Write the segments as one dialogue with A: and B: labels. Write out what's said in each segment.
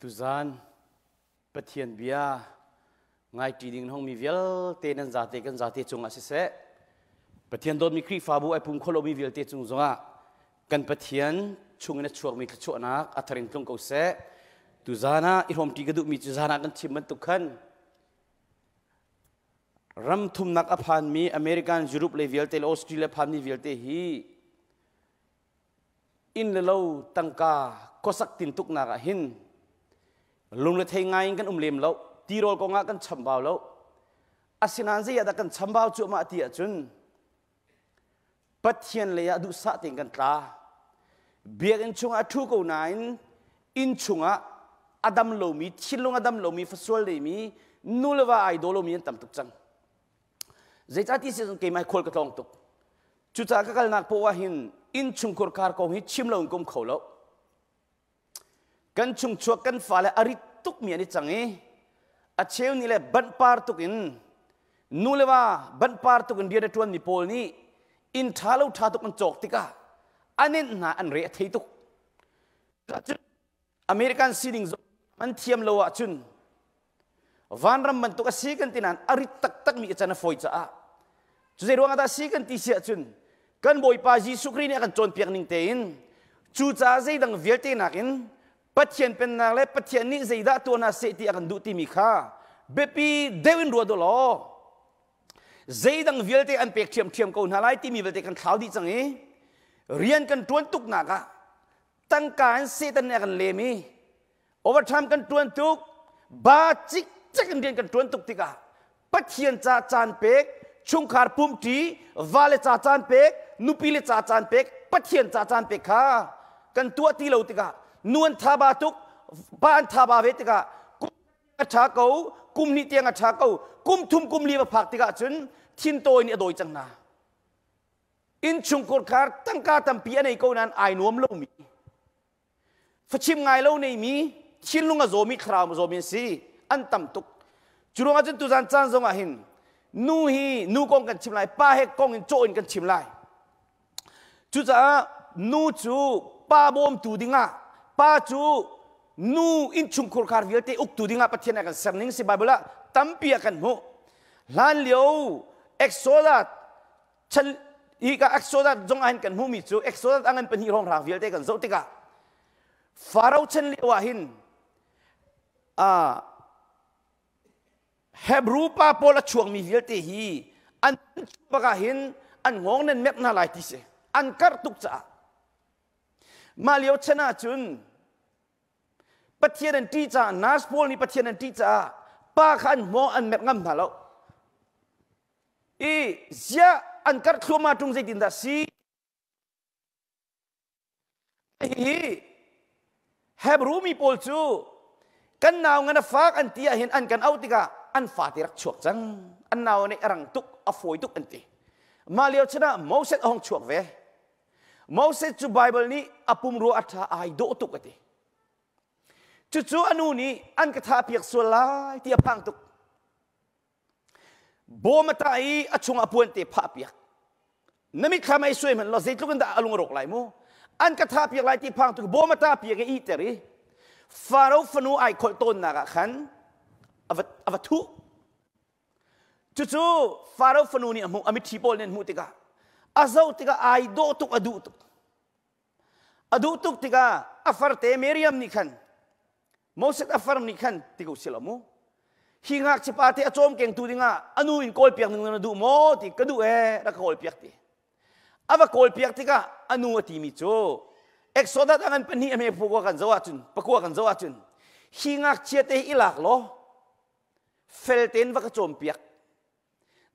A: ตุจานปะเทียนเบียไงจีดิงห้องมีเวลเตนันจาเตกันจาเตจงอาศัยเสปะเทียนโดนมีครีฟาบูไอปุ่มโคโลมีเวลเตจงจงอ่ะกันปะเทียนช่วงนั้นช่วงมีขจรนักอัตริงตรงเขาเสตุจานะอีรอมตีกระดูมีตุจานะกันชิมมันตุกันรำทุ่มนักอภันมีอเมริกันยุโรปเลเวลเตลออสเตรเลียพันมีเวลเตฮีอินเลวตั้งกาก็สักตินตุกนักหินลุงเลทงายกันเลมแล้วตีโรลก็งากันชัมบาวแล้วอาศินันเสียดกันชัมบาวจุมาตีจุนปัทยันเลยดูสัตย์กันตาเบียกันชงอาทุกคนนั้นอินชงอาอดัมโลมีชิลลงอดัมโลมีฟัสวลเลมีนูเลว่าไอดอลมีอันตั้มตุกจังเจ้าที่สิ่งเกี่ยไม่คนกระทงตุกจุดจากกันนักพวกหินอินชงคุรคาร์กองหิชิมลงกุมเขาแล้วกันชงชัวกันฟ้าเลยอริตุกมีอันนี้จังเออาเชลนี่เลยบันปาร์ตุกินนูเลว่าบันปาร์ตุกินเดียร์ทวนนิโพลนี่อินท้าลูท้าตุกันจอกติกาอันนี้น่าอันเรียที่ตุกอเมริกันซีดิงมันเทียมโลวะจุนวันรำมันตุกซีกันที่นั่นอริตักมีกันนะฟอยจ้าจุดเรื่องอะไรซีกันที่เสียจุนกันบอยปาจีสุครีเนี่ยกันจนเพียงนิ่งเตียนจุดจ้าใจดังเวลเตนักินปัจเจียนเป็นนางเล็บปัจเจียนนี้ใจด่าตัวน่าเสียที่อากันดูที่มีค่าเบปีเดวินรัวดูล้อใจดังเวลเตอันเปียกเทียมกูน่าไล่ที่มีเวลเตกันข่าวดีจังเอเรียนกันตวนตุกนักะตั้งการเสียตันเนี่ยกันเลมีโอเวอร์ไทม์กันตวนตุกบาจิกจักกันเรียนกันตวนตุกติกาปัจเจียนจ่าจานเป็กชุงคาร์ปุ่มตีวาเลจ่าจานเป็กนุปิเลจ่าจานเป็กปัจเจียนจ่าจานเป็กค่ะกันตัวตีเหลาติกานวลทาบาตุกบ้านทาบาเวติกากุมอัชาเกากุมนิเตียงอัชาเกากุมทุมกุมลีบผักติกาจุนทินโตยนี่โดยจังนาอินชุงกุรคาร์ตั้งกาตัมปีอันไอเกานั้นไอหนวมเล่ามีฟัชิมไงเล่าในมีชินลุงอโซมีคราวมโซมีสีอันตัมตุกจุรงอาจนตุจันจันทรงอาหินนูฮีนูกองกันชิมไลป้าเฮกองอินโจอินกันชิมไลจุจ้านูจูป้าบอมตูดิงาป้าจูนูอินชุงคุรคาร์วิลเตอุกตูดิงาปัจเจกกันเสนิงสิบาบุละตั้มปีกันโมลานเลียวเอ็กโซดัดฉันอีกเอ็กโซดัดจงอ่านกันโมมิจูเอ็กโซดัดอันนั้นเป็นฮีโร่ราวิลเตกันโซติกาฟาราฉันเลียวหินเฮบรูป้าโพลช่วงมีวิลเตฮีอันปะกาหินอันงงนั้นเม็ดน่าไล่ที่เสอันกัดตุกจ้ามาเลียวชนะจุนปัจเจียนตีจ้านาสโพลนี่ปัจเจียนตีจ้าป้าขันโมอันเม็ดงำมาแล้วอีเสียอันกัดขลุ่มมาตรงใจดินดาซีเฮบรูมีโพลจูกันนาวงันฟ้าอันตีเห็นอันกันเอาติกาอันฟาติรักชวกจังอันนาวในรังตุกอฟอยตุกอันตีมาเลียวชนะโมเสสห้องชวกเวโมเสสจูไบเบิลนี้อปุมรัวอัฐาไอโดตุกติจู่ๆอนุนี้อันกระทาเปียกส่วนลายที่พังตุกโบมาตายอชงอปวนเตะผ้าเปียกนั่นมีคำไม่ช่วยมันเราเสียทุกันแต่อารมณ์รกไหลมูอันกระทาเปียกลายที่พังตุกโบมาตาเปียกอีเตอรีฟาโรฟนูไอคนต้นนักขันอวัตุจู่ๆฟาโรฟนูนี่มูอมิทีโปลเนี่ยมูติกาอาเจ้าติกาไอโดตุกอดูตุกติกาอัฟร์เตเมริยมนี่ขันโมเสสอัฟร์นี่ขันติกุสิลามูฮิงักชิปาเตอโจมเก่งตูดิงาอนุอินโกลเปียกนึงนะดูโมติกดูรักโกลเปียกติอาวโกลเปียกติกาอนุติมิโจเอ็กโซดัดอันเป็นนี่เอเมพูกกันจวัตุนปะกัวกันจวัตุนฮิงักเชียเตอิลักโลเฟลเตนวักโจมเปียก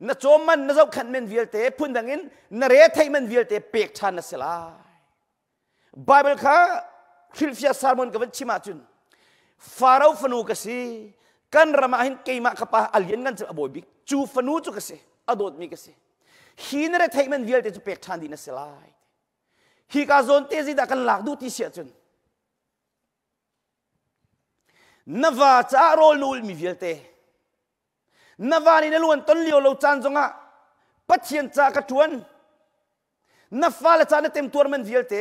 A: นโจมมันนเจ้าขันมันวิลเตพุ่นดังอินนเรทให้มันวิลเตเปียกชานสลายไบเบิลข้าคริลฟิอาซาร์มอนกับวันชิมาจุนฟาโรฟนูกสิกันรามาหินเกยมากับปะอัลเยนกันจะอบอยบิกจูฟนูจุกสิอดอดมีกสิฮีนเรทให้มันวิลเตจะเปียกชานดีนสลายฮีกาโซนเตจิดากันหลักดูที่เสียจุนนวาจารอลนูลมีวิลเตนวานี่นล้วนต้นเลี้ยวเราจานจงอ่ะปัจเจียนจากระทวนนฟ้าละจานเต็มตัวมันวิลเต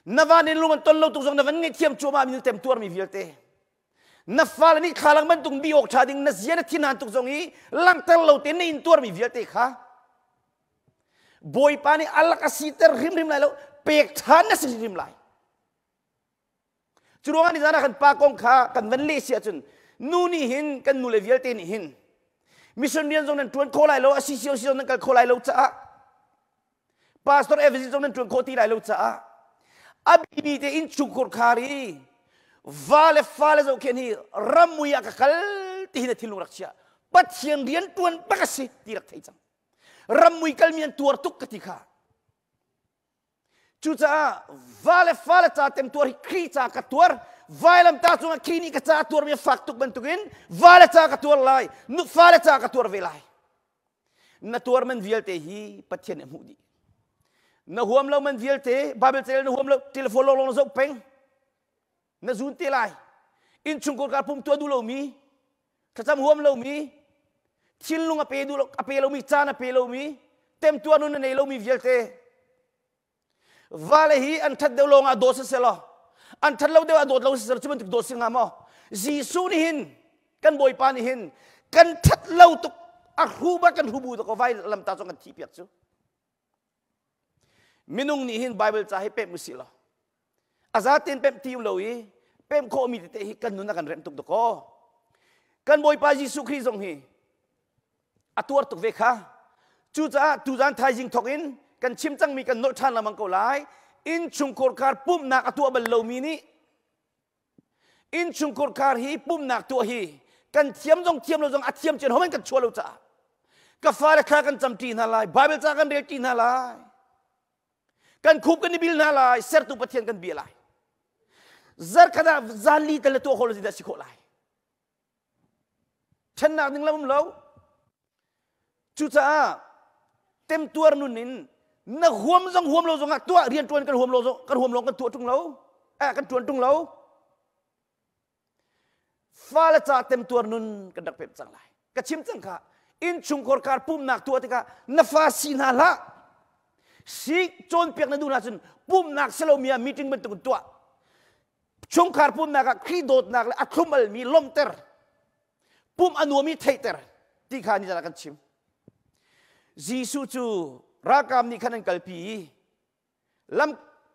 A: navan in luman ton lo tuk zong navan ngi thiam chuma min tem tuar mi vilte na fal ni khalang man tung biok chading na ziana thinan tuk zong hi lang tel lo ten in tuar mi vilte kha boy pani alak asiter rim lai lo pek than na rim lai churonga ni jana kan pa kong kha kan van le sia chun nu ni hin kan nu le vilte ni hin mission nian zong nan tuan kholai lo asisio sio nan kal kholai lo cha pastor evisi zong nan tuan khoti lai lo cha abi te in chukur khari vale zo ken hi ramuya ka kal ti hin thilung raksia pathian rian tuan pakasi ti rak thai chang ramui kal mian tuar tuk katika chucha vale cha tem tuar kri cha ka tuar vailam ta chunga kini ka cha tuar mi fak tuk bantukin vale cha ka tuar lai nu vale cha ka tuar velai na tuar man vialte hi pathian emudi na huam lo man vialte babel tel na huam lo telefon lo zo peng na zun te lai in chungkor ka pum tu du lo mi khacham huam lo mi thilung ape du lo ape lo mi cha na pe lo mi tem tuan nu nei lo mi vialte vale hi an that de lo nga dos se lo an that lo de adot lo se chuman tik dos singa mo jisu ni hin kan boy pa ni hin kan that lo tuk a huba kan hubu to ko vai lam ta chong kan thi piak chu minung ni hin bible cha hi pem musila azatin pem tim lo hi pem ko mi te hi kan nu na kan rem tuk do ko kan boy pa jisu christ ong hi atuar tuk ve kha chu cha tu jan thai jing thok in kan chim chang mi kan no than lamang ko lai in chungkor kar pum nak atua bal lo mi ni in chungkor kar hi pum nak tu hi kan thiam lo jong athiam chen homen kan chua lo cha ka fa kha kan cham ti na lai bible cha kan re ti na lai kan khup kan bil na lai ser tu pathian kan bi lai zar kada zali tel to khol da sikho lai chen nak ning lam lo chu cha tem tuar nunin na huam lo zong tua rian tuan kan huam lo kan tu tung lo kan tuan tung lo fala cha tem tuar nun kan dak pep chang lai ka chim chang kha in chungkor kar pum nak tua tika na fa sina la si chon pek na du na chun pum nak selo mia meeting ben tu tua chung kar pum nak khri dot nak la athlumal mi lom ter pum anu mi theiter ti kha ni jala kan chim jisu chu rakam ni khanan kalpi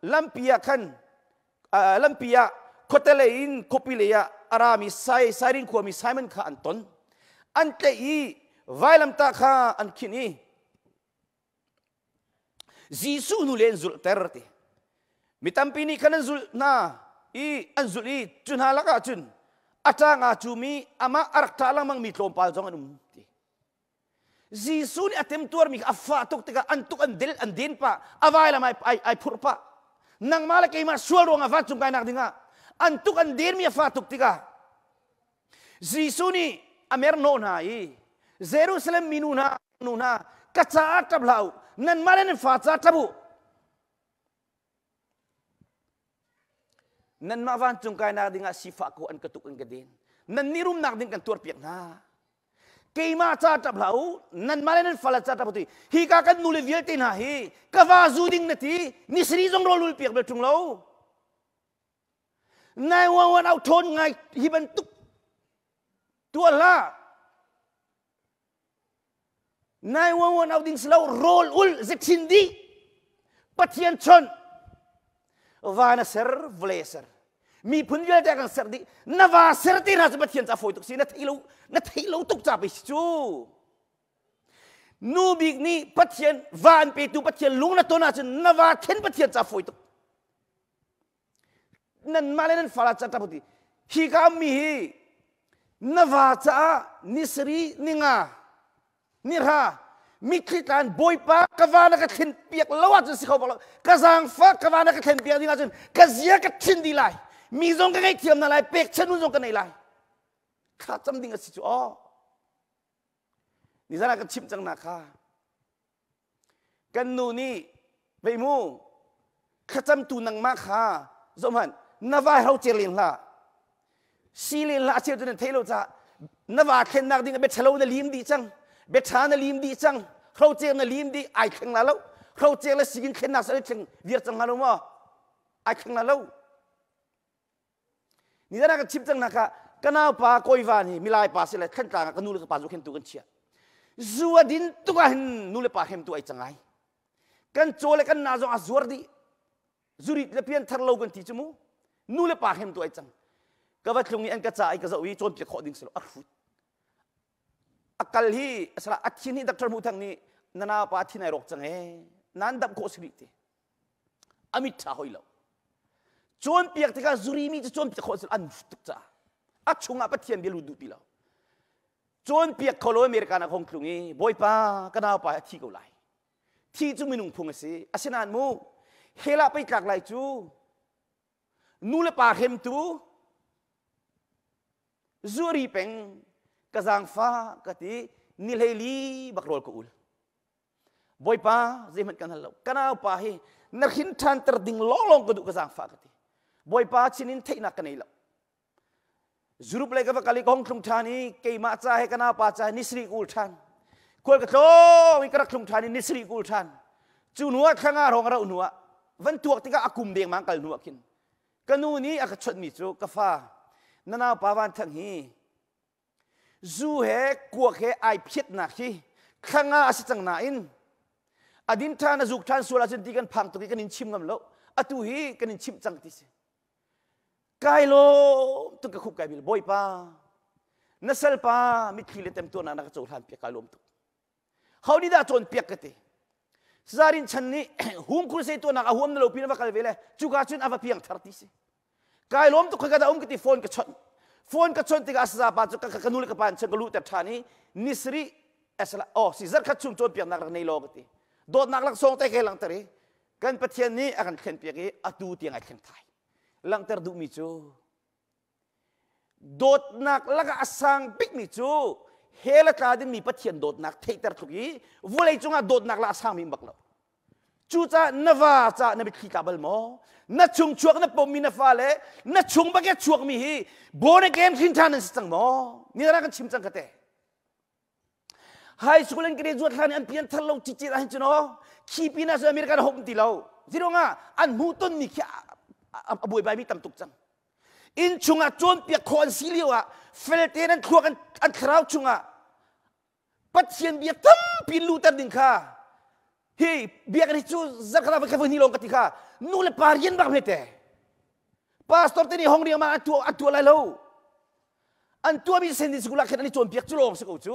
A: lampia khan lampia khotelein kopileya arami sairin khomi simon kha anton ante i vailam ta kha an khini jisu nu len zul terti mitampi ni khanan zul na i anzul i chun halaka chun atanga chumi ama arakta lamang mi tlompal jong anum jisu ni atem tuar mi afa tok tika antuk andel andin pa avai lam ai phur pa nang mala ke ma sual ro nga va chung kai nak dinga antuk andin mi afa tok tika jisu ni amer no na i jerusalem minuna nuna kacha tablau nan mala nen fa cha tabu nan ma van chung kai nak dinga sifa ko an katuk an gadin nan nirum nak ding kan tuar piak na keima cha tablau nan mala nen fala cha tabu ti hi ka kan nule vilte na hi kawa zuding na ti ni sri jong rolul piak be tung lo nai wan au thon ngai hi ban tuk tua la nai wan au ding slow roll ul zekhindi pathian chon vana ser vleser mi phun yel ta kan ser di na va ser ti na pathian cha foi tuk si na thilo tuk cha pe chu nu big ni pathian van pe tu pathian lung na to na chen na va khen pathian cha foi tuk nan malen fala cha ta puti hi ka mi hi na va cha nisri ninga nirha mikhitan boipa kawana ka khen piak lawa chu si khobalo kazang fa kawana ka khen piak dinga chen kazia ka thin di lai mi zong ka ngai thiam na lai pek chen zong ka nei lai kha cham ding a si chu o ni zana ka chim chang na kha kan nu ni bei mu kha cham tu nang ma kha zom han na vai hau chelin la silin la cheu chen thailo cha na va khen nak ding be chalo na lim di chang be tha na lim di chang khau chen na lim di ai kheng la lo khau chen la sigin khen na sa chang vir chang hanu mo ไอ้ข้างนั้นแล้วนี่ถ้านักชิมจังนักกันเอาปากอยฟ้านี่มีลายปาสิเลยขั้นกลางกันนู่นเลยปาจุเข็มตัวกันเชียจัวดินตัวกันนู่นเลยปาเข็มตัวไอ้จังไงกันโจเลยกันน่าจะอาจวดดีจุริเลยเพียงทะเลากันที่จมูกนู่นเลยปาเข็มตัวไอ้จังก็ว่าตรงนี้อันกระจายก็จะวิ่งโจนเปียกขอดิ้งสลบอักฟุตอักลฮีสละอัดชิ้นนี้ดักทรมุทังนี้นานาปาที่ไหนรกจังนั่นดับโคสบิตอามิตรหอยแล้วโจนเปียกที่ก็จุริมีจะโจนเปียกขอสลบอันฟุตจ้าอัดชงอาปะเทียนเบลูดูปีแล้วโจนเปียกเขาโลอเมริกานะคงตรงนี้บอยป้าก็น่าไปที่เกาหลีที่จุมินุงพงศ์สิอาเซนันมูเฮลาไปจากไหลจูนู่นเลยปาเข็มตูจูรีเป็งกระซังฟ้ากะตินิเลลีบักโรลกูลบอยป้าเจมันกันฮัลโหลกันเอาไปนักหินทันตรดิ่งล้อลงกระดูกกระซังฟ้ากะติบอยป้าชินินเทนักกันนี่แล้วจุรุปเลยก็ว่าคลิกของคลุงทานีเกี่ยมาจ่ายกันเอาไปจ่ายนิสรีกูลทันคนก็โตวิกระคลุงทานีนิสรีกูลทันจูนัวข้างารองเราหนัววันตัวที่ก็อากุมเดียงมังกัลนัวกินกันนู่นนี่อาจชดมิจูกฟ้านั่นเอาปาวันทั้งฮีจูเฮกวกเฮไอพิษนักฮีข้างอาสิจังนาอินอดินทานจุกทานสุราจนตีกันพังตุกิกันนินชิมกันแล้วอตุฮีกันนินชิมจังติสกายโลตุกคุกกายบิลบอยป้านัสลป้ามิตรเลเต็มตัวนักโจทานเปียกกายลมตุเขาดีดาโจนเปียกกันติซารินชันนี่หุ่มคุยเสียตัวนักหุ่มนั่นเราพินว่ากันเวลาจุกอาจุนอาภเพียงทาร์ติสกายลมตุกขกระดากันติโฟนกระชอนโฟนกระชอนติกาสซาปาจุกกระนุลกระปานเชงกลูแต่ทานีนิสรีเอสละอ๋อสิซาร์ขัดชุมโจนเปียกนักในโลกติโดดนักลักส่งแต่แค่หลังตรีกันปะเทียนนี้อาการเข็นเปียกอตูเตียงไอเข็นไทยหลังตรดูมิจูโดดนักลักอาสังปิกมิจูเฮลักาดินมีปะเทียนโดดนักเทตร์ทุกี้วัวเลยจงอาโดดนักละอาสังมีบักแล้วจูจ้านวาจ้านบิดขีตาบัลโมนัดชงชวกนัดปมมีนฟ้าเล่นัดชงบักแกชวกมีฮีโบนเกมขินทานันสิจังโมนี่เรากันชิมจังกันเตะไฮสคูลเล่นกระดิ่งจวดทานอันเพียนทะลุจิจิอะไรจ้ะเนาะขีปีน่าจะอเมริกันหกตีเราจีโร่งอ่ะอันมูต้นนี่แค่บุยใบมีตำตุกจังอินชุงอ่ะโจนเปียกคอนซีเลียวอ่ะเฟลเตนันครัวกันอันคราวชุงอ่ะปัจเจียนเบียตั้มปีลูตัดดิ่งค่ะเฮ้ยเบียกันที่จูจักรวาลแค่วันนี้ลงกันที่ค่ะนู่นเลยปารีนบักเมตเต้พาสตอร์ที่นี่ห้องเรียนมาอันตัวอะไรแล้วอันตัวมีเซนดิสกุลาแค่นั้นโจนเปียกจุลงสักจู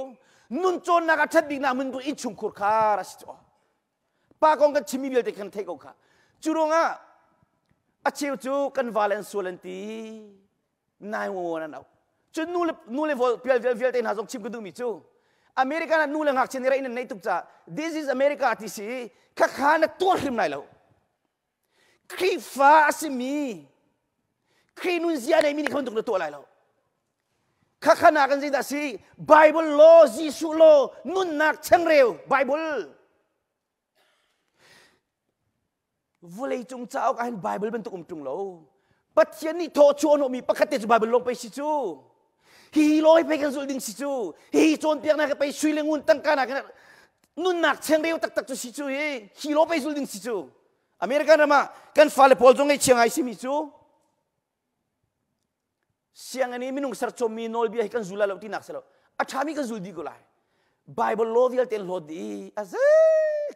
A: นุ่นโจนนักชัดบิ๊กนามันดูอินชุงขุดขาราชิจูป้ากองกันชิมิเบลเตกันเทกเอาค่ะจุลงอ่ะอาชีพจูกันวาเลนส่วนที่นายวัวนั่นเอาจนนู่นเลยเพียลเตนหาส่งชิมกันดูมิจูอเมริกานั่นนู่นเลยหักเชนเรย์นั่นในตุกจ้า this is America ที่สิข้าข้านักตัวขึ้นไหนแล้วครีฟ้าสิมีครีนุนเซียในมินิคำตุกตัวอะไรแล้วข้าข้านักกันสิแต่สิ Bible law จิสุ law นุ่นนักเชิงเร็ว Bibleวัวเลยจงเจ้ากันไบเบิลเป็นตุกตุงแล้วปัจจัยนี้โทชวนมีปกติจะไบเบิลลงไปสิจูฮีลอยไปกันสุดดิ่งสิจูฮีโจนเปียกนักไปช่วยเลี้ยงอุ่นตั้งกันนักนุ่นนักเชียงเรียวตักจุสิจูฮีลอยไปสุดดิ่งสิจูอเมริกันมากันฟาเลพอลจงไอเชียงไอซิมิจูเชียงอันนี้มินุงสัรชมมีโนลบีให้กันจุลาเลวที่นักเสลอาชามีกันจุลดีกุไลไบเบิลโลวิลเตนโลดีอาเซ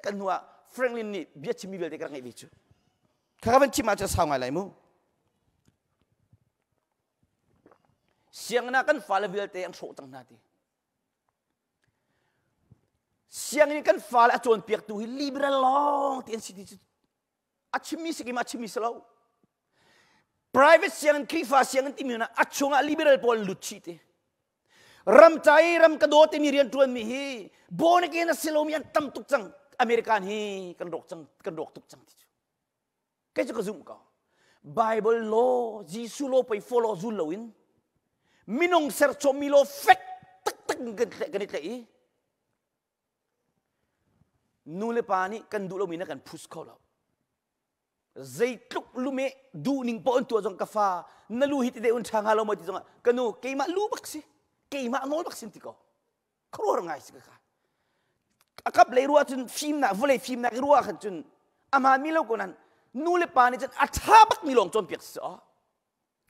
A: กันหัวเฟรนลินนี่เบียชิมีเบลเตกรังไอวิจูข้าเป็นชิมาจะสาวไงไรมูเสียงนักกันฟาเลวิลเตยังโฉตั้งนาทีเสียงนี้กันฟาเลอจวนเปียกตุยลิเบรัลลองที่อันสิที่อัจฉริสิกิมาอัจฉริสลาว private เสียงครีฟ้าเสียงที่มีนะอัจฉริลิเบรัลพอลลุชิเตรำใจรำกระโดดที่มีเรียนจวนมีฮีโบนเกนัสซิโลมีอันตั้มตุกจังอเมริกันฮีกันรกจังกันรกตุกจังที่แค่จะกระซุ่มก็ Bible law จิสุโลไป follow จุลลวินมินงเซอร์ชมิโลเฟกตักกันนี่เลยนูเลปานี่กันดูเรามีนักกันพุสเขาแล้วใจทุกลุเมดูนิ่งปอนตัวจงกาฟ้านั่นลูหิตเดอุนช่างเราไม่ติดจงกันนูเกี่ยมาลูบักสิเกี่ยมาโนบักสิติโก้ครัวรังไงสิกันอากับเลยรัวจนฟิล์มนะวัวเลยฟิล์มนะรัวกันจนอามามีเราคนนั้น นูเลปานี่จะอัฐาบักมีลงจนเปียกเสอ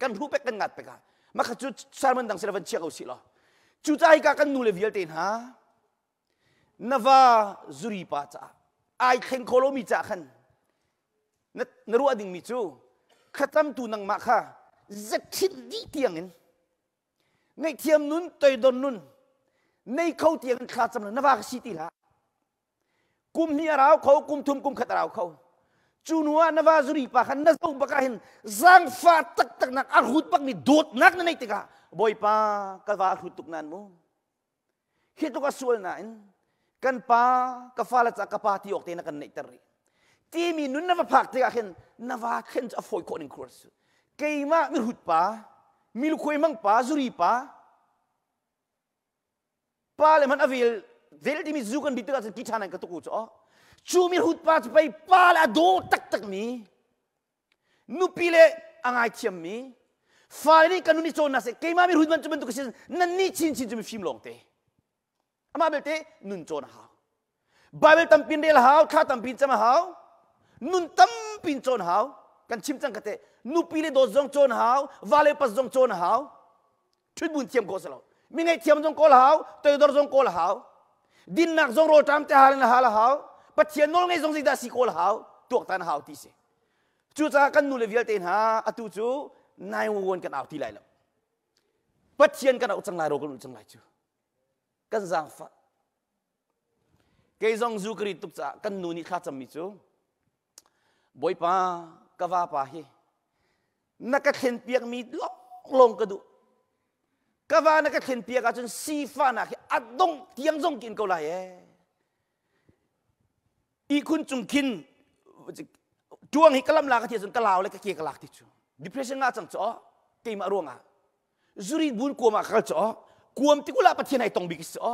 A: กันรู้ไปกันงัดไปกันมาขจุดสารมันดังเสด็จเชียเอาสิล่ะจุดใจกันนูเลวิลเตนฮะนาวาจุรีปาจ้าไอเข่งโคโลมิจ้าขันนรู้อดิ่งมิจูขัดจำตูนังมาค่ะจะคิดดีเตียงเงินในเทียมนุนเตยดนนุนในเขาเตียงขาดจำนาวาสิติละกุมเฮียเราเขากุมทุมกุมขัดเราเขาจูนัวนาวาจุรีปาขันนั่งส่งปากหินจังฟ้าตักนักอารุดปักนี่โดดนักนั่นไอ้ติกาบ่อยปากะว่าอารุดตุกนันมูฮิตุกะสวลนันกันปากะฟาละจากะปาที่ออกเตนักกันในตรีที่มีนุนนาวาพักติกาเห็นนาวาเห็นจะฟอยคนอินครัวส์เกี่ยมามีรุดปามีลูกคุยมังปาจุรีปาเลยมันอวิลเวลที่มีจูกันบิดตัวกันกิจานันกระตุกจ้อชูมีหุดปาไปปาละโดตักมีนุปีเลอังไอเทียมมีฟ้านี่กันนุนิโซนัสเกย์มามีหุดมันจะเป็นตุกเสียนั่นนี่ชินจะมีฟิล์มลงเตะอามาเบลเตนุนโจนหาวบาเบลตัมปินเดลหาวข้าตัมปินจะมาหาวนุนตัมปินโจนหาวกันชิมจังกันเตนุปีเลโดจงโจนหาววาเลปัสจงโจนหาวชุดบุญเทียมโกสลาวมีไงเทียมจงโกลหาวเตยดอร์จงโกลหาวดินนักจงโรตามเตหาลนหาละหาวปัจเจียนน้องไงจงสิดาสิโกลหาวตัวตันหาวที่เสจู่จ้ากันนูเลวิลเตนหาอตุจูนายวนกันเอาที่ไรแล้วปัจเจียนกันเอาจังไรโรกันจังไรจูกันจังฟ้าเกยจงจูกรีตุกจ้ากันนูนี่ข้าจำมิจูบ่อยป้ากว่าป้าเฮนักเขียนเปียกมีลงกระดูกว่านักเขียนเปียกจนซีฟ้านักอัดดงเตียงจงกินก็ไรอีคุณจุงกินจวงให้กลัมลากที่จนกลาวเลยก็เกี่ยกลากที่จู depression งาจังจ้อเกี่ยมาร่วงอ่ะจุรีบุญกลัวมาขัดจ้อกลัวที่กุลาปะเทียนไอตองบิกจ้อ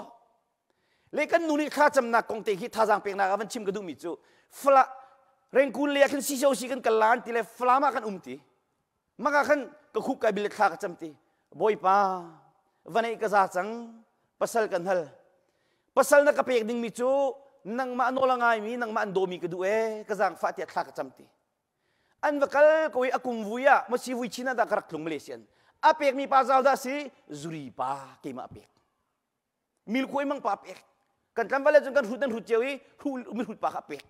A: เลยกันนูนี่ข้าจำนักกองเตะท่าจางเปียกนักวันชิมกระดูมิจูฟลาเร่งกุลเลียกันซีเจ้าซีกันกลานที่เลยฟลามากันตีมากันก็คุกไก่บิลข้าก็จำตีบ่อยป้าวันนี้ก็จะจังปัสสาวะกันฮัลปัสสาวะนักเปียกดิ่งมิจูนังมาโนละไงมีนังมาอันโดมีก็ดูก็จังฟาติข้าก็จำตีอันวักลก็วิอากุมวุยะมาชีวิชินาดากรักลงมาเลเซียนอาเปียกมีป้าเจ้าดาสิจุรีป้าเกี่ยมาอาเปียกมิลคุยมังป้าเปียกกันกันวันละจนกันหุ่นหุ่นเจ้ามีหุ่นป้าอาเปียก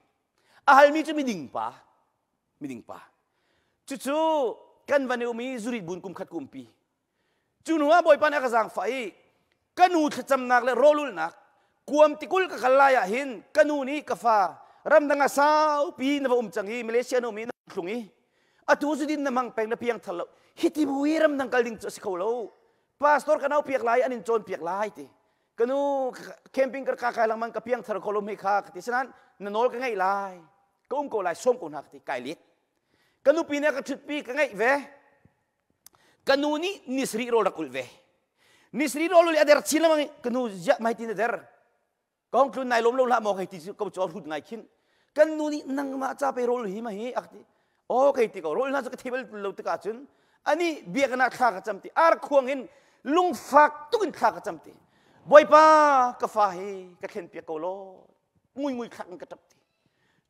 A: อาหารมีจะมีดิ่งป้าจู่ๆกันวันนี้มีจุรีบุญกุมขัดกุมปีจู่หนูว่าบ่อยป้าเนี่ยก็จังไฟกันนูขจำนักและโรลุลนักกวมติกุลกับขลายหินกันนูนี้กฟ้ารำดังอาสาวปีนว่าจังฮีมาเลเซียโนมีนักลุงฮีอาตูสุดินnamang peng na piyang thalo hiti buwiram ng kalding sa sikolo pastor kanaw piyak lay anin chon piyak lay ti kanu camping kar kakailang man kapiyang tharo kolom hikak ti sanan nanol ka ngay lay ko lay som ko nakti kailit kanu pinya ka chutpi ka ngay ve kanu ni nisri ro rakul ve nisri ro li ader chila mang kanu ja mai tin der kong klun nai lom lo la mo kai ti ko chor hut ngai khin kanu ni nang ma cha pe ro hi ma hi akti okay tiko roll na sa table lo tika chun ani biak na kha ka chamti ar khuang in lung fak tukin kha ka chamti boy pa ka fa hi ka khen pia ko lo ngui khak ka tapti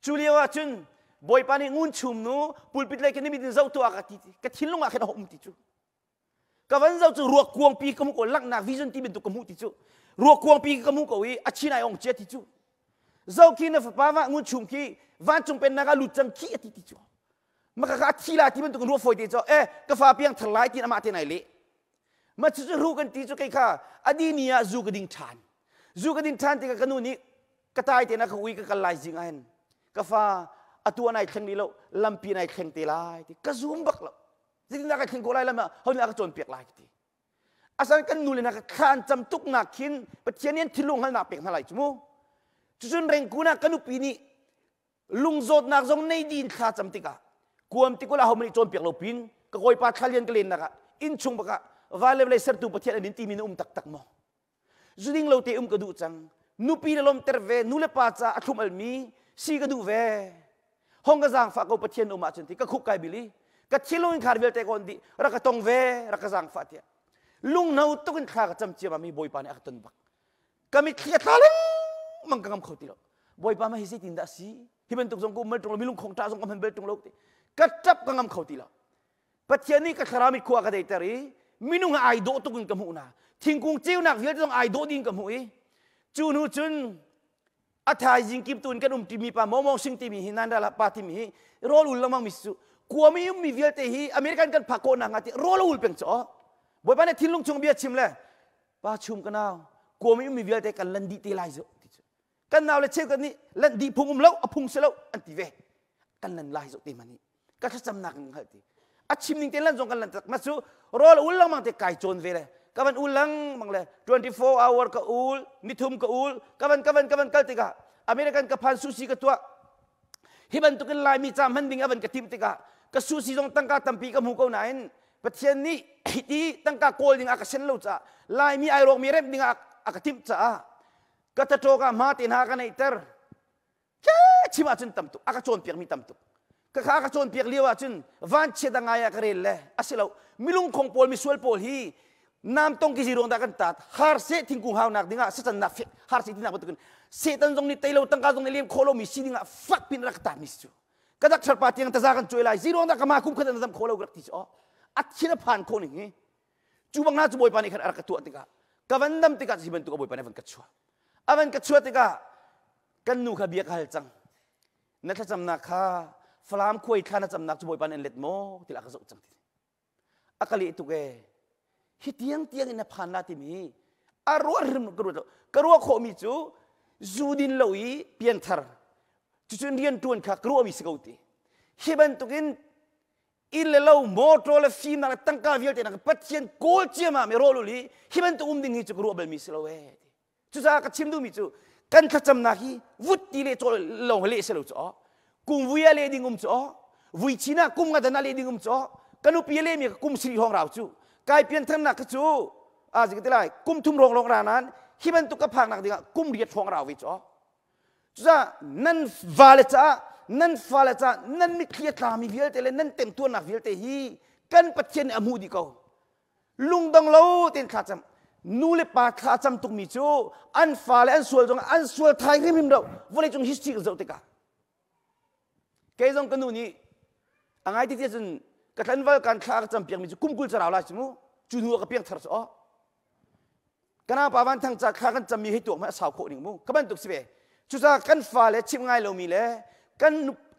A: chuliwa chun boy pa ni ngun chum no pulpit lai ke ni min zau to ka ti ka thilung a khen hom ti chu ka van zau chu ruak kuang pi kamu ko lak na vision ti bin tu kamu ti chu ruak kuang pi kamu ko wi achina ong che ti chu zau ki na fa pa wa ngun chum ki van chung pen na ga lu chang ki ti chu makakatila ti man tu ruo foi ti cho ka fa piang thlai ti ama te nai le ma chu ru kan ti chu kai kha adinia zu ka ding than ti ka kanu ni ka tai te na ka ui ka kalai jing an ka fa atua nai kheng ni lo lampi nai kheng te lai ti ka zum bak lo jing na ka kheng ko lai lama ho na ka chon piak lai ti asan kan nu le na ka khan cham tuk na khin pathian thilung hal na pek na lai chu mo chu chun reng ku na kanu pi ni lung zot nak zong nei din kha cham ti ka kuam ti ko la homni chon piak lo pin ka koi pa thalian klen na ka in chung baka vale vale ser tu pathian anin ti min tak mo zuding lo te ka du chang nu pi lom terve nu le pa cha athum almi si ka du ve hong ka jang fa ko pathian ma chen ti ka khuk kai bili ka thilong khar vel te kon di ra ka tong ve ra ka jang fa tia lung nau to kin kha ka cham chi ma mi boy pa ne akton bak kami khia thaleng mang kangam khoti lo boy pa ma hi si tin da si hibentuk zong kum tong milung khong ta zong kam bel tong lok ti katap kangam khauti la pathiani ka kharamit khuwa ka dei tari minung ai do to kun kamu na thingkung chiu nak vial zong ai do ding kamu e chun hu chun athai jing kip tun kan timi pa momong sing timi hinan dala pa timi rol ul lamang misu kuami mi vial te hi american kan phako na ngati rol ul peng cho boy pa ne thinlung chung bia chim le pa chum kanao kuami mi vial te kan landi te lai zo kan naw le che kan ni landi phungum lo aphung se lo anti ve kan lan lai zo te mani ka khacham nak ng hati achim ning te lan zong kan lan tak masu rol ul lamang te kai chon ve le kawan ulang mang le 24 hour ka ul nithum ka ul kawan kal tika american ka phan susi ka tua hiban tukin lai mi cham handing avan ka tim tika ka susi jong tangka tampi ka mu ko nain pathian ni hiti tangka kol ding aka sen lo cha lai mi ai rok mi rep ding aka tim cha ka ta to ka ma tin ha ka nei ter che chima chun tam tu aka chon piak mi tam tu ka kha ka chon piak liwa chun van che da ngaya ka rel le asilo milung khong pol mi sual pol hi nam tong ki jirong da kan tat har se thingkung hau nak dinga satan na har se dinga betukun setan jong ni tailo tangka jong ni lem kholo mi si dinga fak pin rak ta mi su kadak char pati ang tazakan choi lai jirong da kama kum khadan dam kholo rak ti so at china phan ko ni chu bang na chu boy pani khat ar ka tu atika kawandam tika siban tu ka boy pani van ka chua avan ka chua tika kan nu kha biak hal chang na tha cham na kha flam khoi khana cham nak chu boy pan en let mo tila ka zo chang ti akali tu ke hitiang tiang ina phan la ti mi arwa rim karwa kho mi chu zudin loi pian thar chu chun rian tuan kha karwa mi sikauti hiban tukin ile lo moto le fim na tangka vial te na patien kol chiama me roluli hiban tu ding hi chu karwa bel mi silowe chu sa ka chim du mi chu kan khacham na hi vutti le chol long le selo cho kum vuya le dingum cho vui china kum ga dana le dingum cho kanu pi le mi kum sri hong rao chu kai pian tham nak chu a ji lai kum thum rong rong ra nan hiban tu ka phang nak dinga kum riat hong rao wi cho cha nan vale cha nan fale cha nan mi khia ta mi vial te le nan tem tu nak vial te hi kan patchen amu di ko lung dong lo ten kha cham nu le pa kha cham tuk mi chu an fale an sual jong an sual thai rim him do vole chung history ka zo te ka ke jong kanu ni angai ti ti chun ka than wal kan kha ka cham piang mi chu kum kul charao la chu chu nu ka piang thar so kana pa wan thang cha kha kan cham mi hi tu ma saw kho ning mu ka ban tuk sibe chu cha kan fa le chim ngai lo mi le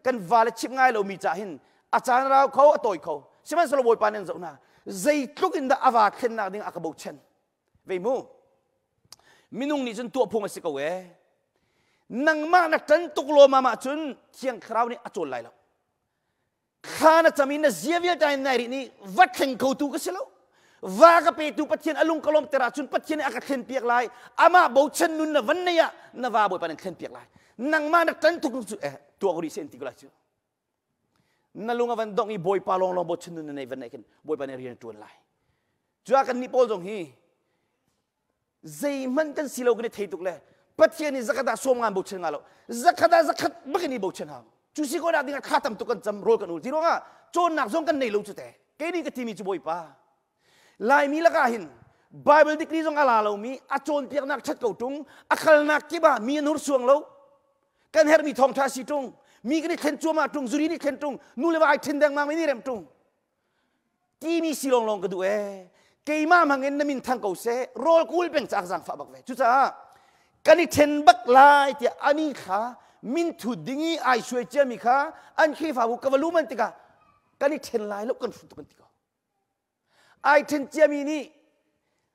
A: kan va le chim ngai lo mi cha hin a chan rao kho a toi kho siman solo boy panen zo na zai tluk in da awa khen na ding akabo chen ve mu minung ni chun tu phung a sikawe nang ma na tan tuk lo ma chun chiang khrau ni a chol lai lo khana chamin na ziavial time nai ri ni vat theng ko tu ka selo va ka pe tu pathian alung kalom tera chun pathian aka khen piak lai ama bo chen nun na van ya na va boy panen khen piak lai nang ma na tan tuk chu tu ko ri sen ti la chu nalunga van dong i boy palong long bo chen nun na van ken boy panen rian tuan lai chua kan ni pol jong hi zai man kan silo gni thei tuk le pathian ni zakata som ngam bo chen ngalo zakata zakat bakini bo chen ha chu si ko na dinga khatam tu kan cham rol kan ul zero nga chon nak jong kan nei lo chu te ke ni ka timi chu boy pa lai mi la ka hin bible dikri jong ala lo mi a chon piak nak chat ko tung akhal nak ki ba mi nur suang lo kan her mi thong tha si tung mi gni khen chu ma tung zuri ni khen tung nu le ba ai thin dang ma mi ni rem tung ti mi silong long ka du ke ma mangen na min thang ko se rol kul peng chak jang fa bak ve chu cha kani then bak lai ti ani kha min thu dingi ai shwe che mi kha an khi fa bu ka lu man tika kani then lai lo kan fu tu kan tika ai then che mi ni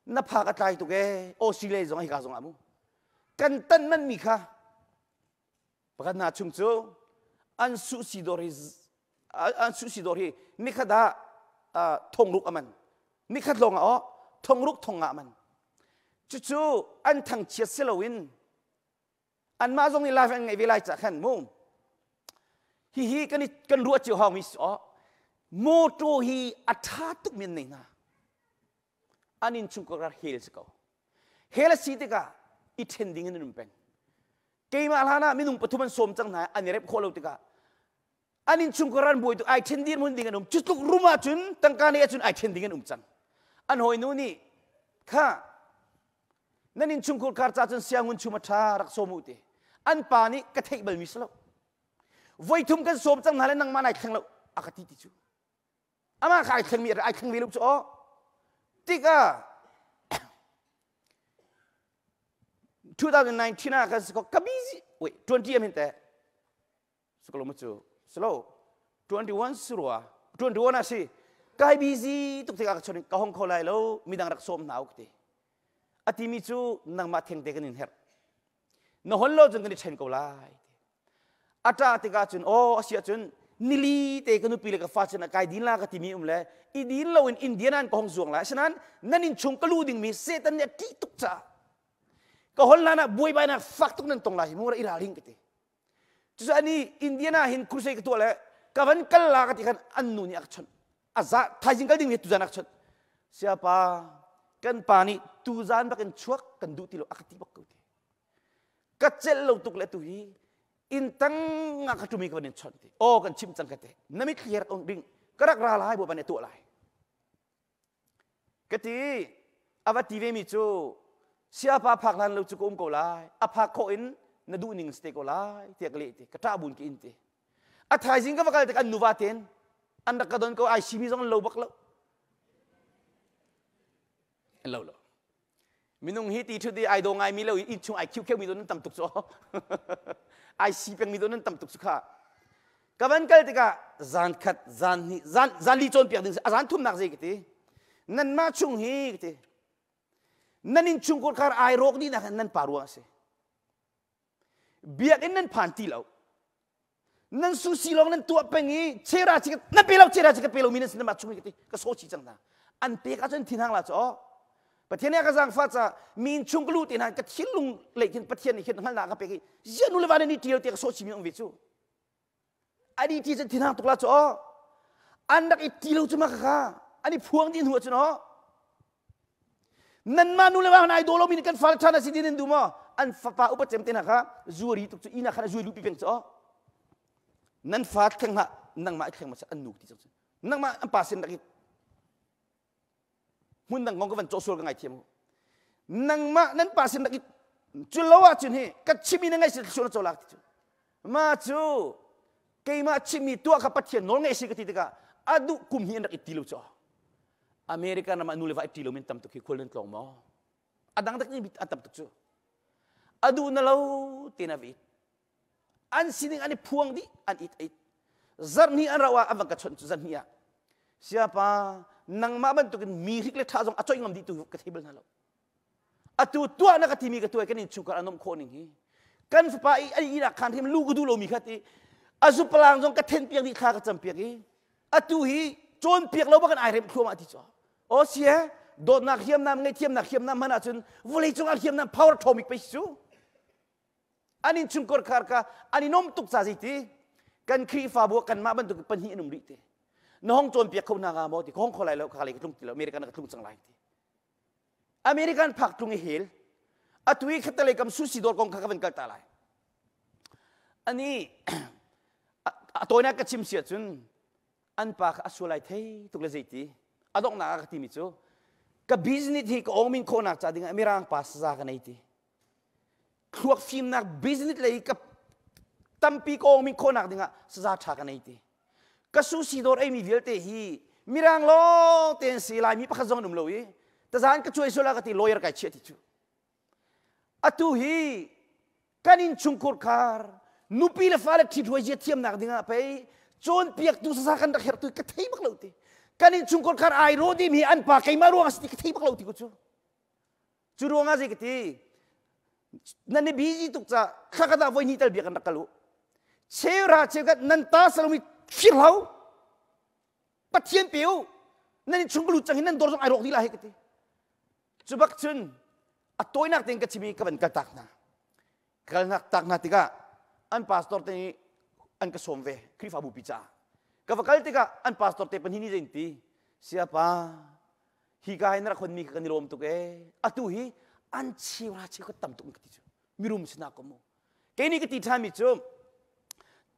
A: na pha ka tai tu ke o si le jong ai ka jong amu kan tan man mi kha pakat na chung chu an su si dor hi ni kha da thong ruk aman ni kha long a thong ruk thong nga man chu chu an thang chiat selowin an ma jong ni la fa ngai velai cha khan mu hi kan ruat chiu hong mi so mo to hi atha tuk min nei na anin chung ko rar hel ko hel si te ka I tending in rumpen ke ma hana minung pathuman som chang na anirep kholo te ka anin chung ko ran boy to ai tending mun ding anum chutuk ruma chun tangka ne chun ai tending in chang an hoi nu ni kha nanin chung ko kar cha chun siangun chuma tha rak somu te an pa ni ka thei bal mi slo voi thum kan som chang halen nang manai khang lo akati ti chu ama khai khang mi ai khang mi lu cho tika 2019 na kan ko kabizi wait 20 amin te sekalo mu chu slow 21 surwa 21 asi kai busy tuk tika ka chon ka hong kholai lo midang rak som nauk ti ati mi chu nang ma theng te kan in her no hollo jong kan chen ko lai ata tika chun o asia chun nili te kanu pile ka fa chana kai din la ka ti mi le I din lo in indian an ko hong zuang la sanan nanin chung kalu ding mi setan ne ti tuk cha ka hol na buai bai na fak tuk nan tong la hi mura ira ring kete chu ani indiana hin krusai ka to le ka van kal la ka ti kan annu ni ak chon aza thajing kal ding mi tu janak chon siapa kan pani tu jan ba kan chuak kan du ti lo akati bak ko ti ka chel lo tuk le tu hi intang nga ka tumi ka ban chon ti o kan chim chang ka te nami clear ong ding karak ra lai bo ban tu lai kati avati ve mi chu siapa phak lan lo chu ko ko lai aphak ko in na du ning ste ko lai tiak le ti kata bun ki in ti a thai jing ka bakal te kan nuwa ten an ka don ko ai sibi jong lo bak lo lo minung hi ti thu di ai do ngai mi lo in chung ai khiu kheu mi don tam tuk cho ai si peng mi don tam tuk su kha ka ban kal te ka zan khat zan hi zan li chon piak ding zan thum nak je ki ti nan ma chung hi ki ti nanin chung ko kar ai rok ni na nan parwa se biak in nan phan ti lo nan su si long nan tua pengi chera chi na pelo chera chi ka pelo min sin ma chung ki ti ka so chi chang na an pe ka chen thin hang la cho pathian ka jang fa cha min chung lu ti na ka thil lung le kin pathian ni khin hal na ka pe ki je nu le ba ni ti lo ti ka so chi mi ong vi chu adi ti chen thin hang tuk la cho an dak i ti lo chu ma ka ani phuang din hu chu no nan ma nu le ba na idolo min kan fal thana sidin du mo an fa pa upa chem ten ha zuri tuk chu ina khana zuri lu pi peng cho nan fa khang ha nang ma khang ma cha an nu ti chu nang ma an pa sin dak mun nang ngong ka van cho sol ka ngai thiam nang ma nan pa sin dak chu lo wa chun he ka chimi na ngai si chu cho lak ti chu ma chu ke ma chimi tua ka pathian nol ngai si ka ti ka adu kum hi ndak ti lu cho Amerika nama nule vai tilo min tam tu ki kulen klong mo adang tak ni bit atam tu chu adu na lo tinavi an sining ani puang di an it zarni an rawa avang ka chon chu zarnia siapa nang ma ban tu kin mi hik le tha jong achoi ngam di tu ka table na lo atu tua na ka timi ka tu ka nin chu ka anom khoning hi kan fa ai ai ira khan thim lu gu du lo mi khati azu palang jong ka then piang di kha ka cham piang hi atu hi chon piak lo ba kan ai rem khoma ti cho o sia do nak hiam nam ngai thiam nak hiam nam mana chun volei chung al hiam nam power atomic pe chu anin chung kor khar ka ani nom tuk sa ji ti kan khri fa bo kan ma ban tu pan hi num ri te no hong chon piak khona ga mo ti hong kholai lo khali tlung ti lo american ka tlung chang lai ti american phak tung hil atui khatale kam susi dor kong kha kan kal ta lai ani atoina ka chim sia chun an pa ka asulai thei tuk le jeti adok na ka ti mi chu ka business hi ko ongmin ko nak cha ding amirang pas sa ka nei ti khuak film nak business le ka tampi ko ongmin ko nak dinga sa tha ka nei ti ka su si dor ai mi velte hi mirang lo ten si lai mi pa kha jong num lo yi ta zan ka choi sola ka ti lawyer ka che ti chu atu hi kanin chungkur kar nupi le fale ti thoi je thiam nak dinga pe chon piak tu sa kan dak her tu ka thei mak lo ti kanin chungkol kar ai ro di mi an pa kai ma ruang asti ka thei mak lo ti ku chu chu ruanga je ki ti nan ne biji tuk cha kha ka da voi ni tel bi kan dakalu chera chegat nan ta salomi phir hau pathian piu nan chungkulu chang nan dor jong ai ro di la he ki ti chu bak chun a toy nak teng ka chimi ka ban ka tak na kal nak tak na ti ka an pastor te an ka somve krifa bu picha ka vakal te ka an pastor te panhini jenti siapa hi ka hinra khon mi ka nilom tu ke atu hi an chiwa chi ko tam tu ki chu mirum sina ko mo ke ni ki ti thami chu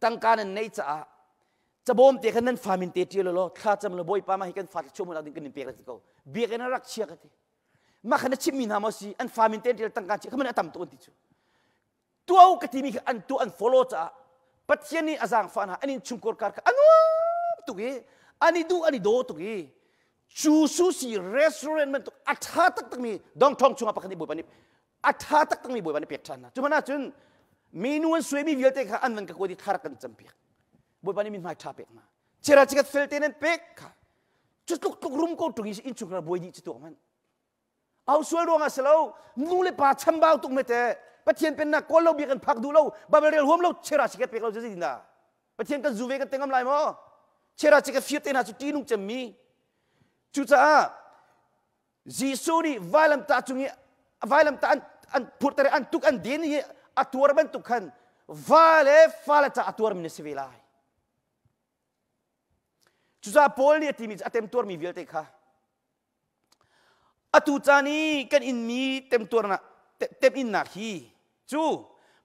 A: tangkan nei cha chabom te kan nan famin te ti lo kha cham lo boy pa ma hi kan fa chu mo la din kan pe ka ko bi ka na rak chia ka ti ma khana chimi na mo si an famin te ti tangkan chi khaman atam tu ti chu tu au ka ti mi an tu an follow cha ปัจเจียนี่อาจารย์ฟันหาอันนี้ชุมกอร์การอันนู้ตุกี้อันนี้ดูอันนี้โดตุกี้ชูซูซีรีสอร์ทมันตุกอัฐาตักตั้งมีดองทองชงapa kan ibu paniอัฐาตักตั้งมีบุยpaniเปียกชันนะจุมานะจุนเมนูอันสวยมีวิลเตค่ะอันนั้นก็ควรที่ทารักันจำเปียกบุยpaniมีไม้ทาเปียกมาเชราจิกัดเฟลเตนันเปียกค่ะจุดลุกรุมก็ตุกี้อินชุกระบุยดีจิตตัวมันเอาสวยรวงอาเสลานู่นเลยป่าชัมบ่าวตุกเมเตปะเทียนเป็นนักคนเราเบียกันพักดูเราบาเบเรียลหัวเราเชราจิกัดเปียกเราจะสินดาปะเทียนกันจูเวกันเต็งกำไรมั้งเชราจิกัดฟิวเตน่าจุดที่นุ่งจำมีจุดจ้าจีซูนี่วายลำตาจุงี้วายลำตาอันพูดแต่อันทุกอันเดียนี่อัตวรเป็นทุกขันวายเล่ฟาเลตาอัตวรมินสิเวลาจุดจ้าโพลนี่ที่มีอัตเต็มตัวมีวิลเตค่ะอัตุจานี่กันอินมีเต็มตัวนะเต็มอินนักฮีจู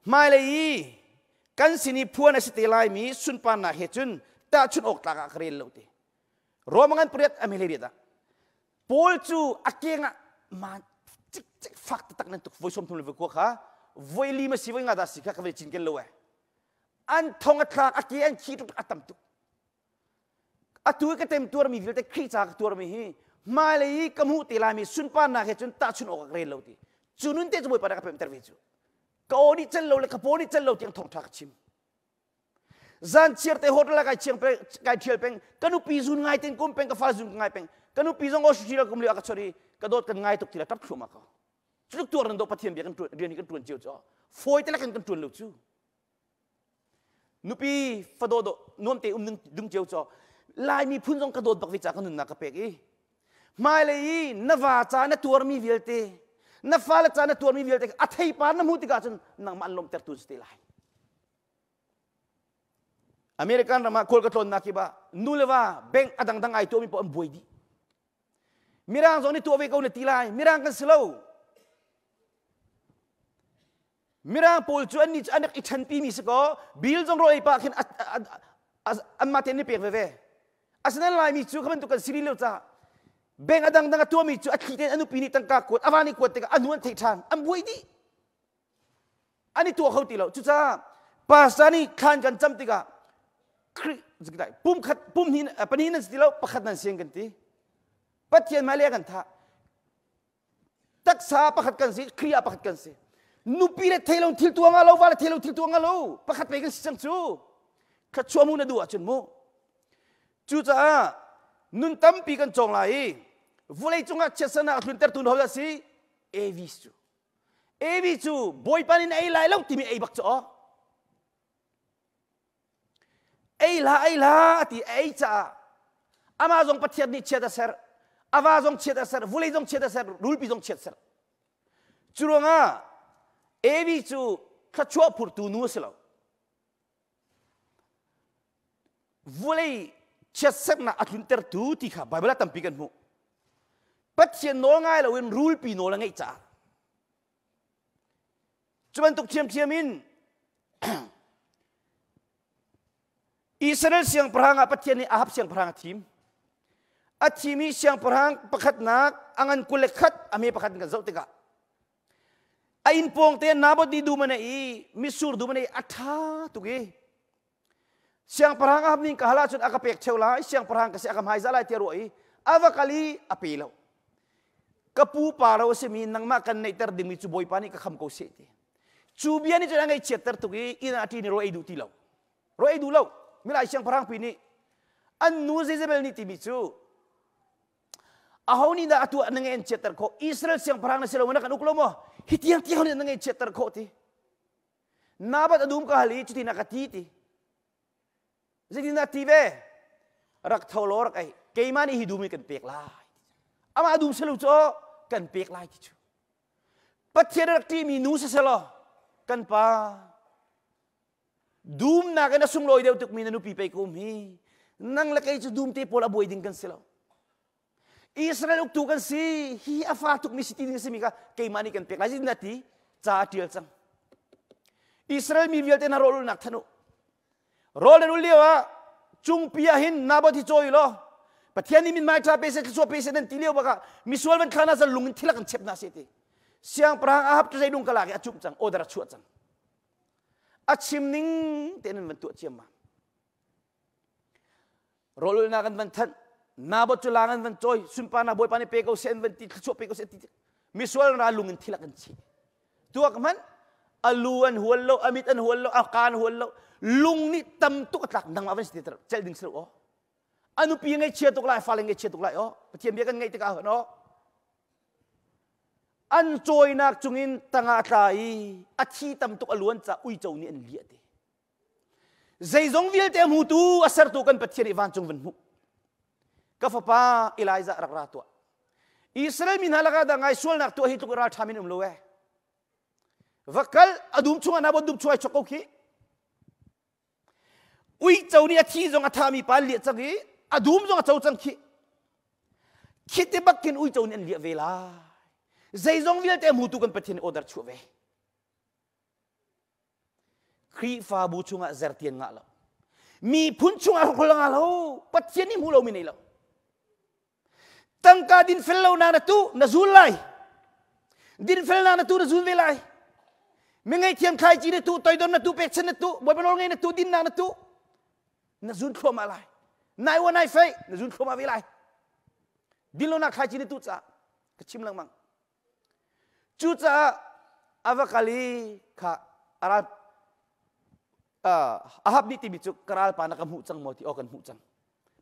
A: ไม่เลยกันสินีพัวในสติลายมีสุนปานาเหตุนแต่ชุนอกตากระเรียนเลวตีรวมกันเปรียบอเมริกาโพลจูอักเกงะมาจิกฟักตักนั่นตุกไว้ชมทุนเลยพวกเขาไว้ลีมาสิไว้งาดาสิค่ะเขาไปจินกันเลยอันทองอัตราอักเกงขี้ตุกอัตมตุกอัตัวก็เต็มตัวมีวิลเตครีจากตัวมีฮีมาเลยกมูติลามีสุนปานาเหตุนแต่ชุนอกกระเรียนเลวตีจุนุนเตจะบ่อยปานกับเป็นอินเตอร์วิจูก็อดีตจันโลเลยกับอดีตจันโลที่ยังทองทักชิมจันเชียร์แต่โฮเทลก็เชียงไปก็เชียร์เป็นกันอุปีซุนง่ายเต็งกุมเป็นกับฟ้าซุนง่ายเป็นกันอุปีซงก็สุดที่เรากุมเลี้ยงก็ชอรีก็โดดกันง่ายตุกทีละทับชั่วมาเขาทุกตัวนั้นโดดปะเทียนเบียกันตัวเรียนนี้กันตัวเจียวจ้อฟอยแต่ละกันตัวเลี้ยวจูนุปีฟาโดโดนวมเตะดึงเจียวจ้อลายมีพุ่นซงกระโดดบักวิจารกันหนึ่งนักเป็กอีมาเลยนวาจานะตัวมีวิลเตนับฟ้าละจานตัวมีวิลเตอัฐิปานน้ำมุติกาจนนังมันลมเตอร์ตุสติลายอเมริกันรามาโคลกาตอนนักกิบะนูเลว่าเบงอดังไอตัวมีปอมบวยดีมิรังซองนี่ตัวเวกเอาเนติลายมิรังกันสโลมิรังโพลจวนนี่อันนักอิชันปีมิสก็บิลซองโรยปาขินอันมาเทนนี่เปียกเว่อาศัยลายมิจูเขาเป็นตัวกันสิริเลวจ้าเบงอดังตัวมิจูอัดขีดอันนุปีนี่ตั้งกากวดอวานี่กวดเตกอันนู้นเทชานอันบวยดีอันนี้ตัวเขาตีเราจุจ้าภาษานี่ขันกันจำติกาครีจะได้ปุ่มหินปนินนั่นสิเราประคัดนั่นเสียงกันทีปัจเจียนมาเลี้ยกันท่าตักษาประคัดกันสิครีอาประคัดกันสินุปีเรเทลงทิลตัวงาเราวาเลเทลงทิลตัวงาเราประคัดไปกันสิจังจูขัดชัวมูนดูอ่ะจนมูจูจ้านุนตั้มปีกันจงไหลวุ้ยจงอ่ะเชสนาคุณเตอร์ตุนหัวสิเอวิจูบอยปานินไอไลแล้วที่มีไอบักจ่อไอ้ละที่ไอ้จ้าอามาจงปฏิญาณนี่เชื่อเสร์อาวาจงเชื่อเสร์วุ้ยจงเชื่อเสร์รูลปีจงเชื่อเสร์จุลงะเอวิจูขัดชัวพูดตูนูสแล้ววุ้ยเชื่อเสร์น่ะอัตุนเตอร์ตูที่ข้าไบเบิลตั้มปีกันมูปฏิญาณโน้ง่ายแล้วเว้นรูลปีโน้ละไงจ้าจุบันตุกเทียมินอิสราเอลเสียงพระงาปฏิญาณอาหับเสียงพระงาทีมอาทีมีเสียงพระงประคัดนักอังกุเลขัดอเมประคัดกันเจ้าติกาอินพงเตียนนาบดีดูมันอีมิสูร์ดูมันอีอัฐาตุกี้เสียงพระงาบนิ่งกะฮลาจุดอากาเปกเชวลาเสียงพระงาเสียงกำไฮซาลายเทียรวยอาวกาลีอภิเลวกปูปาราเสมีนังมากันในเตอร์ดิมิจูบอยปานิกะคำโกเสติจูเบียนี่จะนั่งไอเชตเตอร์ตุกี้อินาทีนี่รวยดูทีเลวรวยดูเลวมิลาเสียงพระงาปีนี้อันนูเซเซเบลนี่ติมิจูอาหนี่ด่าตัวนั่งเอ็นเชตเตอร์โคอิสราเอลเสียงพระงาเสลวนักนุกลมฮิตยังที่เขาเนี่ยนั่งเอ็นเชตเตอร์โคตินาบัดอดุมกะฮลีจุดที่นักตีติjadi nanti be rak tholor rak ai keimani hidumi kan pek lai ama adum selu cho kan pek lai chu pathian rak ti mi nu selo kan pa dum na kan sum loi deu tuk mi nu pi pe kum hi nang la kai chu dum te pola boi ding kan selo Israel uk tu kan si hi afa tuk mi siti ding si mi ka keimani kan pek lai jadi nanti cha tiel chang Israel mi vial te na rol nak thanu role nu liwa chung piahin nabati choi lo pathian ni min mai cha pese so pese den tilio baka misual ban khana sa lungin thilak an chep na seti siang prang ahap tu sei dung kala ke achum chang odara chu chang achim ning tenan man tu chiam ma rolul na kan van than na bo chulangan van choi sumpa na boy pani pe ko sen van ti chu pe ko sen ti miswal na lungin thilakan chi tuak man aluan huallo amit an huallo akan huallo lung ni tam tu katlak nang awan si titer chel ding sro anu pi ngai chia tuk lai faleng ngai chia tuk lai pathiam bia kan ngai tika no an choi nak chungin tanga tai athi tam tuk aluan cha ui chau ni an lia te zai zong vil te mu tu asar tu kan pathian iwan chung van mu ka fa pa Elijah rak ra tu Israel min halaka da ngai sual nak tu hi tuk ra thamin loe vakal adum chunga na bo dum chuai chokau ki ui chau ni athi zong athami pa lia changi adum zong chau chang ki khite bakin ui chau ni an lia vela zai zong vil te mu tu kan pathian order chu ve khri fa bu chunga zertian nga lo mi phun chunga khol nga lo pathian ni mu lo mi nei lo tangka din fellow na tu na zulai din fellow na tu na zul velai mengai thiam khai chi na tu toidon na tu pechen na tu boy panol ngai na tu din na tu na zun khoma lai nai wa nai fei na zun khoma velai dilo na khai chi na tu cha kachim lang mang chu cha avakali kha arab ahab ni ti bichu karal pa na kam hu chang mo ti o kan hu chang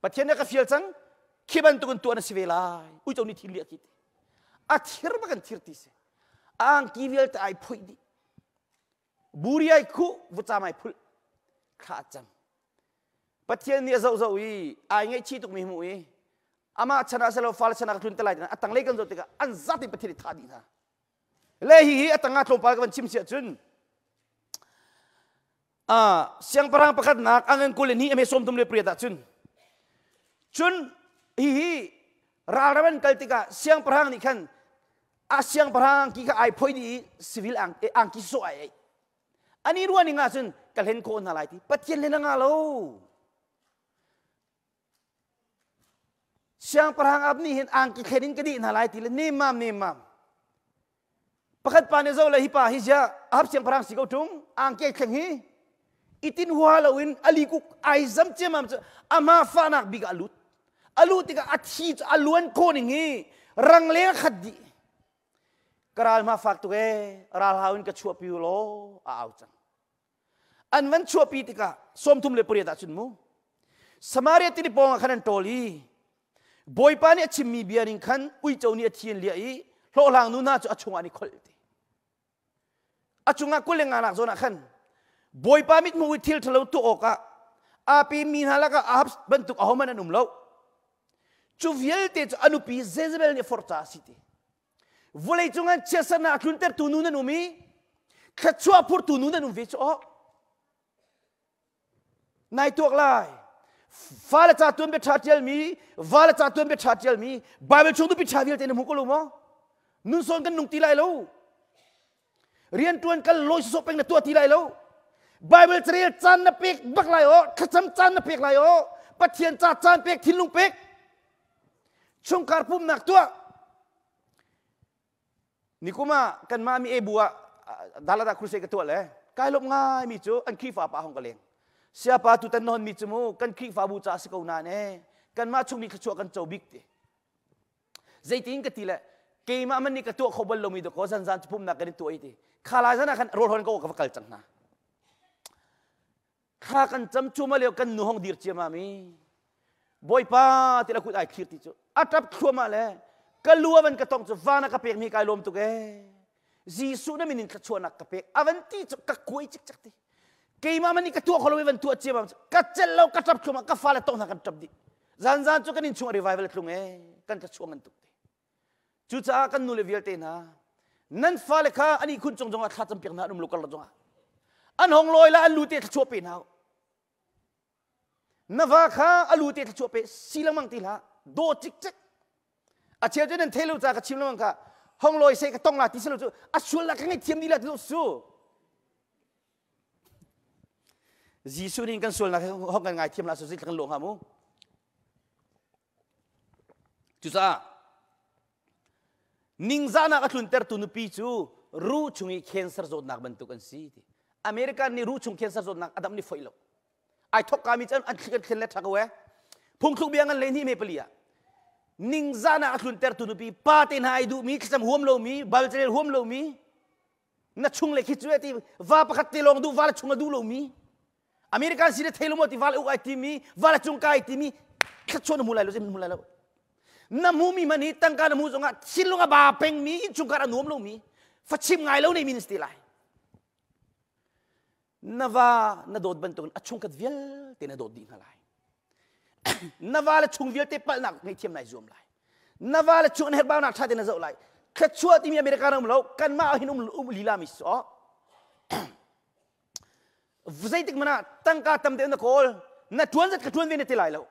A: pathian na ka fiel chang khiban tu kan tu na sivelai u chau ni thilia ki a thir ba kan thir ti se ang ki vel ta ai phoi di buriai khu vucha mai phul kha chang pathian ni zau zau i ai ngai chi tuk mi mu i ama chana selo fal chana ka tun ta lai na atang le kan zo te ka an zati pathian tha di na le hi atanga thlom pa kan chim sia chun siang parang pakat nak angan kulen ni ame som tum le priya ta chun hi raraman kaltika siang parang ni kan siang parang ki ka ai phoi di civil ang ki so ai ani ruan ni nga chun kalhen ko na lai ti pathian le na nga lo siang parang ab ni hin ang ki khenin ka di na lai ti le ni mam pakat pa ne zo la hi pa hi ja ab siang parang si ko tung ang ke kheng hi itin hualawin alikuk ai zam chemam ama fanak biga alut tika athi aluan koning hi rangle khaddi karal ma fak tu ke ral haun ka chua piu lo au chang an van chua pi tika som tum le puri da chun mu samaria tini pong khanan toli boy pani achimi biaring khan ui chawni athien lia i hlo lang nu na chu achunga ni khol ti achunga kulenga nak zona khan boy pamit mu thil thalo tu oka api min halaka ahab bentuk ahoman anum lo chu viel te anupi Jezebel ni forta city volei chunga chesana klunter tunu na numi khachua pur tunu na num ve cho nai tuak lai fala cha tun be thatial mi vala cha tun be thatial mi bible chung tu pi thavial te mu ko lo mo nun son kan nung ti lai lo rian tuan kal loi so peng na tu ti lai lo Bible trail chan na pek bak lai o khacham chan na pek lai o pathian cha chan pek thin lung pek chung kar pum nak tua nikuma kan ma mi ebua dalata kruse ka tua le kai lop ngai mi chu an khi fa pa hong ka leng sia pa tu tan non mi chu mu kan khi fa bu cha se ko na ne kan ma chung mi khachua kan chau bik te zaitin ka ti le ke ma man ni ka tua khobal lo mi do ko zan zan pum na ka ni tu ai ti khala jana kan rol hon ko ka kal chang naข้ากันจำชั่วมาเลี้ยวกันหนูห้องดีร์เจียมามีบ่อยป้าที่เราคุยไอ้คิดที่จู่อัตรับชั่วมาแล้วกันลัวมันกระต้องจะฟ้านักกระเปกมีกายลมตุกเอจีสุนั่นมีนินกระชวนนักกระเปกอวันที่จะกระคุยจิกจักทีเกี่ยมามันนี่กระตัวเขาเลยวันตัวเจียมากระเจลเรากระทับชั่วมากระฟ้าเลยต้องนักกระทับดิจันจู่กันนินช่วงรีไวเวลตุงเอกันกระชวมันตุกทีจู่จ้ากันนูเลวิลเตนะนั่นฟ้าเลยค่ะอันนี้คุณจงอัดข้าจำเปียกนะนุ่มลูกกันละจงอันหงลอยละอันลูเตะชั่วเป็นเอานวาข้าอันลูเตะชั่วเป็นสีละมังตีละโดจิกจิกอาเชียวจะนั่นเทลูจากชิมละมังค่ะหงลอยเสกต้องละที่สิลูจู่อาชวนละกันไงเทียมดีละที่สู้จีสุนี่กันส่วนละห้องกันไงเทียมละสุดที่กันหลงหามูจู่จ้านิ่งจานักตุนเตอร์ตุนปีจู่รู้ช่วงนี้แคนเซอร์โจดนักบรรทุกกันสิ อเมริกันนี่รู้ชงเขียนสะสดนักอดัมนี่ไฟลกไอ้ทอกกามีจันอันเขียนเล็ดทักเอาไว้พุ่งทุกเบียงกันเลยนี่ไม่เปลี่ยนิ่งจานะทุนเตอร์ตุนปีป้าเต็นหายดูมีขจมหัวมโลมีบาลเจริญหัวมโลมีนัดชงเล็กคิดช่วยที่ว่าประคัตเตลองดูว่าละชงดูโลมีอเมริกันสิเดเทลโมที่ว่าละอุกไอทีมีว่าละชงกายทีมีขจรมูลายโลเซมูลายโลน้ำมูมีมันนี่ตั้งการน้ำมูจงอ่ะสิลงอ่ะบาเพ่งมีชงการนุ่มโลมีฟัดชิมไงแล้วในมินิสติไลนว่านาโดดบันตุนชงกัดเวลเตนาโดดดิ่งอะไรนว่าละชงเวลเตปนักในเทียมนายzoomไลนว่าละชงเฮร์บ้านักชาตินาเจ้าไลขจรที่มีอเมริกันเรากันมาหินุมลีลามิสอ๋อวิจัยติกมันตั้งการทำเดินนักโอลนัดชวนจะขจรเวนิติไลแล้ว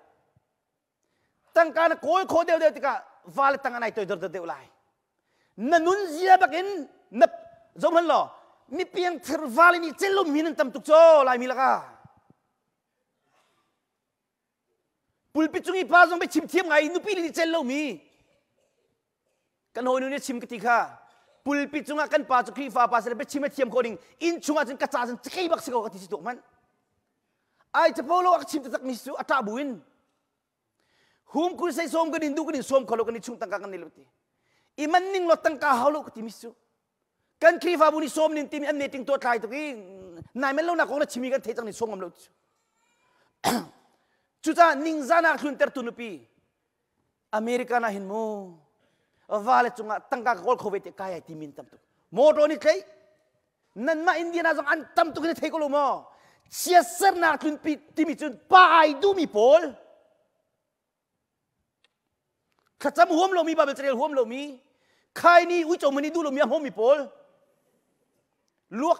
A: ตั้งการนักโอลโคเดียวติกาวาลตั้งอะไรตัวเดียวไลนันนุนเสียบักอินนับzoomมันหล่อมีเพียงทวาลินี่เจลมินันทำตุกโจลายมิลากาปุลปิจุงอีป้าจงไปชิมเทียมไงนุปีนี่เจลมีกันโหนูเนี่ยชิมกติกาปุลปิจุงกันป้าจุกรีฟ้าป้าเสร็จไปชิมเทียมโคดิ้งอินชุงอาจจะกระจายจนจะขี้บักสิกากติดตัวมันไอ้เจ้าพ่อโลกชิมตักมิสุอัตราบุญหุมคุณใส่ส้มกันดินดูกันดินส้มเขาโลกันดิชุงตั้งกันนี่เลยอีมันนิ่งโลตั้งกาเขาโลกติมิสุกันครีฟ้าบุญส้มนินติมอันเนติงตัวไทยตัวนี้นายมันเล่าหนักของนักชิมีกันเทจังนิส้มกันเลยจุดจ้านิ่งจานักทุนเตอร์ตุนปีอเมริกาน่ะเห็นโมว่าเลยจงตั้งกากอลโควิดกายที่มินตั้มตุโมโดนี่ใครนั่นมาอินเดียน่ะจงอันตั้มตุกันเทก็รู้มั้งเชียร์เซอร์นักทุนปีที่มีจุดป้ายดูมีโพลข้าจำหัวมโลมีบาเบลเจริญหัวมโลมีใครนี่อุ้ยโจมันนี่ดูโลมีหัวมีโพลลวก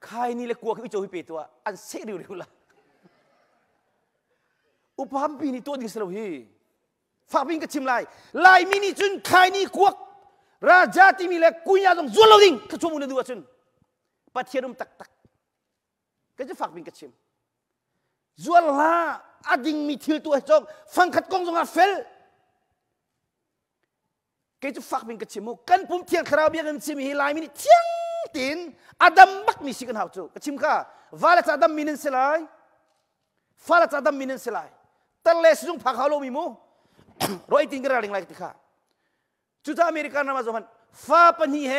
A: ใครนี่เลยกลัวอุ้ยโจอุ้ยเปตัวอันเสียเร็วๆละอุปถัมภ์ปีนี่ตัวดิ่งสลบฮีฝากพิงกับชิมลายมินิจุนใครนี่กวกราชาที่มีเล็กกุญยาต้องจวนเราดิ่งขจมุนดูจุนปัทยารุมตักก็จะฝากพิงกับชิมจวนละอดิ่งมีทิลตัวจงฟังขัดกงจงอาเฟลก็จะฝากพิงกับชิมกันปุ่มเทียนคราวเบียกันชิมฮีลายมินิเทียงตินอดัมบักมีสิกันหาจูกับชิมข้าวาเลตอดัมมินินเซลายฟาเลตอดัมมินินเซลายแต่เลสจงพักเขาโลมิมูรอยติงกระดิ่งไล่ติข้าจุดอเมริกันมาจมันฟ้าปนีเฮ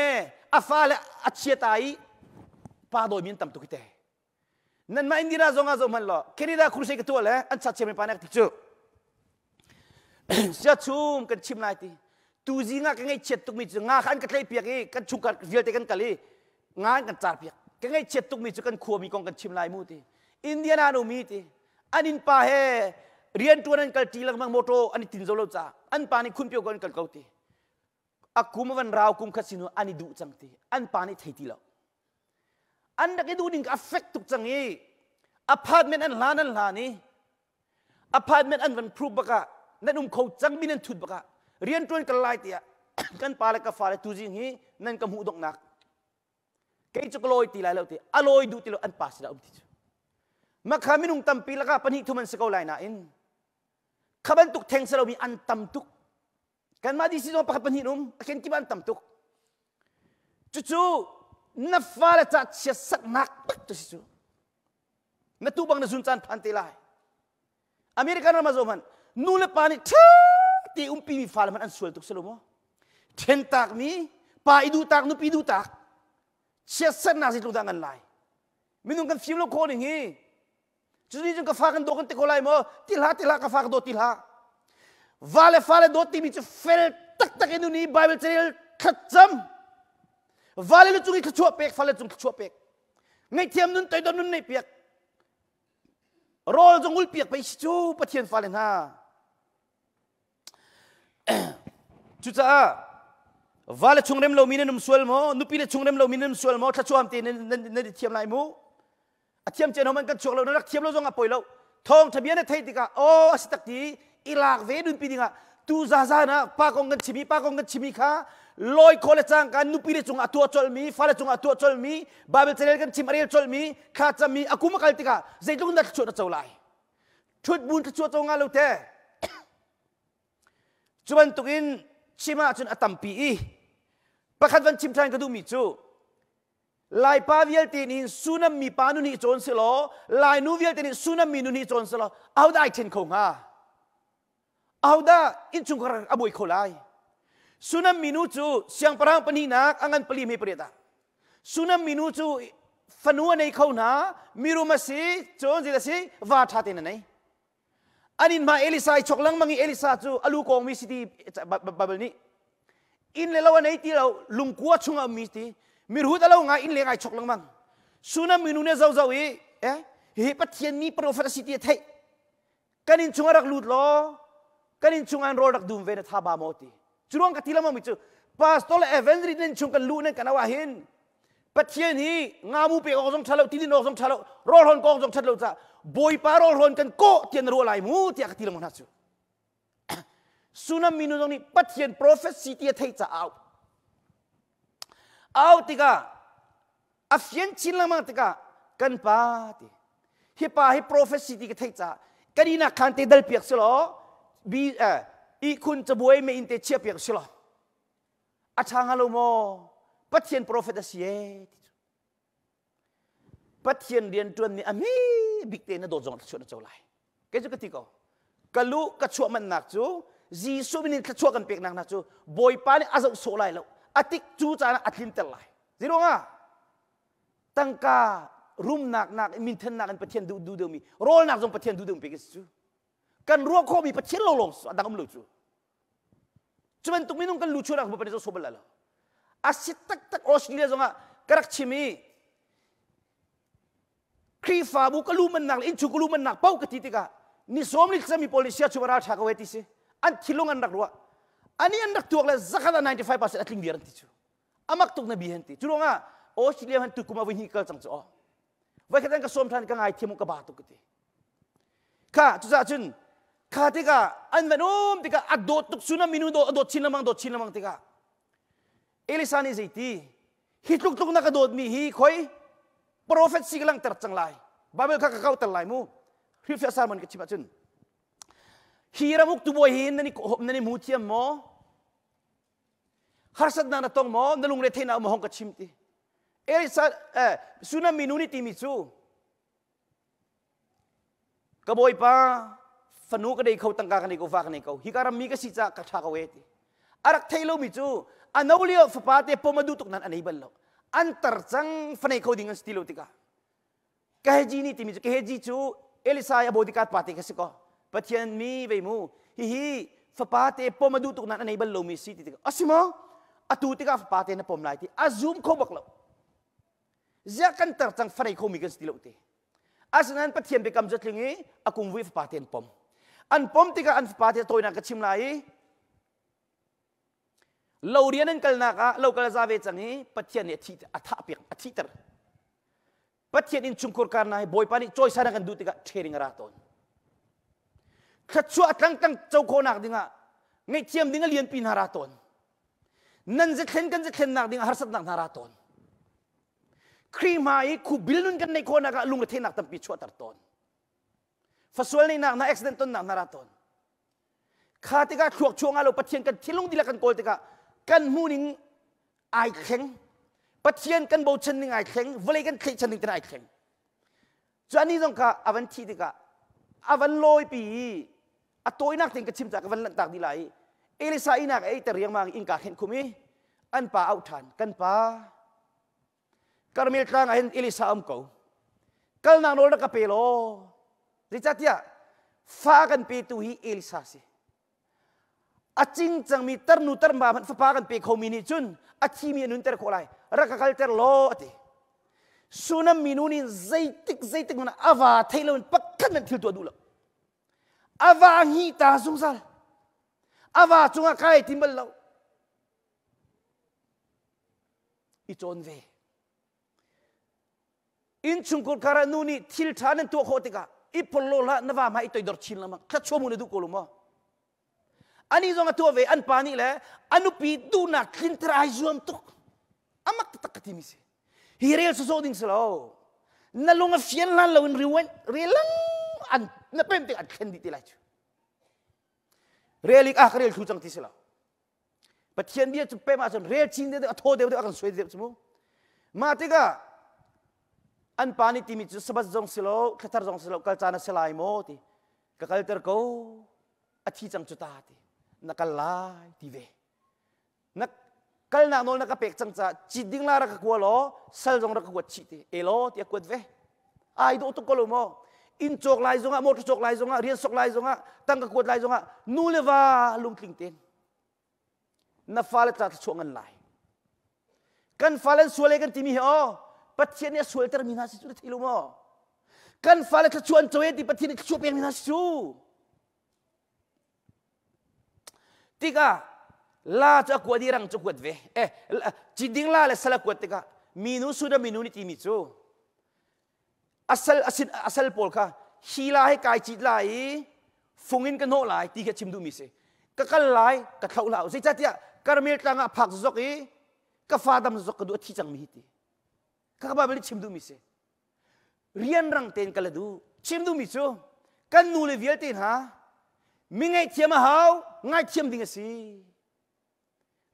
A: อาฟ้าเลอัจฉริยะป้าโดยมินตั้มตุกิเตนั่นมาอินเดียจงอาจมันล้อแคนาดาครูเซกตัวเลยอันชัดเจนไม่ปานักติจูเสียชุมกันชิมไล่ตีตูจีงากันไงเช็ดตุกมิจูงาขันกันเลยเปียกกันชุกกันเวียดกันกะลีงานกันจ่าเปียกกันไงเช็ดตุกมิจูกันขัวมีกองกันชิมไล่มูตีอินเดียนาโนมีตีอันอินป้าเฮเรียนตัวนั้นกัลทีลังมังโมโตอันนี้ตินโซโลจ้าอันปานี่คุณเปียวกันกัลเกาตีอากุมวันราวกุมขัดสินุอันนี้ดูจังตีอันปานี่เทติแล้วอันนักดูนิ่งอัฟเฟกตุกจังยี่อพาร์ตเมนต์อันลานี่อพาร์ตเมนต์อันวันพรูบกะนั่นเขาจังมินันทุดบกะเรียนตัวนั้นกัลไลตีอ่ะกันปาเลกฟ้าเลตูจิงฮีนั่นกำหูดกนักเกยจุกลอยตีไลแล้วตีอลอยดูตีแล้วอันปาสิแล้วตีมาขามินุงตัมปีละกะปนิทุมันสกอไลน่ะอินขบันตุกแทงสเรามีอันตัมตุกกันมาดิสิโนปะขบันหินุมเข็นกี่บันตัมตุกจู่ๆนับฟ้าละจัดเสียสักนักปักตุสิจู่นัตุบังนัสุนจันพันเตลัยอเมริกันมาโซมันนูเลปานิที่ปีมีฟ้าละมันอันสวยตุกสโลโมเทนตากมีปาอิดูตากนุปีดูตากเสียสักนักสิตุดังกันไลมินุงกันฟิวโลโคนิ่งฮีจุดนี้จึงกฟ้ากันโดกันเตโกไลโมติลากฟ้ากันโดติลาวาเลฟาเลโดติมิจุเฟลตักเอ็นดูนี่ไบเบิลเจริญขัดจำวาเลลุจุงขชัวเป็กฟาเลจุงขชัวเป็กไงเทียมนุนตัวโดนนุนในเปียกรอจงอุลเปียกไปชูปะเทียนฟาเลน่าจุดจ้าวาเลชงเร็มเรามีนุ่มสวลโมนุปีเลชงเร็มเรามีนุ่มสวลโมขัดชัวมตีในเทียมไรโมเทียมเจนมันกันชกเรานักเทียมเราจงอภัยเราทองทะเบียนในไทยติกาโอ้สิตักดีอิลากเวดุนปีดิงะตูซาซานะป้ากองกันชิมีค่ะลอยโคเลจังกันนุปีเลจงอตัวจอลมีฟ้าเลจงอตัวจอลมีบาเบลเจเลกันชิมอารีลจอลมีข้าจะมีอากุมาคัลติกาใจตุงนักชวดเจ้าไลชุดบุญชวดเจ้างาเราเตะจุบันตุกินชิมาจนอตัมปีประคัดวันชิมทานก็ดูมีจู ลายป้าวิลตินินสุนัมมีปานุนิจนสิโลลายนูวิลตินินสุนัมมีนุนิจนสิโลเอาได้เช่นคงฮะเอาได้อินจุงกระอบุยโคลายสุนัมมีนูจูเสียงปรางปนีนักอังันปลีไม่เปรียดสุนัมมีนูจูฟันัวในเขาหนามีรูมาสีจนจิตสีวาทัดเองไหนอันนี้มาเอลิซาชกลังมังเอลิซาจูอลูกองมิสตีบับเบิลนี้อินเลวในที่เราลุงกัวชุงอามิสตีมีรู้แต่เราไงอินเลงไอชกลังมังสุนัมมีนูเนี่ยเจ้าเอ๋เฮ้ปัทยันมีโปรเฟสซิตี้เทกันอินชุงรักลุดล้อกันอินชุงอันรอรักดูมเวนัทฮาบามอตีจุดวงกันที่เราไม่มิจูพาสตอลเอเวนรินชุงกันลุนั่นกันเอาหินปัจเจนี้งามูเปออกจงทะเลาะที่ดินออกจงทะเลาะรอหอนกองจงทะเลาะจ้าบอยปารอหอนกันโกเทียนรัวไหลมูที่อักที่เราไม่ทันจูสุนัมมินุตรงนี้ปัจเจนโปรเฟสซิตี้เทจ้าเอาติกาอัฟยันชินละมันติกากันปาติฮิปาฮิโปรเฟสซิตี้เทจ้ากันอินักขันเตดัลเปียกสิโลบีอีคุณจะบวยไม่อินเตเชียเปียกสิโลอาชางฮัลโลโมปัจเจียนโปรเฟตเสียปัจเจียนเรียนจวนนี่อเมบิกเตนโดนจงชวนเจ้าไหลแกจะกติกากะลุกะชัวมันหนักจูจีสุบินินกะชัวกันเปียกหนักจูบอยปานี่อาจจะโซไหลแล้วอติกจูจานะอัดลินเตลไหลจีรู้ง่ะตั้งการุมหนักมินเทนหนักกันปัจเจียนดูเดิมมีโรลหนักจงปัจเจียนดูเดิมเปียกจูกันรัวข้อมีปัจเจียนลงดังกำลังจูจุดนั้นตุกมินุ่งกันลุชนักบุปผาโซบลละอาศิตักออสเตรเลียจงอ่ะกระชิมีครีฟาบุกลูมันหนักอินชูกลูมันหนักเป้ากติติกานี่สมนิสมี polisi ชุบราชากเวติสิอันทิลงอันรักรัวอันนี้อันรักตัวเลยสักขนาด 95% อัตลิงเดียร์ติจูอามักตุกนบีเห็นติจุดงอ่ะออสเตรเลียมันตุกุมาวินิกาจังจ้อไว้แค่นั้นก็สมทันกันไงที่มุกบาตุกติข้าจุดจุนข้าติกาอันวันติกาอดตุกสุนัมินุอดชินละมังติกาเอลิซานี่สิที่ฮิตลุกนักโดดมีฮีคอยโปรเฟสซี่กำลังตัดจังไรบาเบลข้าเขาตัดไรมูฮิฟยาซาร์มันก็ชิบะจุนฮีรามุกตุบอยฮินนั่นมูเทียมโมฮาร์สัดนาตองโมนั่นลุงเรเทน่าโมฮงก็ชิมตีเอลิซาสุนัมินุนี่ตีมิจูกบอยป้าฟันูก็ได้เขาตั้งการกันได้เขาฝากกันได้เขาฮิการามีก็สิจ้ากระชากเอาไว้ตีอารักเทโลมิจูอันนั้นเลี้ยวฝาเตะพอมาดูตุกนั้นอันนี้บัลโลอันตรจังฟันไอเขาดิ้งสติโลติกาแค่จีนี่ที่มีจูแค่จีจูเอลิซายาบดิการปาติกสิกอปัจจัยมีเวมูฮิฝาเตะพอมาดูตุกนั้นอันนี้บัลโลมีสิติกาอาสิมาอตูติกาฝาเตะนั้นพอมไล่ที่อาซูมเขาบักโลจะกันตรจังฟันไอเขามีกันสติโลติอาสนั้นปัจจัยเป็นคำจัดลิงนี้อากุมวิฝาเตะพอมอันพอมติกาอันฝาเตะตัวนั้นก็ชิมไล่เราเรียนนั่นกันนะเราก็จะเวจังนี้ปัจจัยเนี่ยที่อัฐเปียกอัฐิตร์ปัจจัยอินชุมคุรการนายบอยปานี่จอยสานักันดูติกะเทริงราตอนขัดชัวตั้งเจ้าโคนักดิ้งะไงเทียมดิ้งะเลียนปีนหาราตอนนั่นจะเข็นกันจะเข็นนักดิ้งะหาสัตนักหาราตอนครีมายคูบิลนุนกันในโคนักลุงเทนักตั้งปีชัวตัดตอนฟัสวลในนักเอ็กซ์เดนตอนนักหาราตอนข้าติกะช่วงช่วงเราปัจจัยกันที่ลุงดิลกันโกลติกะกันมูนิงไอแข็งปัจเจียนกันโบชันนิงไอแข็งวลีกันคลิชันนิงเป็นไอแข็งจวนนี้ต้องกะอวันที่ติกะอวันลอยปีอัตัวนักติงกระชิมจากอวันตักดีไหลเอลิซาอินักไอแต่เรียงมาอิงกาเห็นคุมีอันป่าเอาทันกันป่าการมีทางเห็นเอลิซาอัมเขากันนางโนรักเปโลดิจัตยาฟ้ากันเปตุฮีเอลิซาสิอาจริงจังมีตร์นุตร์มาพันฟ้ากันเปเขามีนิจุนอาชีมีนุนเตอร์โคไลรักกันเตอร์โลติสุนัมมีนุนินใจติกมันอาวาเทลมันปักกันมันทิลตัวดูละอาวาฮีตาสุงซัลอาวาจุงอาคายทิมเบลเราอิจอนเวอินชุงกุลคารานูนี่ทิลทานันตัวโคติกาอิพโลละนวามาอิตัวดอร์ชินละมั้งขัดชั่วโมงดูโคลุมาอันนี้จงตัวเวอันปานี่แหละอันนุปีดูนักลินทรายจวมตุกอามักตักติมิสิฮีเรียลสุดดิ้งสโลนั่นลงอาฟิยนลันเราอินริวันเรียลังอันนั่นเป็นติอันเข็นดิติลายจูเรียลิกอาคเรียลชูจังติสโลปัจจัยนี้จะเป็นมาจนเรียลจริงเดียวอัฐโตเดียวอากันสวยเดียวสมมุ mati ka an pani timi chu sabat jong silo khatar jong silo kalchana selai mo ti ka kalter ko athi chang chu ta ti nakalai ti ve nak kal na nol nakapek chang cha chiding la ra ka ko lo sal jong ra ka ko chi ti elo ti akwat ve ai do to ko lo mo in chok lai zonga motor chok lai zonga rian sok lai zonga tang ka ko lai zonga nu lewa lung tling ten na fale ta chongan lai kan falen suale kan timi ho pathian ya sual ter mina situ thilu mo kan fale ta chuan choe ti pathian chu peng mina situ tika la cha ko di rang chu kwat ve chiding la le sala kwat tika minu su da minu ni timi chu asal pol ka hila hai kai chit lai fungin kan ho lai ti ka chimdu mi se ka kal lai ka thau lau sei cha tia karmel tanga phak zok i ka fadam zok ka du thi chang mi ti ka ba beli chimdu mi se rian rang ten kala du chimdu mi chu kan nu le vial ten ha mi ngai thiam hau ngai thiam ding si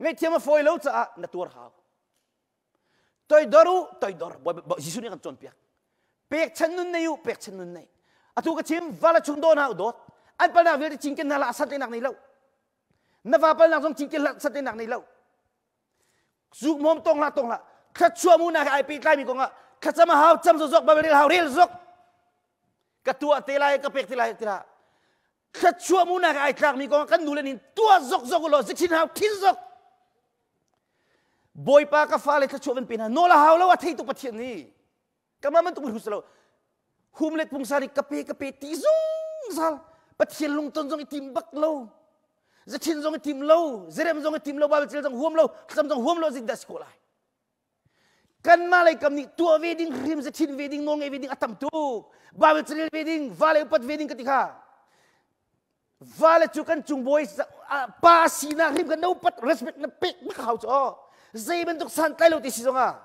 A: ngai thiam foi lo cha na tur hau toy dor jisu ni kan chon piak pek chan nun nei u pek chan nun nei atu ka chim vala chung do na dot an pa na vial ti chingken na la sat nak nei lo na va pal nak jong chingken la sat nak nei lo zuk mom tong la khat chua mu na ai pi tlai mi ko nga khat chama hau cham zok ba ril hau ril zok ka tua te lai ka pek te lai tira khat chua mu na ai tlak mi ko kan nu le nin tua zok lo zikhin hau thin zok boy pa ka fa le khat chua ben pina no la hau lo a thei tu pathian ni kama man tu husalo humlet pung sari kape ti zung sal pathian lung ton jong itim bak lo zikhin jong itim lo zerem jong itim lo ba chil jong huam lo sam jong huam lo zik das ko lai kan malai kam ni tua wedding rim zikhin wedding nong e wedding atam tu ba chil wedding vale upat wedding ketika vale chu kan chung boy pa sina rim kan no pat respect na pek ma khau cho zai ben tuk san tai lo ti si zonga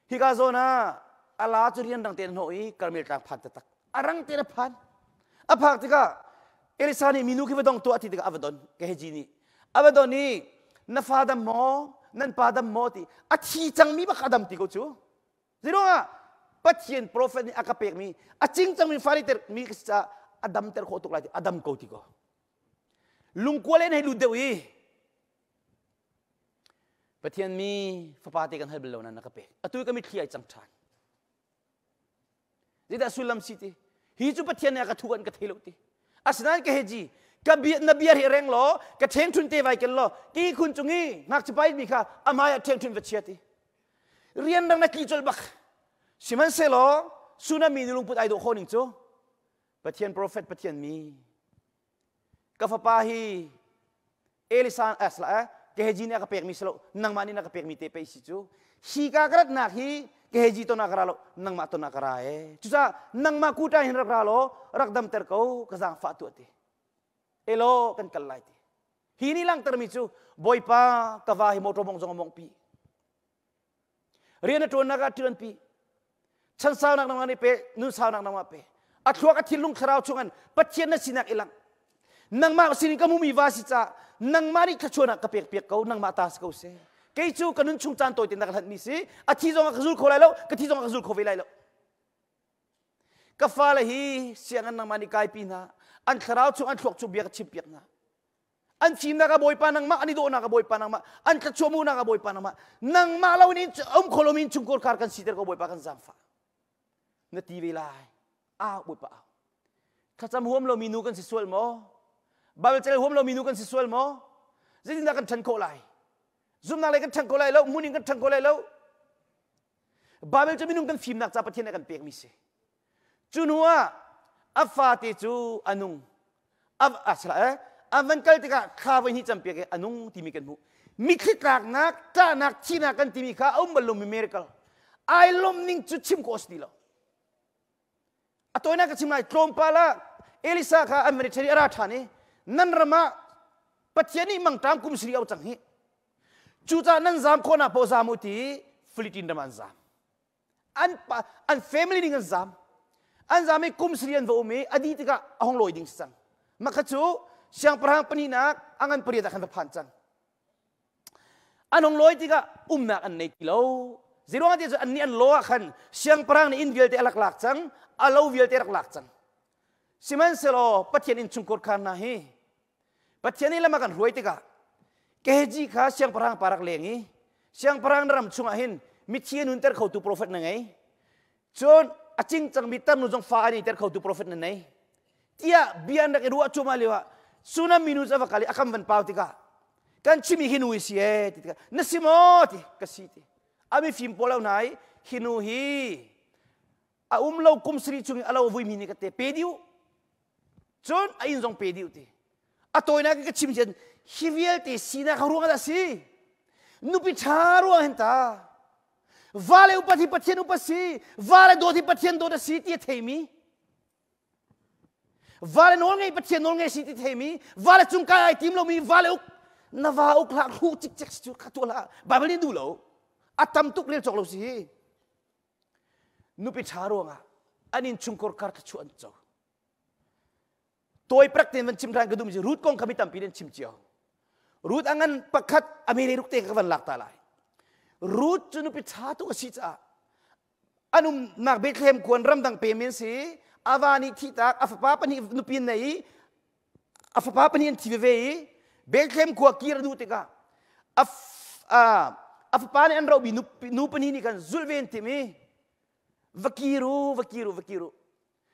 A: hika zona ala churian dang ten hoi karmel tak phat tak arang te phan aphak tika elisani minu ki wedong tu ati tika avadon ke hejini avadon ni na fadam mo nan padam mo ti athi chang mi ba kadam ti ko chu zero nga pathian prophet ni akapek mi aching chang mi fariter mi sa adam ter ko tuk la adam ko ti ko lungkwalen hai lu dewi pathian mi fapati kan hal belo na nakapek atu kami khiai chang than zida sulam city hi chu pathian ya ka thuan ka thelo ti asnan ke heji ka bi na biar hi reng lo ka theng thun te vai ken lo ki khun chungi ngak chipai mi kha amaya theng thun vachiati rian dang na ki chol bak siman se lo suna mi nulung put ai do khoning chu pathian prophet pathian mi ka fapa hi elisan asla ke heji ne ka pek mi selo nang mani na ka pek mi te pe si chu hi ka krat na hi ke heji to na karalo nang ma to na karae chusa nang ma kuta hin rakalo rakdam ter ko ka jang fa tu te elo kan kalai ti hi ni lang ter mi chu boy pa ka va hi moto bong jong mong pi rian to na ka tiran pi chan saw nak nang ni pe nu saw nak nang ma pe a thua ka thilung kharau chungan pathian na sinak ilang nang ma sin ka mu mi va si cha nang mari khachona ka pek pek ko nang ma tas ko se kei chu kanun chung chan toy tin nak mi si a thi jong ka zul kholai lo ka thi jong ka zul khowei lai lo ka fa la hi siang nang mani kai pi na an kharau chung an thlok chu biak chip piak na an chim na ka boy pa nang ma ani do na ka boy pa nang ma an ka chomu na ka boy pa nang ma nang ma lo ni kholomin chung kor khar kan siter ko boy pa kan jang fa na ti ve lai a boy pa khacham huam lo minu kan si sual mo Bible chel huam lo minu kan si sual mo zin na kan than ko lai zum na lai kan than ko lai lo muning kan than ko lai lo Bible cha minung kan phim nak cha pathian kan pek mi se chunua afati chu anung av asla avan kal tika kha vai ni cham pek anung timi kan mu mi khitrak nak ka nak china kan timi kha om balum miracle ai lom ning chu chim ko sti lo atoina ka chimai trom pala elisa kha americhari ara thani nan rama pathiani mangtam kum sri au chang hi chuta nan zam khona po zamuti filitin daman zam an family ning zam an zami kum sri an vo me aditika ahong loi ding sang makhachu siang prang panina angan priya da kan phan chang anong loy tika nak an nei kilo zero ati an ni an loa khan siang parang ni in vial te alak lak chang alo vial te rak lak chang siman selo pathian in chungkor khan na hi pathian ni lama kan ruai tika keji kha siang parang parak lengi siang parang ram chunga hin mithian hunter khau tu prophet na ngai chon aching chang mitar nu jong fa ani ter khau tu prophet na nei tia bian dak ruwa chuma lewa suna minu za vakali akam van pautika kan chimi hinu isia tika nasimoti kasiti ami fim polau nai hinu hi a umlo kum sri chung alo vui mini kate pediu chon a in jong pediu ti atoina ka chim chen hiviel te sina kharunga da si nupi tharu henta vale upati pathian upasi vale doti pathian do da si ti theimi vale nol ngai pathian nol ngai si ti theimi vale chungka ai tim lo mi vale uk na va uk la hu chik chik chu khatula babali du lo atam tuk le chok lo si nupi tharu nga anin chungkor kar ka chu an chaw toy prakten van chim rang gadum ji rut kong kami tam piden chim chiao rut angan pakhat amiri rukte ka van lak ta lai rut chu nupi tha tu si cha anum nak Bethlehem kuan ram dang pemen si avani thita afapa pani nupin nei afapa pani an tive Bethlehem ku akir du teka afapa ni an raw bi nupani ni kan zulven timi vakiru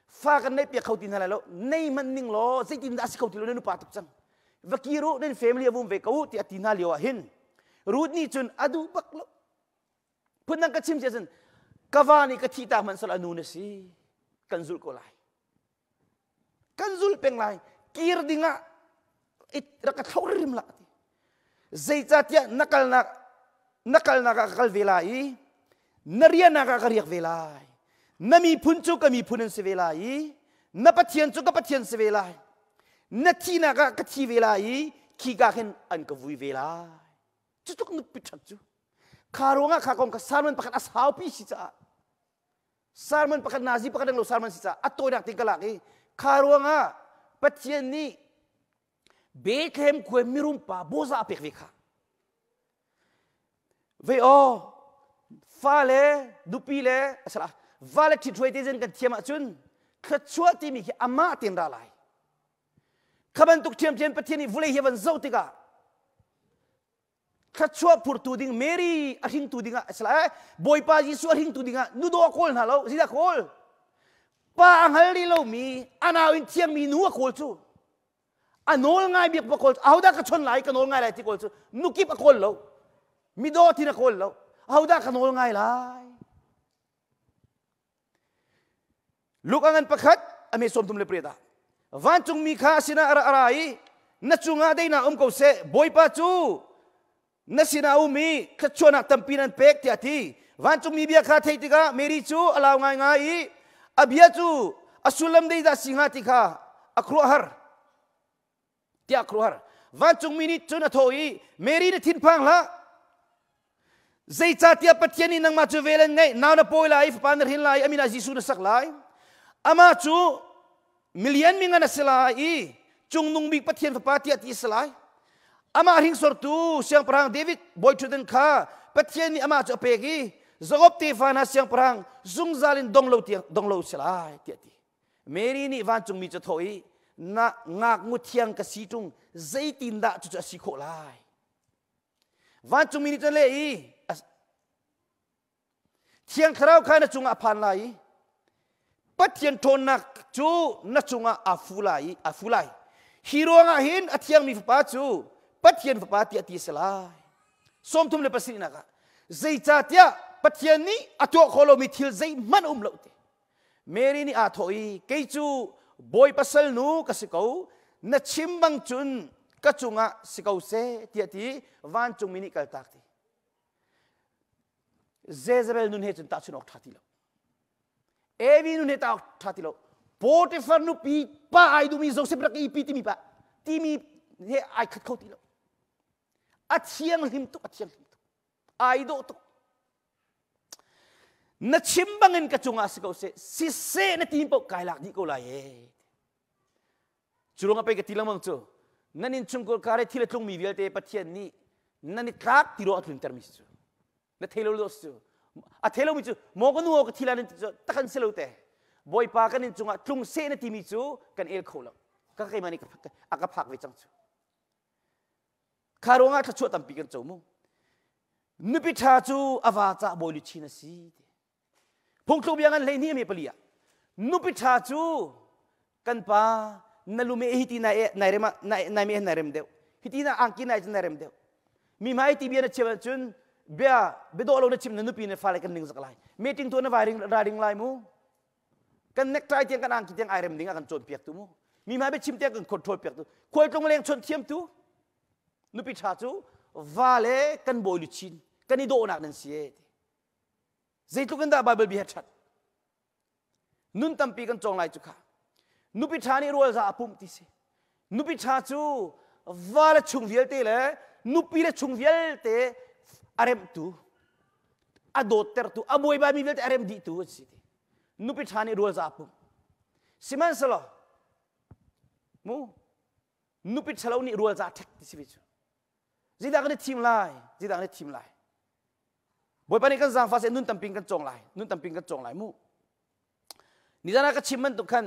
A: fa kan nei pia khautin halalo nei man ning lo zaitin da si khautin lo nu patuk chang vakiru nen family avum ve kau ti atina liwa hin rut ni chun adu baklo punang ka chim chen kawani ka thita man sal anu na si kanzul ko lai kanzul peng lai kir dinga it rakat thaurim la zai chatia nakal na ka kal velai naria na ka kariak velai nami punchu kami punan se velai na pathian chu ka pathian se velai na thina ka thi velai ki ka hen an ka vui velai chutuk nu pithat chu kharonga khakong ka sarman pakat asau pi si cha sarman pakat nazi pakat ang lo sarman si cha atoy nak tingkalaki kharonga pathian ni Bethlehem ku mirum pa boza apek vekha ve o fale dupile asala vale thithoi te jen kan thiama chun khachua ti mi ama tin ra lai khaban tuk thiam chen pathian ni vule heaven zotika khachua pur tu ding Mary ahing tu dinga asala boy pa Jisu ahing tu dinga nu do kol na lo sida kol pa anghal ri lo mi anawin thiam mi nu kol chu anol ngai bi pa kol auda ka chon lai ka nol ngai lai ti kol chu nu ki pa kol lo mi do ti na kol lo auda ka nol ngai lai lukangan pakhat ame som tum le preda van chung mi kha sina ara arai na chunga dei na ko se boy pa chu na sina umi khachona tampinan pek ti ati van chung mi bia kha thei ti ga Mary chu alaw ngai ngai abia chu asulam dei da singa ti kha akru har tia kruhar van chung minit chuna thoi Mary na thin phang la zai cha tia pathiani nang ma chu velen ngai naw na poi lai pan hin lai amina Jisu na sak lai ama chu million minga na selai chung nung big pathian pa tia ti selai ama hing sor tu siang prang David boy chuden kha pathiani ama chu pegi zogop te fana siang prang zung zalin donglo selai tia ti Mary ni van chung mi chu thoi na ngak ngu thiang ka si chung zaitin da chu si kho lai van chung minit le i thiang kharau kha na chung aphan lai pathian thon nak chu na chunga afulai hero nga hin athiang mi pa chu pathian pa ti ati selai som tum le pasina ka zai cha tia pathian ni ato kholo mi thil zai man lo te Mary ni a thoi ke chu boy pasal nu kasikau na chimbang chun kachunga sikau se tiati van chung mini kal takti Jezebel nun he chun ta chun ok thati lo evi nun he ta ok thati lo Potiphar nu pi pa ai du mi Joseph rak i pi ti mi pa ti mi he ai khat khau ti lo athiang lim tu ai do tu na chimbangin kachunga sikau se si se na tim po kai lak di ko la ye churunga pe ke tilamang chu nanin chungkol kare thile tlung mi vialte pathian ni นั่นนี่ทักที่รอถึงเทอร์มิสจูนั่นเทโลโลสจูอะเทโลมิจูมองกันนัวก็ทีละนี่จูตะกันเซโลเตบอยปากันนี่จุงอ่ะจุงเซนที่มิจูกันเอลโคลก็ใครมานี่ก็พักไว้จังจูคารวงอ่ะถ้าชั่วตั้มปีกันจูมุนุปิชาจูอาวาจาบอยลุชินาซีพงทุบยังกันเลยนี่มีเปลี่ยนุปิชาจูกันป้านั่นลูกเมย์ฮิตินายเรมนายเมย์นายเรมเดียวฮิตินาอังกินายจะนายเรมเดียวมีไม้ที่เบียนเชื่อจุนเบียเบดโอโลนชิมนั่นนุปีนฟ้าเลยกันหนึ่งสักลายเมติงตัวนั้นวายริงลายมูกันเน็กไทเตียงกันอังกิเตียงไอเรมดิ้งกันโจนเปียกตัวมูมีไม้ไปชิมเตียงกันคอนโทรลเปียกตัวคุยตรงเลี้ยงชนเทียมตัวนุปิชาจูวาเลกันบอยลุชินกันนี่โดนักนั่นเสียใจตุกันดาไบเบิลบีฮัดชัดนุนตั้มปีกันจงไล่จุค่ะนุปิชานี่รัวจะอาปุ่มติเสนุปิชาจูวาเลชุงเวียลเตเลยนุปีเลชุงเวียลเตอารมตูอโดเตอร์ตูอบวยบามีเวียลเตอารมดีตูสินุปิชานี่รัวจะอาปุ่มสิมันสโลมูนุปิชาเรานี่รัวจะแท็กติสิบิจูจีดักนี่ทีมไล่จีดักนี่ทีมไล่บอยปานี่กันจางฟ้าเสนุนตั้มปีกันจงไล่นุนตั้มปีกันจงไล่มูนี่จะนักชิมมันตุกัน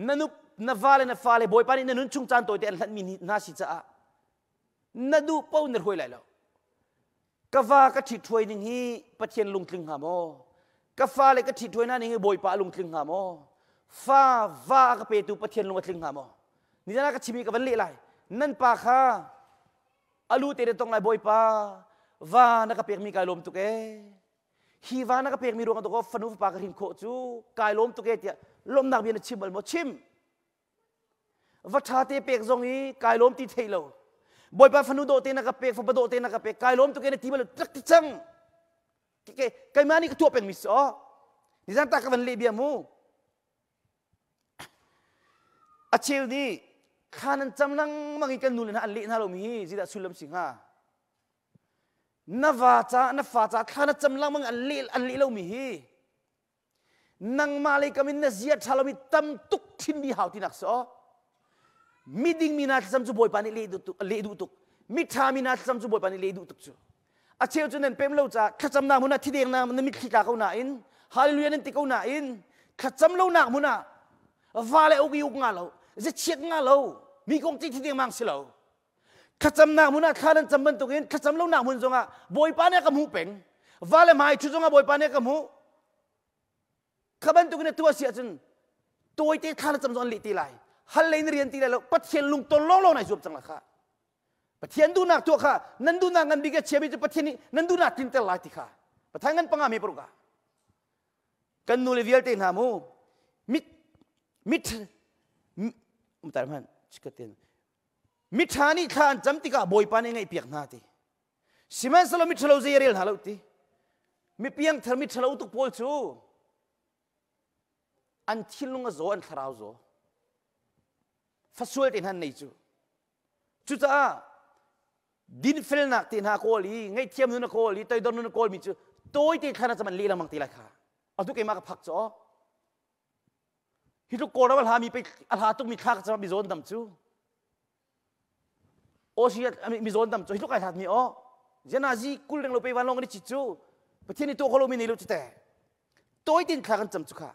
A: นั่นนุนฟ้าเลยนฟ้าเลยบอยปานี่นั่นชุงจานตัวเดียร์มีน่าสิจ้านั่นดูเป้าเนื้อหวยไหลแล้วกฟ้าก็ถิดถวยหนึ่งฮีปะเทียนลุงคลึงหามอกฟ้าเลยก็ถิดถวยนั่นนี่บอยปาลุงคลึงหามอฟ้าก็เปตูปะเทียนลุงคลึงหามอนี่จะนักชิมีกับวันเล่ไหลนั่นปาค่ะอาลูเตเดตรงไหลบอยปาวานักเปียกมีกายลมตุกเอฮีวานักเปียกมีรวงตุกฟันุฟปากริมโคจูกายลมตุกเอเตียลมนักเบียนชิมบอลโมชิมวัชาเตเปียกตรงนี้กายลมตีเทโลบอยปาฟันุโดเตนักเปียกฟันโดเตนักเปียกกายลมตุกเอเนตีบอลตักจังกายมานี่ก็ทั่วเป็นมิสอนี่จันตากับวันเลเบียมูอาเชลนี่ข้านั้นจำนังมังอีกันนู่นนะอันเลี้ยนฮาโลมีจีดาสุลมสิงห์นับฟ้าจ้าข้านั้นจำนังมังอันเลี้ยเรามีนังมาเลยก็มินเสียชาโลมีตั้มตุกทินดีหาวที่นักสอมีดิ่งมีนาที่จำจูบอยปานิเลดูตุกมีทามีนาที่จำจูบอยปานิเลดูตุกจูอาเชลจนนั้นเป็นเราจ้าข้าจำนามุนาที่เดียงนามันมีขี้ตาเขาหนาอินฮาเลลูยานั่นติเขาหนาอินข้าจำเราหนักมุนาฟ้าเลยอุกยุกงาเราจะเชียงงาเรามีกองจีที่เดียงมังสิเราขจำนามุนาข้านั้นจำเป็นตัวเองขจำเราหนักมุนจงอ่ะบอยปานเนี่ยกับหูเป็งวาเลมาชุจงอ่ะบอยปานเนี่ยกับหูขบันตัวเนี่ยตัวเสียจนตัวที่ข้านั้นจำจนลิตีไหลฮัลเลนเรียนตีไหลแล้วปัจเจียนลุงตนล้อในสุบจังละข้าปัจเจียนดูนักตัวข้านั้นดูนักกันบิกเชียบิจปัจเจียนนี้นั้นดูนักทินเตลไลติข้าปัจจัยงั้นปังอามีปรุกะกันนูเลวิลเตนหามูมิดมุตารมันชิคกี้พายมิถานี่ข้าจำติกาบอยปานี่ไงเปียกนาทีสิมันสโลมิทลาวเซียเรียลฮาลูตีมีเปียงเธอมิทลาวตุกโพลชูอันทิลุงก็โซอันคราวโซฟัสซวยตินฮันนี่จูจ้าดินเฟลนักตินฮาโคลีไงเทียมนุนโคลีตัวดอนนุนโคลีมีจูตัวที่ข้าน่าจะมันลีละมังตีละข้าเอาทุกเกมากับพักจ้อฮิตุโกราวัลฮามีไปอัลฮาตุกมีข้าก็จะมีโซนดำจูโอชีมีโซนดำจูฮิตุกไอ้ทัดมีอ๋อเจนาจีกุลเรื่องเราไปวันลงกันจิตจูประเทศนี้ตัวเขาเรามีในโลกจิตแต่ตัวที่ข้ากันจำจูข้า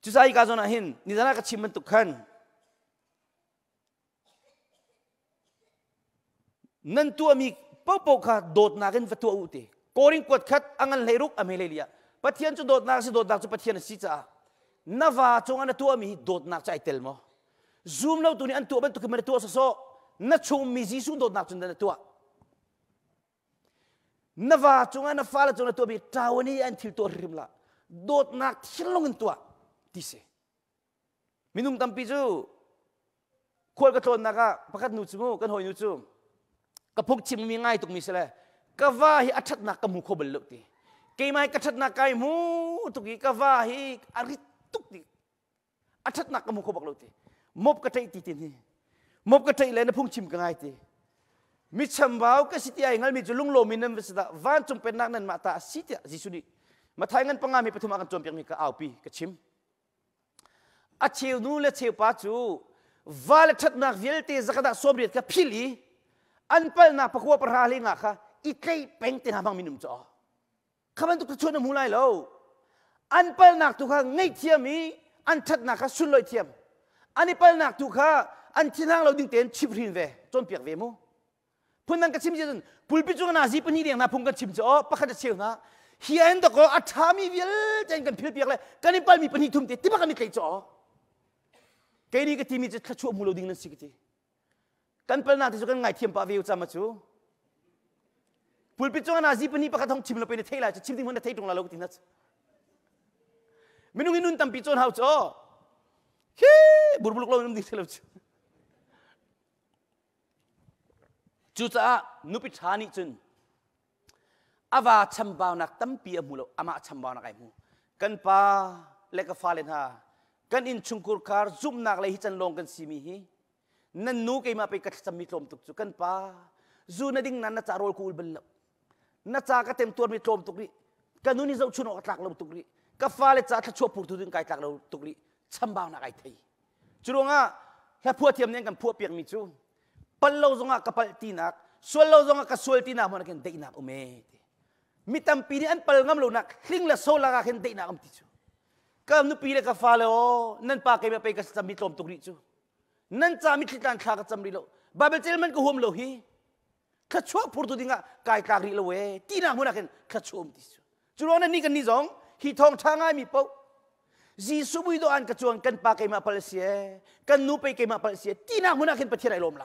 A: จุดใจการจนาหินนี่จะน่ากับชิมมันตุกขันนั่นตัวมีเป้าปกข้าโดดนากันฟัตัวอุติโกริงกวดขัดอังกันเลยรุกอเมริเลียประเทศจุดโดดนาสิโดดนาจุประเทศนั้นสิจ้านาวาจงอันตัวมีโดดนักใจเตลโมซูมเราตัวนี้อันตัวเป็นตัวมันตัวโซ่นัดชมมีจีสุนโดดนักจนนั้นตัวนาวาจงอันฟ้าละจงอันตัวมีตาวนี้อันทิลตัวริมละโดดนักที่ลงอันตัวที่เสมินุ่มตั้มปีจูควรกระโดดนักประคัดนูจูมูกันหอยนูจูกระพุกชิมมีง่ายตุกมีเสลกะว่าฮิอัจฉริยะกะมูโคเบลลุกตีเกี่ยไม่กระชัดนักไก่มูตุกีกะว่าฮิอาริตุกตีอัจฉริยะกะมูโคบักลุกตีมบกระใจตีนี่มบกระใจเลยนะพุ่งชิมกันง่ายตีมิชมบ่าวก็สิทธิ์ไอ้เงินมิจุลุงโลมินัมวิสดาวันจงเป็นนักนั้นมาตาสิทธิ์จิสุดีมาไทยเงินปังงามีปฐุมอากันจมเปียงมีกะเอาปีกะชิมอาเชียวนู้และเชียวป้าจูวาเลชัดนักเวลตีสักดาสมเด็จกับพิลี อันเปิลนักพักว่าประหารงะค่ะอีกไกเป็นเต็นหาบังมินุมจ่อข้ามันตุกชวนมูไลแล้วอันเปิลนักตุกค่ะไงเทียมีอันชัดนักค่ะสุดลอยเทียมอันนี้เปิลนักตุกค่ะอันที่นั่งเราดึงเต็นชิบรินเวจนเปียกเวมูพุ่นนั่งกระชิมจนปุลปิจุงนาซีปนีเรียงนาพุ่งกระชิมจ่อปะขัดเชียวนะเฮียนตะโกอัฐามีเวลใจกันเพียกเลยกันนี่เปิลมีปนีทุ่มเตะที่ปะกันนี่ไกจ่อแกนี่ก็ทีมีจะชัดชั่วมูเราดึงนั่นสิกทีกันเปิลนักที่สุดกันไงเทียมปะเวลจำมาจูปุลปิจุงนาซีปนีปะขัดท้องชิมเราไปในเทลายจะชิมที่มันในเทตรงเราลูกทีนัดไม่นุ่งนุ่นตั้มปิจุงหาวจ่อเฮ้บุรุษเราไม่ดีเท่าไหร่จุดอ่ะนุปิธานิจุนอาวาชัมบาวนักตั้มปีอมูลอามาชัมบาวนักไอมูกันป้าเล็กฟ้าเลนฮากันอินชุงกุรคาร์ซุ่มนักเลยฮิจันลงกันซีมีฮีนั่นนูเกมาไปกัดสมิตรมตุกจุกันป้าจูนดิ่งนั้นน่าจะรอลคูลเบลล์น่าจะกัดเต็มตัวมิตรมตุกรีกันนูนี่จะชุนออกตักเราตุกรีกับฟ้าเลจะทัชชัวปูตุดึงไก่ตักเราตุกรีชัมบาวนักไอเทยจุดว่าแค่พวกเทียมเนี่ยกันพวกเปียกมิจูปัลโลจงอ่ะกับปัลตีนักส่วนเราจงอ่ะกับส่วนตีนักมันกันเด็กนักอุเมมิตำปีนี้อันปัลงามเรานักคลิ้งละโซลากันเด็กนักอุมติจูก็นุปีเล็กฟ้าเลยโอนั่นปากเกมไปกับสมิตรมตุกริจูนั่นจะมิตรการทากจำริโลบาเบลเจลมันก็ห่มโลฮีขัดชัวพูดตัวดิ้งอ่ะกายตากริโลเวตีนักมันกันขัดชัวอุมติจูจุดว่านั่นนี่กันนี่จงฮีทองทางไงมีเป้าจีสุบุยโดอันกระจวงกันปากเกมาพัลเสียกันนูไปเกมาพัลเสียตีนักมันกันปะเทียนไอลมไหล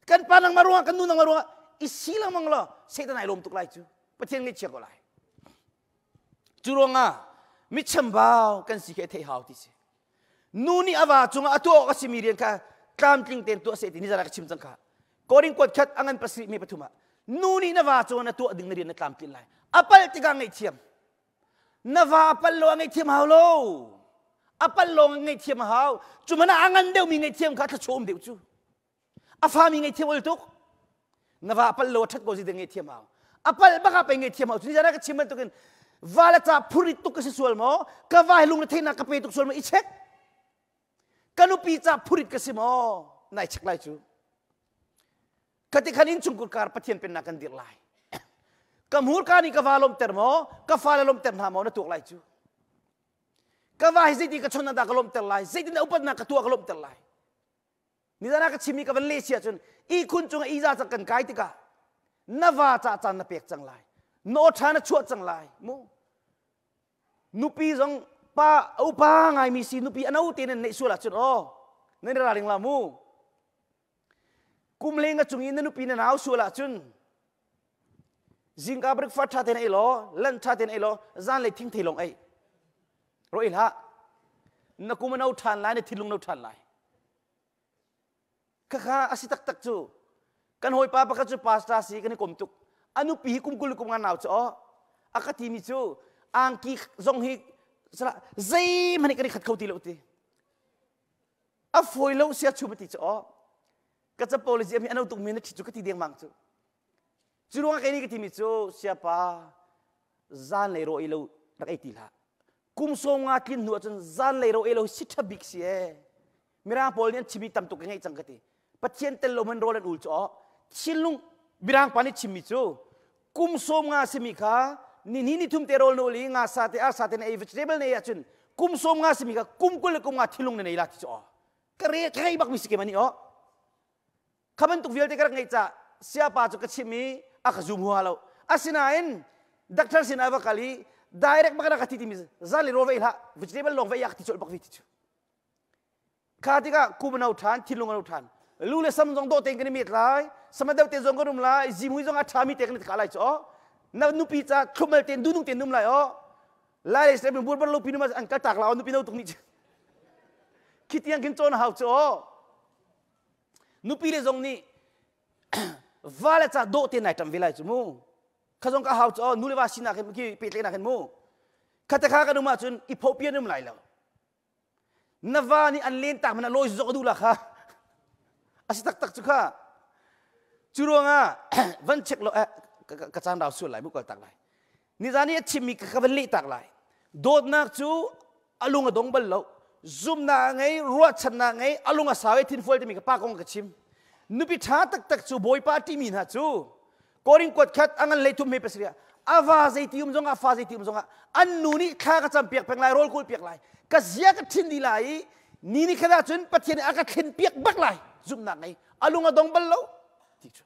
A: กันปานังมารุงกันนูนังมารุงอิสิลังมังละเสด็จไอลมตุกไหลจูปะเทียนเลี้ยเชียก็ไหลจุรงอ่ะมิชัมบ่าวกันสิเกเทหาวที่สินูนี่อาวาจุงอ่ะตัวก็สิมีเรียนค่ะตามจริงเต็มตัวเสด็จนี่จะรักชิมจังค่ะกอริงกดขัดอังันภาษีมีปฐุมะนูนี่นาวาจุงอ่ะตัวดึงเรียนในตามจริงไหลอัปเปิลติกังไงเทียมนาวาอัปเปิลโลไงเทียมหาวโลอัปเปิลโลไงเทียมหาวจุมันอังันเดียวมีไงเทียมค่ะถ้าชมเดียวจูอาฟ้ามีไงเทียมอุลตุกนว่าอัปเปิลโลชัดก็จะไงเทียมเอาอัปเปิลบังคับไปไงเทียมเอาทีนี้จะได้ก็ชิมมันตุกันวาลจ่าพูริตุกก็สิส่วนมั้งก็ว่าให้ลุงในเทนักกระเปตุกส่วนมั้งอีเช็คกันอุปีจ่าพูริตก็สิมั้งนายเช็คไล่จูกติขันินจุงกุลการปะเทียนเป็นนักกันดีไล่ก็มูลการนี่ก็ว่าลมเตอร์มั้งก็ฟ้าลมเตอร์หามั้งนั่นตัวไล่จูก็ว่าให้สิ่งที่กระชนนั่นตากลมเตอร์ไล่สิ่งที่อุปนักกระตัวกลมเตอร์ไล่นี่จะนักชิมีกับวันเลเซียจนอีคุณจงอีจ้าจังกันไกติกานว่าจ้าจันนับเปียกจังไรโนชานะชั่วจังไรมูนุปีจงป้าอุปาไงมีสีนุปีอันเอาตีนในสุราจนโอในราลิงลามูกุมเลงจงอินนุปีนั้นเอาสุราจนจิงกาบริกฟัดชาเทนไอโลลันชาเทนไอโลจานเลยทิ้งทีลงไอรออิลฮะนักกุมันเอาทานไลน์ในทิ้งลงเอาทานไลน์ข้าอาศัยตักจูกันหอยป้าปะกันจูปาสตาสีกันให้กลมตุกอนุปีกุมกุลกุมงานหนาวจ้ออากาศที่มีจูอังกีจงฮิสละใจมันกันขัดเขาตีโลตีอัฟอยโลเสียชูมาตีจ้อก็จะโพลิเซียมีอนุตุกมีนักที่จูก็ตีเดียงมังจูจูรู้ว่าแค่นี้ก็ที่มีจูเสียป้าจานเลยโรเอโลรักไอตีละกุมส่งงากินหัวจนจานเลยโรเอโลสิทธิ์บิกเสียมีร่างโพลีนชิมิตำตุกยังไงจังกะตีปัจเจียนเตลโลมันโรเลนอุลจ่อชิลุงมีร่างปานิชิมิจูกุมสมงาสิมิค่ะนี่ทุ่มเตโรลโนลีงาซาเตอาซาเตนไอวิจิเทเบิลเนี่ยจุนกุมสมงาสิมิค่ะกุมกุลกุมงาทิลุงในลักจ่อกระเรียกใครบักมิสเกมันนี่อ๋อขบันตุกวิลเตกระไงจ่าเสียป้าจุกชิมิอักจุมหัวเราอาศินาอินดักเตอร์สินาวกาลีdirectบักนักติมิสซาลิโรเวลฮะวิจิเทเบิลลงเวียกติจุบักวิติจูข้าที่ก็คุมเอาทานทิลุงเอาทานลูเลสมจงโตเต็งกันมีอะไรสมัยเดียวเต็งจงก็นุ่มไรจิมุยจงอาชามีเต็งกันอะไรจ้อนับนุปีจ้าคุมเอาเต็งดูนุ่งเต็งนุ่มไรอ๋อไล่เสร็จเป็นบุญบรรลุพินุมาอันกัดตากเรานุปีเอาตรงนี้คิดยังกินโจนหาวจ้อนุปีเลยจงนี่วาเลจ้าโตเต็งไหนทำเวลาจูมูข้าจงก็หาวจ้อนุเลวาสินาเข็มกี่ปีเต็งนักเข็มมูข้าแต่ข้าก็นุ่มมาจนอีพอเปียนุ่มไรแล้วนวานี่อันเล่นตากมันลอยจกดูละค่ะอาศัยตักจุค่ะจุรวงอ่ะวันเช็คเรากระจายดาวส่วนไหลบุกตักไหลนี่จานี่ชิมิกับวันเล่ตักไหลโดดนักจูอลุงกระดงบัลโลซุ่มนาไงรัวชนะไงอลุงกระสาวทินฟัวจะมีกับป้ากงกระชิม นุปิชาตักจูบอยปาติมินฮะจูกอริงกดขัดอังเลยทุ่มไม่เปรียอาวาใจที่อาวาใจที่อันนู้นี่ข้าก็จำเปียกเป็นไรโรลกูเปียกไรก็เสียก็ทิ้งดีไรนี่ขนาดจนประเทศอากาศทิ้งเปียกบักไรจุ่มหนักไงอาลุงอดงบัลโลที่จู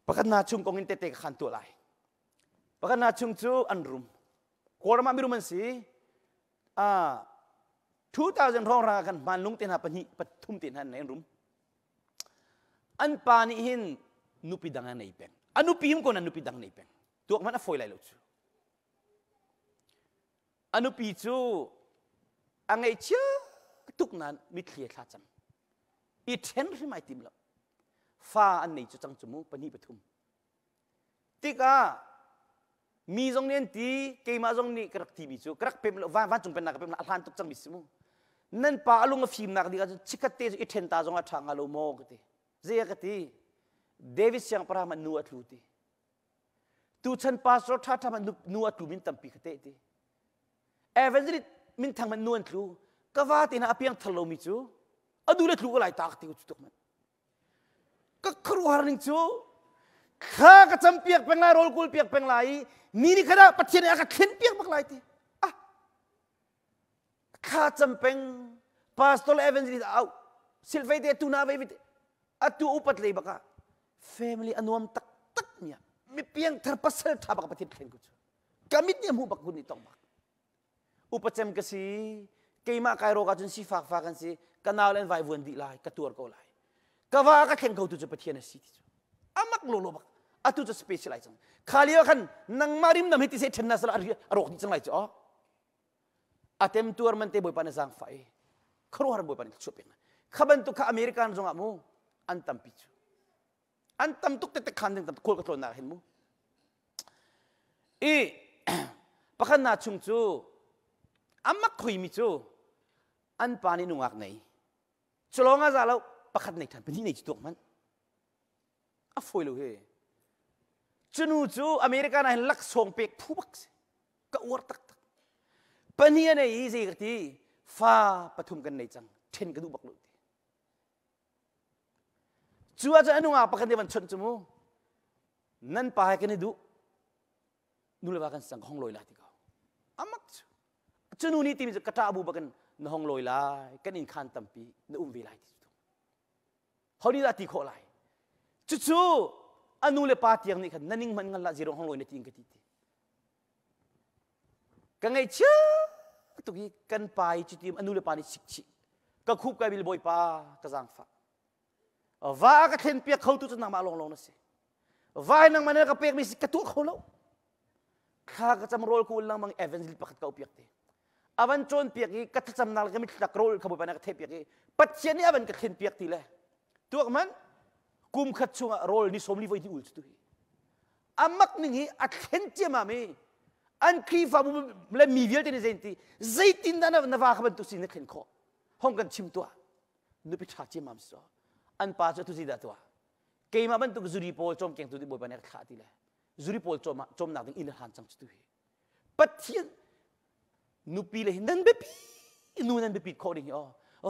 A: ประกันนาชุงกงอินเตเตขันตัวไรประกันนาชุงจูอันรุมโครามามิรุมันสิ2000รองรากันมันลุงเตนะปนิปทุมเตนะในรุมอันปานิหินนุปิดังในเป็นอันนุปิมคนอันนุปิดังในเป็นตัวมันอะฟอยไลลูจูอันนุปิจูอังไอเชื่อทุกนั้นมิเคลียร์ขาจังอีเทนริไม่ติมละฟ้าอันไหนจะจังจมูกปนิปทุมติกามีตรงนี้ตีเกี่ยมาตรงนี้กระดักทีมิจูกระดักเป็นวันจุ่มเป็นนักเป็นอัลฮันตุกจังมิสมุนั่นป้าลุงฟิล์มนักดีกันชิคกี้พายอีเทนตาจงอาทางอารมณ์โมกติเจียกติเดวิสยังประมาณนัวทุติตูฉันพาสรถท่ามันนัวทุมินตั้มปีกเตติเอเวนซ์มินทางมันนัวทุก็ว่าตินะอภิยังทะลุมิจูอดูเลทุก็ไล่ตากติกุจุดมันก็ครัวหนึ่งจูข้าก็จำเปียกเป็นไรโรลกูเปียกเป็นไรนี่ขณะประเทศนี้อาจจะเข็นเปียกบักไรทีข้าจำเป็นพาสตอร์เอเวนซ์เอาสิลเฟเดตูนาเววิดอัตุอุปัตเลยบักอะแฟมิลี่อันวมตักเนี่ยมีเพียงterpasalท่าบักประเทศเข็นกุศกามิดเนี่ยมูบักกุนี่ต้องบักอุปจัมกษีเกี่ยมาไคโรกัจนสีฝากกันสิกันเอาเล่นไววันดีไลกระตัวก็ไลกว่าก็เข็นเขาตุจะประเทศนี้สิอามักโลบักอัตุจะสเปเชียลไลซ์ข้าเลี้ยกันนังมาริมน้ำหิติเซชนะสละอารมณ์ที่จังไรจ้ะอาเต็มตัวมันเตะบอยปานสังไฟครัวharusบอยปานชุบเป็นข้าบันทุกข้าอเมริกันจงอามูอันตัมปิจูอันตัมทุกเตะขันดึงตัมโคลกตัวนักเห็นมูปะขันนาชุงจูอามักคุยมิจูอันปานินุงักไหนฉลองอาซาแล้วปะขันไหนทันเป็นที่ไหนจุดมันอ่ะฟอยลูเฮจนูจูอเมริกันนั้นลักส่งเป็กผู้บักสิก็อวดตักปนียในอีซีกตีฟ้าปฐุมกันในจังเทนกระดูบักลุตีจูอาจจะอนุงาปะกันเดวันชนจมูนั่นปะให้กันในดูนูเลบากันสังห้องลอยลาติเขาอามักจนูนี่ทีมีจะกระตาบูบักันในห้องลอยลายกันอินขันตัมปีในวิไลที่สุดเขาดีลาติโคไลจู่ๆอนุเลปาติยังนี่กันนั่นนิ่งมันงันละจีรงห้องลอยในทีงกันทีกันไงเชื่อตุกี้กันไปจุดที่อนุเลปานี่ชิก็คุบกันบิลบอยปากระซังฟ้าว่าก็เห็นเปียกเขาตุจะนำมาลงนั่นสิว่าให้นังมันเนี่ยก็เปียกมีสิกระตัวเขาแล้วข้าก็จำโรลกูลังมังเอเวนซ์ลิปปักเขาเปียกทีอาวันโจนเปียกอีก็จะจำนักก็มีตะโรลขบวนไปนักเทเปียกอีปัจเจนี่อาวันก็เห็นเปียกทีเลยตัวมันกุมขัดช่วงโรลนี่สมรีไว้ที่อุลสุดที่อามักนี่อัดเห็นเจ้ามามีอันครีฟ้าบุเล่มีเวลที่นี่เจนที่ใจตินดานะว่าขับตุสินเข็นคอห้องกันชิมตัวนุปิชาเจ้ามาสออันป้าจะตุสิดาตัวเกี่ยมาบันตุกจูริโพลจอมเก่งตุดิบอยปานักขาดที่เลยจูริโพลจอมนักดึงอินทร์ฮันจังสุดที่ปัจเจียนนุปีเลยนั่นเบบปีนู่นนั่นเบบปีโคดิ้งอ๋อ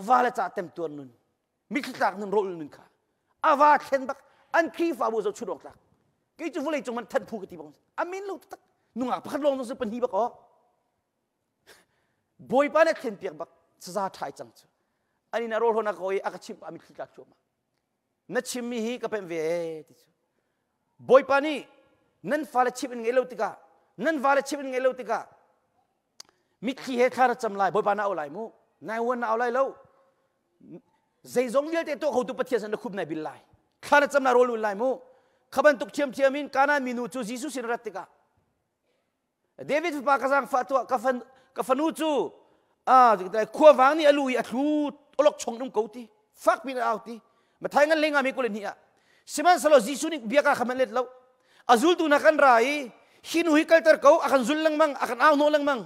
A: ว่าแล้วจะเต็มตัวนู่นมิตรตักนั่นโรลนู่นค่ะอาว่าเข็นบักอันครีฟ้าบุจะชุดออกตักกี่จุดเลยจงมันทันพูกติบังอามินลูกตักนุ่งอ่ะพัดลมต้องซื้อปันฮีบักอ๋อบอยปานักเข็นเปียกบักจะซาไทยจังจ้ะอันนี้น่าโรลหัวนักโอยอากาศชิมอามิตรตักชัวมานัดชิมมีฮีกับเป็นเวทีจ้ะบอยปานี่นั่นฟ้าเลชิมเป็นไงเล่าติกานั่นฟ้าเลชิมเป็นไงเล่าติกามิตรขี้เหตุข้าราชการบอยปานาเอาไรมูนายวันเอาไรเล่าใจจงเลี้ยงแต่ตัวเขาตุปฏิเสธนักขุบนายบิลไลข้าราชการโรลุไลมูขบันตุกเชียมมินกานามินูจูจิสุสินรัตติกาเดวิดปากสังฟาตัวกัฟนูจูขั้ววางนี่อลุยอัดลูดอลกชงนุ่มเกาตีฟักบินเอาตีมาไทยงั้นเลี้ยงอามิกุเลนี่อ่ะสิมันสโลจิสุนี่เบียกาขมันเล็ดแล้วอาซุลตุนักกันไรหินุฮิกัลเตอร์เขาอากันซุลลังมังอากันเอาโนลังมัง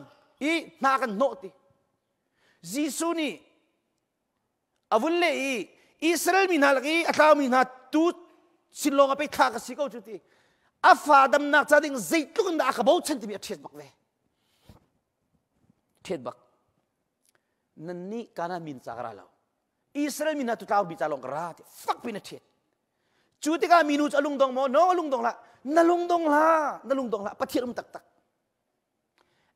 A: อีน่ากันโนตีจิสุนี่อาวุลเล่อิสราเอลมินาลกี้อัตรามินาตูสิลงไปทากสิเขาจุดที่อาฟาดำนักจะดิ้งใจตุกันดาขบวนฉันที่มีเทียบบักเวเทียบบักนั่นนี่การมินสักราเรา Israel mina tu tahu bicara long kerat fuck pina chet cuti ka minu alung dong mo no alung dong la pathian tak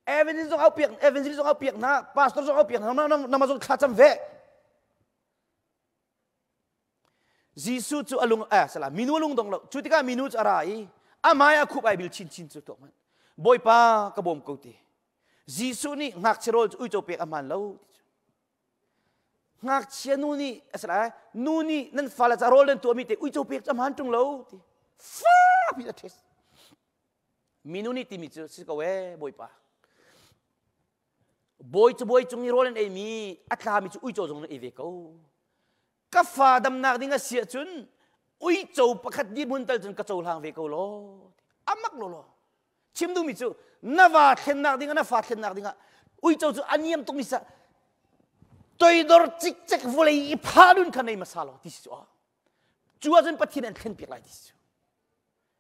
A: evangelist zong au piak na pastor zong au piak na mazong khacham ve Jisu chu alung sala minu alung dong lo cuti ka minu arai amaya khu bai bil chin chu tok man boy pa ka bom ko ti Jisu ni ngak chirol ui cho piak aman lo ngak chia nuni asala nuni nan fala charol den tu mi te ui cho piak aman tung lo ti fa pi tes minu ni ti mi chu si ka we boy pa boy chung ni rolen e mi atla mi chu ui cho jong e ve ko ka fa dam nak dinga sia chun ui cho pakhat di mun tal chun ka chol hang ve ko lo amak lo chim du mi chu na va then nak dinga na fa then nak dinga ui cho chu aniam tung mi sa toi dor chik chik volei phalun khanai masalo ti chu chuwa jen pathin an khen pek lai ti chu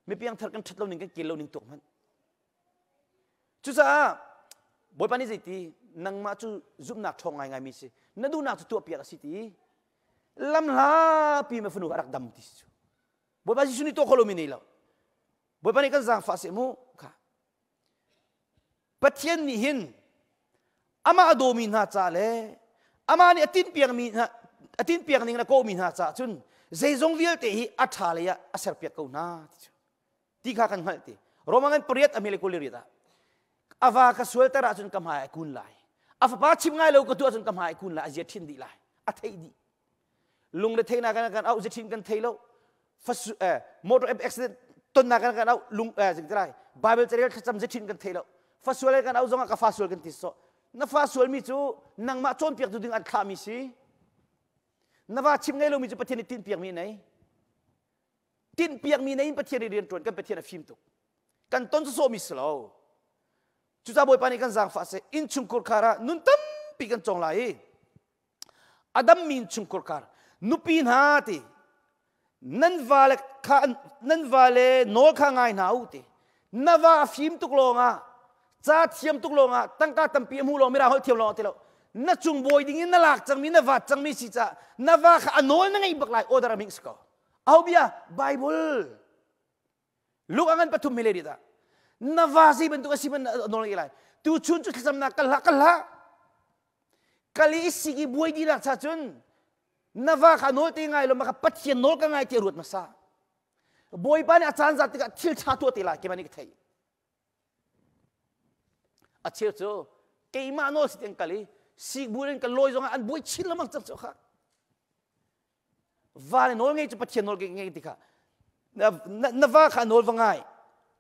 A: me piang thar kan thatlo ning kan kilo ning tok man chu sa boy pani ziti nang ma chu zum nak thong ngai mi si na du nak chu tu piak si ti lam la pi me funu arak dam ti chu boy pa suni to kholo mi nei lo boy pani kan zang fa se mu kha pathian ni hin ama adomi na cha le ama ni atin piang ning na ko mi na cha chun zeizong vial te hi atha le ya aser piak ko na ti kha kan hal ti romangan priat amile ko le ta ava ka suelta ra chun kamhai kun lai afa pa chim ngai lo ko tu chun kamhai kun la azia thin di lai a thei di lung le theina kan au je thin kan thei lo fas motor accident ton na kan au lung jing trai bible charial cham je thin kan thei lo fasual kan au zonga ka fasual kan ti so na fasual mi chu nang ma chon piak tu ding an kha mi si na wa chim ngai lo mi chu pathian tin piak mi nei tin piak mi nei pathian rian ton kan pathian a phim tu kan ton so mi slow chu cha boy pani kan zang fa se in chungkur khara nun tam pi kan chong lai adam min chungkur khar nupi na ti nan vale nol kha ngai na u ti na wa phim tuk lo nga cha thiam tuk lo nga tangka tampi mu lo mira hol thiam lo ti lo na chung boy ding in na lak chang mi na va chang mi si cha na va kha anol na ngai bak lai order mix ko au bia bible luk angan pathum mile ri da na va si bentuk si ben nol ilai tu chun chu sam na kala kali sigi boy di lak cha chun na va kha nol ti ngai lo ma kha pathian nol ka ngai ti rut ma sa boy pa ni achan za ti ka thil cha tu ti la ke mani thai a cheu chu ke ma no si teng kali si bulen ka loi zonga an boy chin lamang chak kha va le nol ngai chu pathian nol ke ngai ti kha na va kha nol va ngai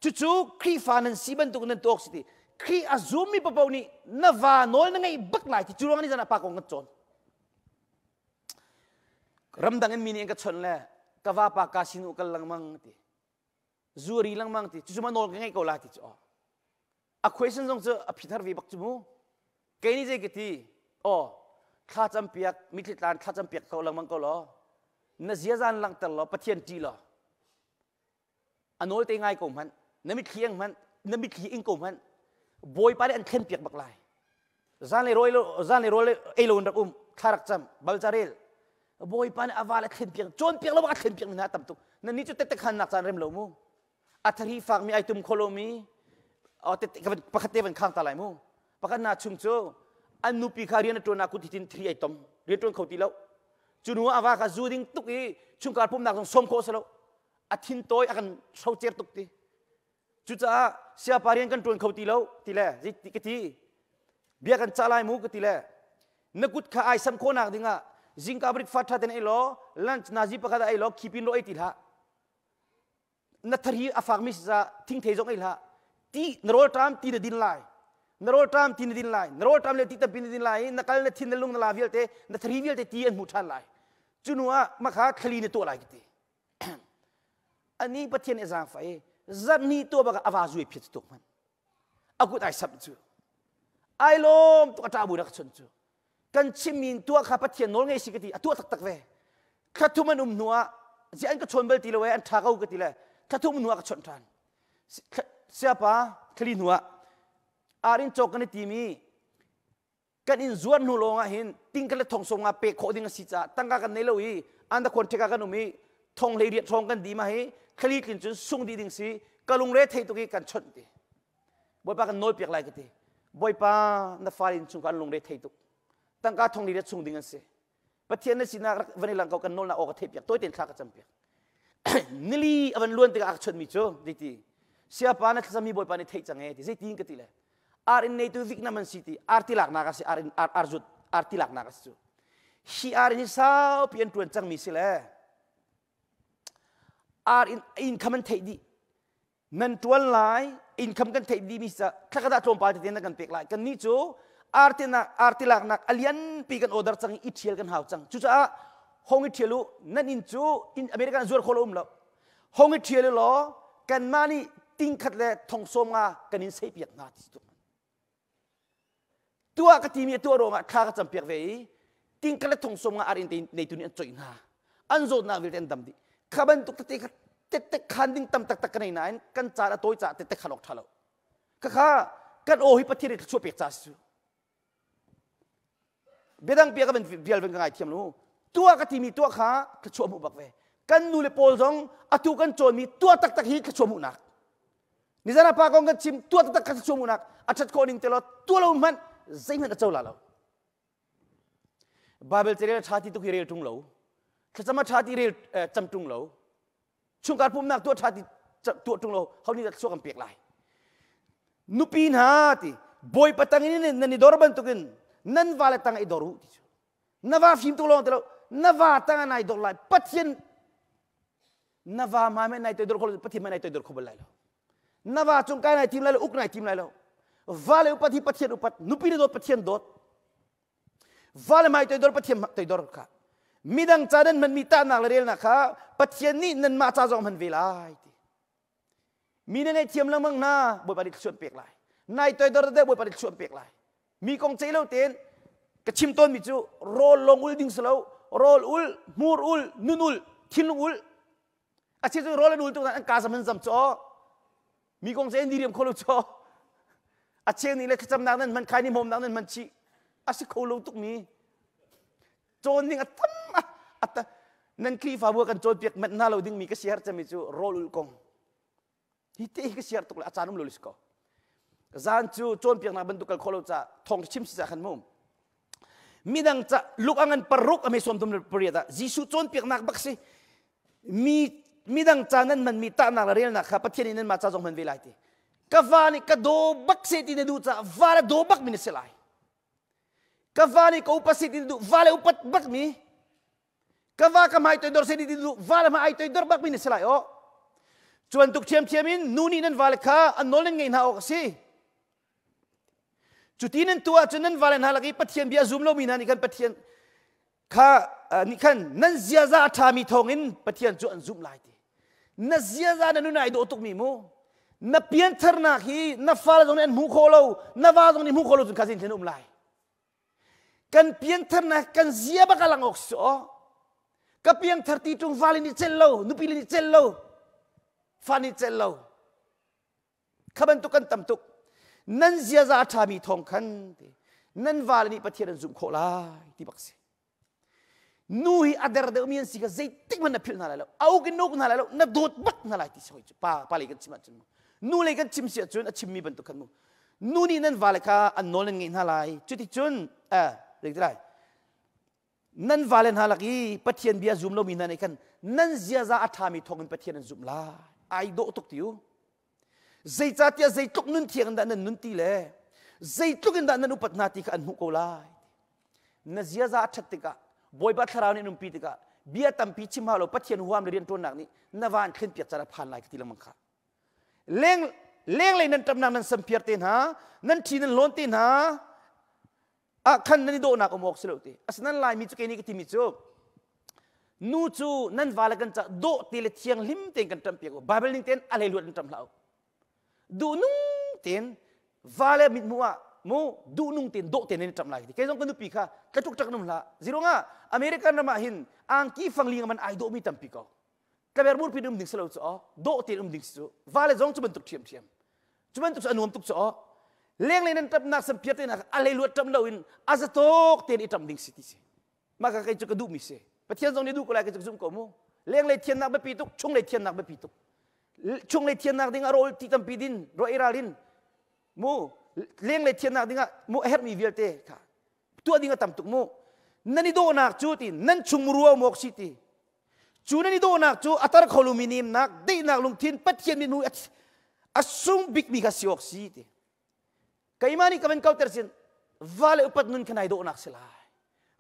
A: chu chu kri fanan si ban tu nan tok si ti kri azumi pa pau ni na va nol na ngai bak lai ti churang ni jana pa ko ngat chon ram dang en mini ka chon le ka va pa ka sinu kal lang mang ti zuri lang mang ti chu ma nol ngai ko la ti cho a question jong chu a phithar vi bak chu mu ke ni je ke ti o kha cham piak mi thli tlan kha cham piak ko lang mang ko lo na zia zan lang tel lo pathian ti lo anol te ngai ko man na mi khiang man na mi khi ing ko man boy pa an khen piak bak lai zan le roi e lo ndak kharak cham bal charel boy pa ne avala khen piak chon piak lo ba khen piak na tam tu na ni chu te khan nak chan rem lo mu athari fak mi aitum kholo mi o te pakhate ban khang ta lai mu pakan na chung chu anu pi kharian to na ku tin 3 aitom ri ton khoti lo chunu awa ka zuding tuki chung kar pum nak som kho selo athin toy akan so cher tuk ti chu cha sia parian kan ton khoti lo ti le ji ti ke ti bia kan chalai mu ke ti le nakut kha ai sam kho nak dinga jing ka brik fatha ten elo lunch naji pakada ai lo khipin lo ai ti la na thari afak mi sa thing thei jong ai la ti nrol tram ti de din lai nrol tram ti din lai nrol tram le ti ta bin din lai nakal le thin lung na la vial te na thari vial te ti an mu than lai chunua makha khali ne to lai ti ani pathian ezang fai zat ni to ba awazu e phit tok man akut ai sab chu ai lom to ta bu rak chon chu kan chimin to kha pathian nol ngai sikati atu tak tak ve khathuman nuwa ji an ka chon bel ti lo an tha kau ka ti le khathum nuwa ka chon than siapa khali nuwa arin chok kan ti mi kan in zuan nu longa hin tingkal thong songa pe kho ding si cha tanga kan nei loi an da kon theka kan umi thong le ri thong kan di ma he khali kin chun sung di ding si kalung re thei to ki kan chot ti boy pa kan noi pek lai ka ti boy pa na farin chung kan lung re thei to tanga thong li re chung ding an se pathian na sina vani lang kau kan nol na o ka thei pek toy ten thla ka cham pek nili avan luan te ka chot mi cho diti siapa na sami boy pa ni thei change ti sei ting ka ti le ar in nei tu vikna man city arti lak na ka si ar arjut arti lak na ka su hi ar ni sao pian tuan chang mi si le ar in kaman thei di nan tuan lai in kam kan thei di mi sa thakada thom pa te na kan pek lai kan ni chu arti lak nak alian pi kan order chang i thiel kan hau chang chu cha hong i thielu nan in chu in american zuar kholom lo hong i thielu lo kan mani ting khat le thong som nga kan in sei piak na ti tu tua ka ti mi tua ro nga kha ka cham piak ve ting khat le thong som nga arin nei tu ni an choi na an zo na vil ten dam di khaban tuk te te khan ding tam tak tak kan nei kan cha la toy cha te khalok thalo kha kan o hi pathiri chu pek cha su bedang pia ka ben vial ben ngai thiam lu tua ka ti mi tua kha ka chu mu bak ve kan nu le pol jong atu kan chon mi tua tak tak hi ka chu mu nak ni zana pa kong kan chim tua tak tak ka chu mu nak achat ko ning telo tua lo man zai man chau la lo bible tere thati tu hirel tung lo khachama thati rel cham tung lo chung kar pum nak tua thati tua tung lo hau ni chu kam pek lai nupin ha ti boy patangin ni nani dorban tukin nan vale tang i doru ti chu nawa phim tu lo telo nawa tang nai dor lai pathian nawa ma me nai to dor khol pathian ma nai to dor khobal lai lo nawa chung kai nai tim lai lo uk nai tim lai lo vale upati pathian upat nupi dot pathian dot vale mai to dor pathian to dor kha midang chadan man mi ta nak rel na kha pathian ni nan ma cha jong man velai ti mi ne thiam lang mang na boy pa dik chuan pek lai nai to dor de boy pa dik chuan pek lai mi kong chei lo ten ka chim ton mi chu rol long ul ding slo rol ul mur ul nun ul thin ul a chi chu rol ul tu an ka sam sam cho mi kong chei ni riam kholo cho a chen ni le khacham nang nan man khai ni mom nang nan man chi a si kholo tuk mi chon ning atam ata nan kri fa bu kan chon pek mat na lo ding mi ka share chami chu rol ul kong hi te ka share tuk la achanum lo lis ko zan chu chon piak na bantu kal kholo cha thong chim si cha khan mum midang cha luk angan paruk ame som tum priya jisu chon piak nak baksi midang cha nan man mi ta na rel na kha pathian nan ma cha jong man velai ti kavani ka do baksi ti du cha vara do bak min selai kavani ko upasi ti du vale upat bak mi kava ka mai to dor se ti du vale ma ai to dor bak min selai o chuan tuk chiam in nuni nan vale kha anol ngai na o si chutinan tua chunan valen halaki pathian bia zoom lo mina ni kan pathian kha ni kan nan zia za tha mi thongin pathian chu an zoom lai ti na zia za na nu nai do tuk mi mu na pian thar na hi na fal jong en mu kholo na wa jong ni mu kholo chun khasin thenum lai kan pian thar na kan zia ba kalang ok so ka pian thar ti tung valin ni chello nu pili ni chello fani chello khaban tu kan tam tuk nan zia za tha mi thong khan nan wal ni pathian zum khola ti bakse nu hi adar de mian si ka zai tik man na phil na la au ki nok na la na dot bak na la ti soi pa le kan chima chun nu le kan chim sia chun a chim mi ban tu khan mu nu ni nan wal ka an nol ngi na lai chu ti chun de drai nan valen halaki pathian bia zum lo mi na ne kan nan zia za atha mi thong pathian zum la ai do tok tiu zai cha tia zai tuk nun thiang da nan nun ti le zai tuk in da nan upat na ti ka an hu ko lai na zia za that ti ka boy ba tharau ni num pi ti ka bia tam pi chim halo pathian huam le rian ton nak ni na van khin piak chara phan lai ti lam kha leng le nan tam nang nan sam piar ten ha nan thi nan lon ten ha a khan nan do nak omok selo ti asnan lai mi chu ke ni ki ti mi chu nu chu nan wala kan cha do ti le thiang lim ten kan tam piak bible ning ten ale lu tam lau du nung ten vale mit mua mu du nung ten do ten ni tam lai ke jong kan pi kha ka tuk tak num la zero nga american na ma hin ang ki fangling man ai do mi tam pi ko ka ber mur pi dum ding selo cho do ten ding so vale jong chu ban tuk thiam chu ban tuk anum tuk cho เลี้ยงเลยนั้นจับนักสัมผัสนะอะไรล้วนจำเราอินอาจจะตกเตียนอีทำดิ่งสิทิเสมากก็จะกระดูมิเสประเทศตรงนี้ดูก็เลยก็จะซุ่มกมูเลี้ยงเลยเทียนนักแบบปีตุกช่วงเลยเทียนนักแบบปีตุกช่วงเลยเทียนนักดิ่งอารมณ์ที่ทำปีดินรอยราลินมูเลี้ยงเลยเทียนนักดิ่งมูเฮร์มีเวลเตค่ะตัวดิ่งทำตุกมูนั่นนี่โดนักจูตินั่นชุมรัวมกสิติจูนั่นนี่โดนักจูอัตราคอลูมิเนียมนักดีนักลงทินปัจเจียนมินูอัศซุ่มบิกมีกาสิออกสิติก็อิมานี่ก็เป็นเขาเตอร์สินวาเลอุปัตนุนขนาดโดนักสิลาย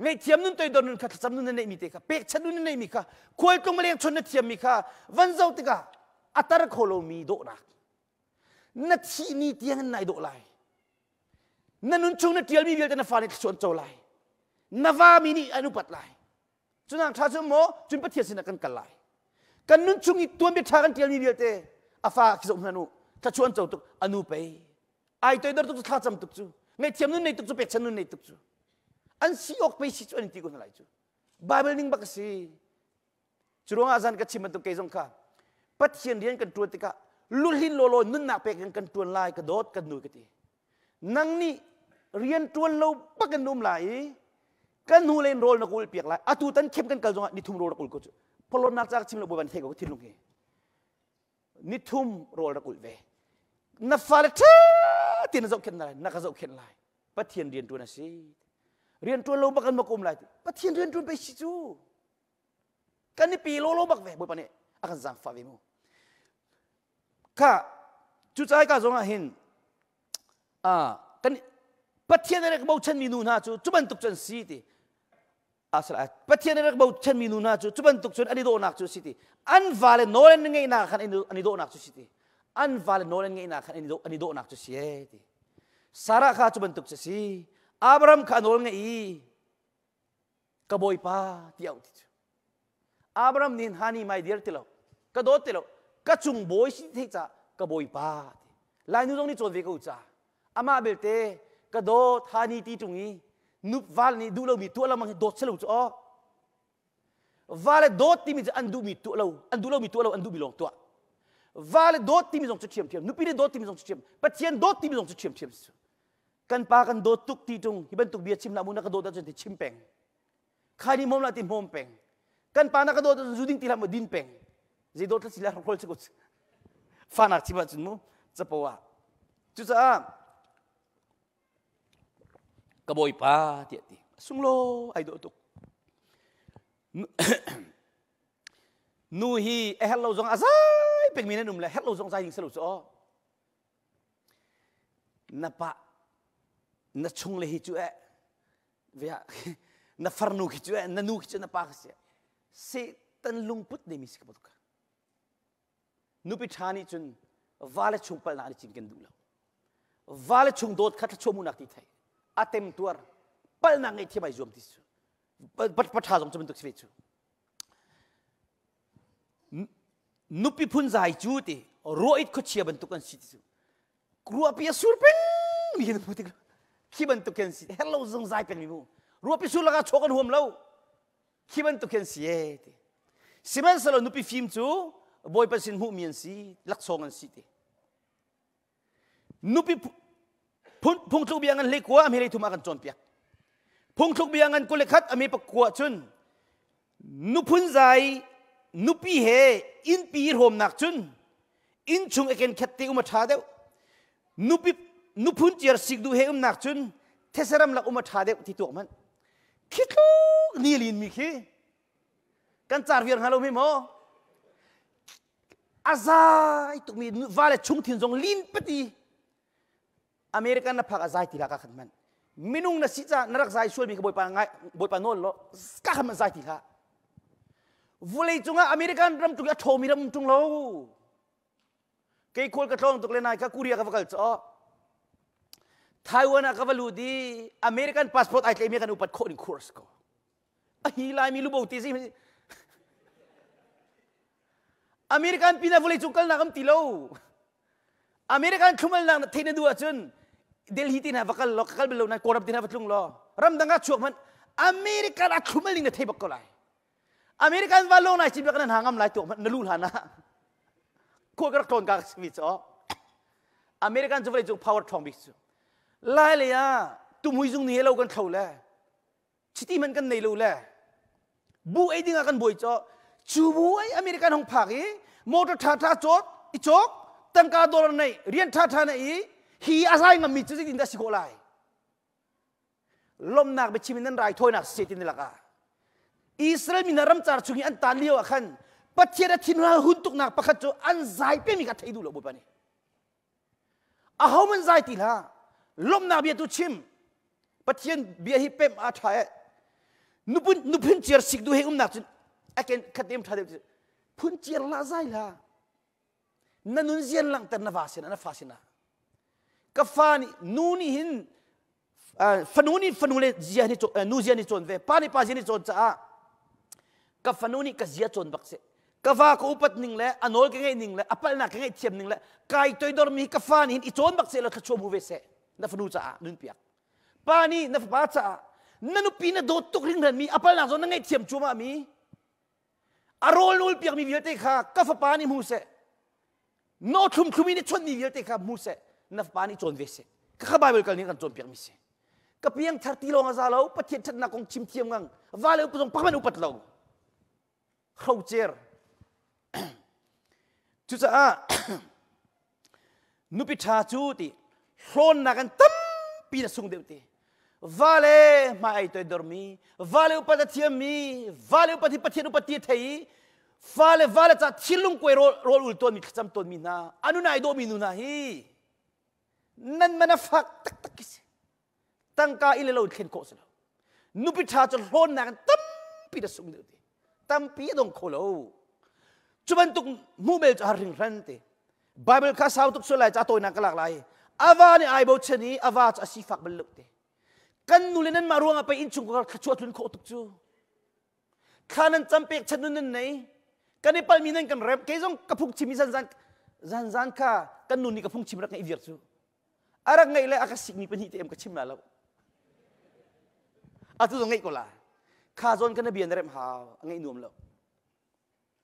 A: ไงเทียมนุนตัวโดนุนขัดจำนุนนั่นไม่มีเตะค่ะเป็กฉันนุนนั่นไม่มีค่ะคุยตรงมาเลี้ยงชนนั่นเทียมมีค่ะวันเจ้าติกาอัตราคอลูมีโดนักนั่นที่นี่เตียงนั่นไหนโดไลนั่นนุนชงนั่นเทียมมีเวลแต่นั่นฟ้านี่ชวนโจไลนาวามินีอนุปัตไลจุนังชาจุโมจุนปะเทียสินักกันไลกันนุนชุงอีตัวเบ็ดทากันเทียมมีเวลเตอาฟ้าคิดว่านุถ้าชวนโจตุกอนุไปไอตัวเดินตุกท่าจำตุกจูไงเทียมนุนในตุกจูเป็ดฉันนุนในตุกจูอันสิออกไปสิจวนที่กุนอะไรจูไบเบิลนิ่งบักสิจุรงอาจารย์ก็ชิมันตุกเกยงค่ะปะเทียนเรียนกันตัวติกะลุลินโลโลนุนนักเป็กกันตัวลายกระโดดกันนูกันทีนังนี่เรียนตัวเราปักกันนุ่มไหลกันหูเล่นโรลนักอุลเปียกไหลอาตูตันเข้มกันกันจงนิทุมโรลนักอุลก็จูพอลนักจากชิมเราบวันเทก็ทิ้งลงเงนิทุมโรลนักอุลเวนับฟ้าเลยท่าตีนจะเอาเข็นอะไรนักจะเอาเข็นอะไรปะเทียนเรียนตัวนั่นสิเรียนตัวเราปักกันมากุมไหลปะเทียนเรียนตัวไปสิจูกันนี่ปีโลบักเวบุปผานี่อาการจังฟ้าเวมูข้าจุดใจก็จงเห็นกันปะเทียนอะไรก็บอกฉันมีนูน่าจูจุบันตุกจันสิติอาสละปะเทียนอะไรก็บอกฉันมีนูน่าจูจุบันตุกจันอันนี้โดนักจูสิติอันวาเลโนเลนไงนักขันอันนี้โดนักจูสิติอันวาเลโนเลนไงนักขันอันนี้โดนักจูสิติสาระข้าจุบันตุกจันสิอับรามข้าโนเลนไงกบอยป้าที่เอาติอับรามนินฮานีไม่เดียร์ติโลกระโดดติโลกระจุงบอยสิที่จะกบอยป้าลายนู้ตรงนี้โจทย์เวกุจ่าอามาเบลเตกระโดดฮานีที่ตรงนี้นุบวาลนี่ดูเรามีตัวเรามันโดดเฉลุจ้อวาลโดดที่มีจะอันดูมีตัวเราอันดูเรามีตัวเราอันดูมีลงตัววาลโดดที่มีส่งจุดเชื่อมเชื่อมนุปีโดดที่มีส่งจุดเชื่อมปัจเจียนโดดที่มีส่งจุดเชื่อมเชื่อมกันปากันโดดตุกที่ตรงที่เป็นตุกเบียชิมนามุนักกระโดดจนที่ชิมเป่งใครนี่มอมละที่มอมเป่งกันปานักกระโดดจนจุดิ้งที่ละมาดินเป่งจะโดดที่สิละโรลสกุลฟันอักชิบะจุนมูจะปว่าจุดจ้ากบอยป้าเดียดสุงโลไอโดตุกนูฮีเอฮัลโลซงอาซายเป็นมีนนุ่มเลยฮัลโลซงใจยิงสลุดซ้อนับปะนับชงเลยฮิจูเอเวียนับฟาร์นูฮิจูเอนับนูฮิจูนับปะเสียเซตันลุงพุทธเดมิสกับตุกนูปิชานีจุนวาเลชงเปลนาดิจิงกันดูแล้ววาเลชงโดดขัดชมุนักที่ไทยอาเต็มตัวเปลนังไอที่ไม่จมที่สุดปัจจัยจงจะเป็นตุกสเวชูนุปิพุนใจจูติรวยขดเชียเป็นตุกันสิที่สุดครัวพิสูจน์เป็นมีกันพูดถึงขี้เป็นตุกันสิเฮลโลจงใจเป็นมีมูรัวพิสูจน์แล้วก็โชกันหัวเราขี้เป็นตุกันสิเอติสิมันสโลนุปิฟิล์มจูบอยเป็นสินหูมีนสิลักษณะสิตินุปิพงทุกเบียงันเล็กกว่าอเมริกทุมากันจนเปียกพงทุกเบียงันกุเล็กขัดอเมริกกว่าจนนุพุนใจนุปีเฮอินปีรวมนักจนอินชุงเอเกนขัดตีอุมาชาเดวนุพุนเจียร์สิกดูเฮนักจนเทสรัมลักอุมาชาเดวที่ตัวมันคิดลูกนี่ลินมีขี้กันจาร์เวียร์ฮัลโหลไม่หมออาซายตุกมีวาเลชุงทิ้งจงลินปฏิอเมริกันนับพักอาศัยที่ละกันขันมันมินุงนัสิจ้านรักใจช่วยมีขบวนปานไงบอยปานโน่นล้อก็ขันมันใจที่ละวุ้ยจุงอเมริกันรำตุกยาโชมีรำจุงล้อเกี่ยคนกระทงตุกเลนายก็คุริยากับกันจ้อไต้หวันกับวัลูดีอเมริกันพาสปอร์ตไอเทมกันอุปถัมภ์คนคอร์สก็ฮีไลมีลูกบุตรสิอเมริกันปีน่าวุ้ยจุงกันนักตีโลอเมริกันชุมันนักเทนดูอาจารย์เดลฮีตินะวักลล็อกกัลเบลล์นะโครับตินะวัตลุงล้อรำดังกัดช่วงมันอเมริกันอัดชุมันลิงนะเทบักก็ไลอเมริกันวาลงนะชิบลักนั้นหางามไลตัวมันนลูลานะโคกระโดนกักสวิตซ์อ๋ออเมริกันจะวัยจุง power ทองบิกซ์ ไล่เลยอ่ะตุ้มหุยจุงนี้เรากันเขาแหละชิติมันกันในเราแหละบุไอดิ้งกันบุยจ่อชูบุไออเมริกันของผักอีมอเตอร์ท่าโจดอีโจกตั้งการโดนในเรียนท่าในอีฮีอาศัยงามิจุดที่ดินได้สิโกไลลมนักไปชิมินันไรถ้วยนักเสียตินลักาอิสราเอลมีนารำจาร์ชุงอันตานเลียวขันปัจเจกทินราหุ่นตุกนักประคัตโจอันใจเป็นมีกัดให้ดูหรอบุปผานี่อาหามันใจติละลมนักเบียตุชิมปัจเจกเบียฮิเปมอาทัยนุพุนเจียร์สิกดูให้นักจุนไอ้เกนขัดเดียมทัดเดียมพุนเจียร์ละใจละนั่นนุนเจียร์ลังแต่นฟาสินะนฟาสินะกฟานี่นูนี่หินฟันูนี่ฟันูเลยเจียนี่โจนูเจียนี่โจนเวปานี่ปาเจียนี่โจนจ้ากับฟันูนี่กับเจียโจนบักเสกฟ้าก็อุปนิงเลยอนอลก็ไงนิงเลยอัปเปิลนักก็ไงเทียมนิงเลยกายตัวดอร์มีกฟ้านี่หินอีโจนบักเสแล้วทัชชัวมูเวเสนับฟันูจ้านุนเปียกปานี่นับปาจ้านั่นนุปีน่ะโดดตุกริงเดินมีอัปเปิลนักโจนนั่งไงเทียมชัวมามีอารมณ์นูนเปียกมีวิเวติค่ะกฟ้าปานี่มูเสโนทุมคุมีนี่ชนมีวิเวติค่ะมูเสนับปานี่โจนเวเสก็ข้าบายเบลกันนี่กันโจนเปียกมีเสก็เพียงทัดที่ลงอาซาเราประเทศชนะของชิมเทียมงังวาเลอุปสงปักมันอุปัตเราเขาเจอจุดจ้านุปิชาจูติโซนนักันตั้มปีนสุงเดียวตีวาเลมาไอตัวดอร์มีวาเลอุปตเทียมมีวาเลอุปติปะเทียนอุปติเทียวาเลจะทิลุงกวยโรอุลตัวมีขจำตัวมีนาอนุนายโดมีนุนาฮีนั่นมันฟักตักตักกิสตั้งกาอิเลโลเข็นโคสแล้วนุปิชาจะโซนนักันตั้มปีนสุงเดียวตีตั้มปีดงโคโลจุบันตุกมูเบลจะหาริงรันเตไบเบิลข้าสาวตุกสุไลจะตัวนักหลากหลายอาวานี่ไอโบชนีอาวาจะสีฟักเบลลุกเตกันนุเลนันมารวงไปอินชุงก็ขจวดทุนโคตุกจูข้านั้นจำเป็นฉันนั่นไหนกันในปัลมีนั่นกันเร็บเกยจงกระพุกชิมิซันข้ากันนุนี่กระพุกชิมรักไงอีเวียร์จูอะไรไงเลยอากาศสิ่งนี้เป็นหิตเอ็มกระชิมแล้วอาตุตรงไงก็ล่ะข้าจนกันในเบียนเร็บหาวไงนุ่มแล้ว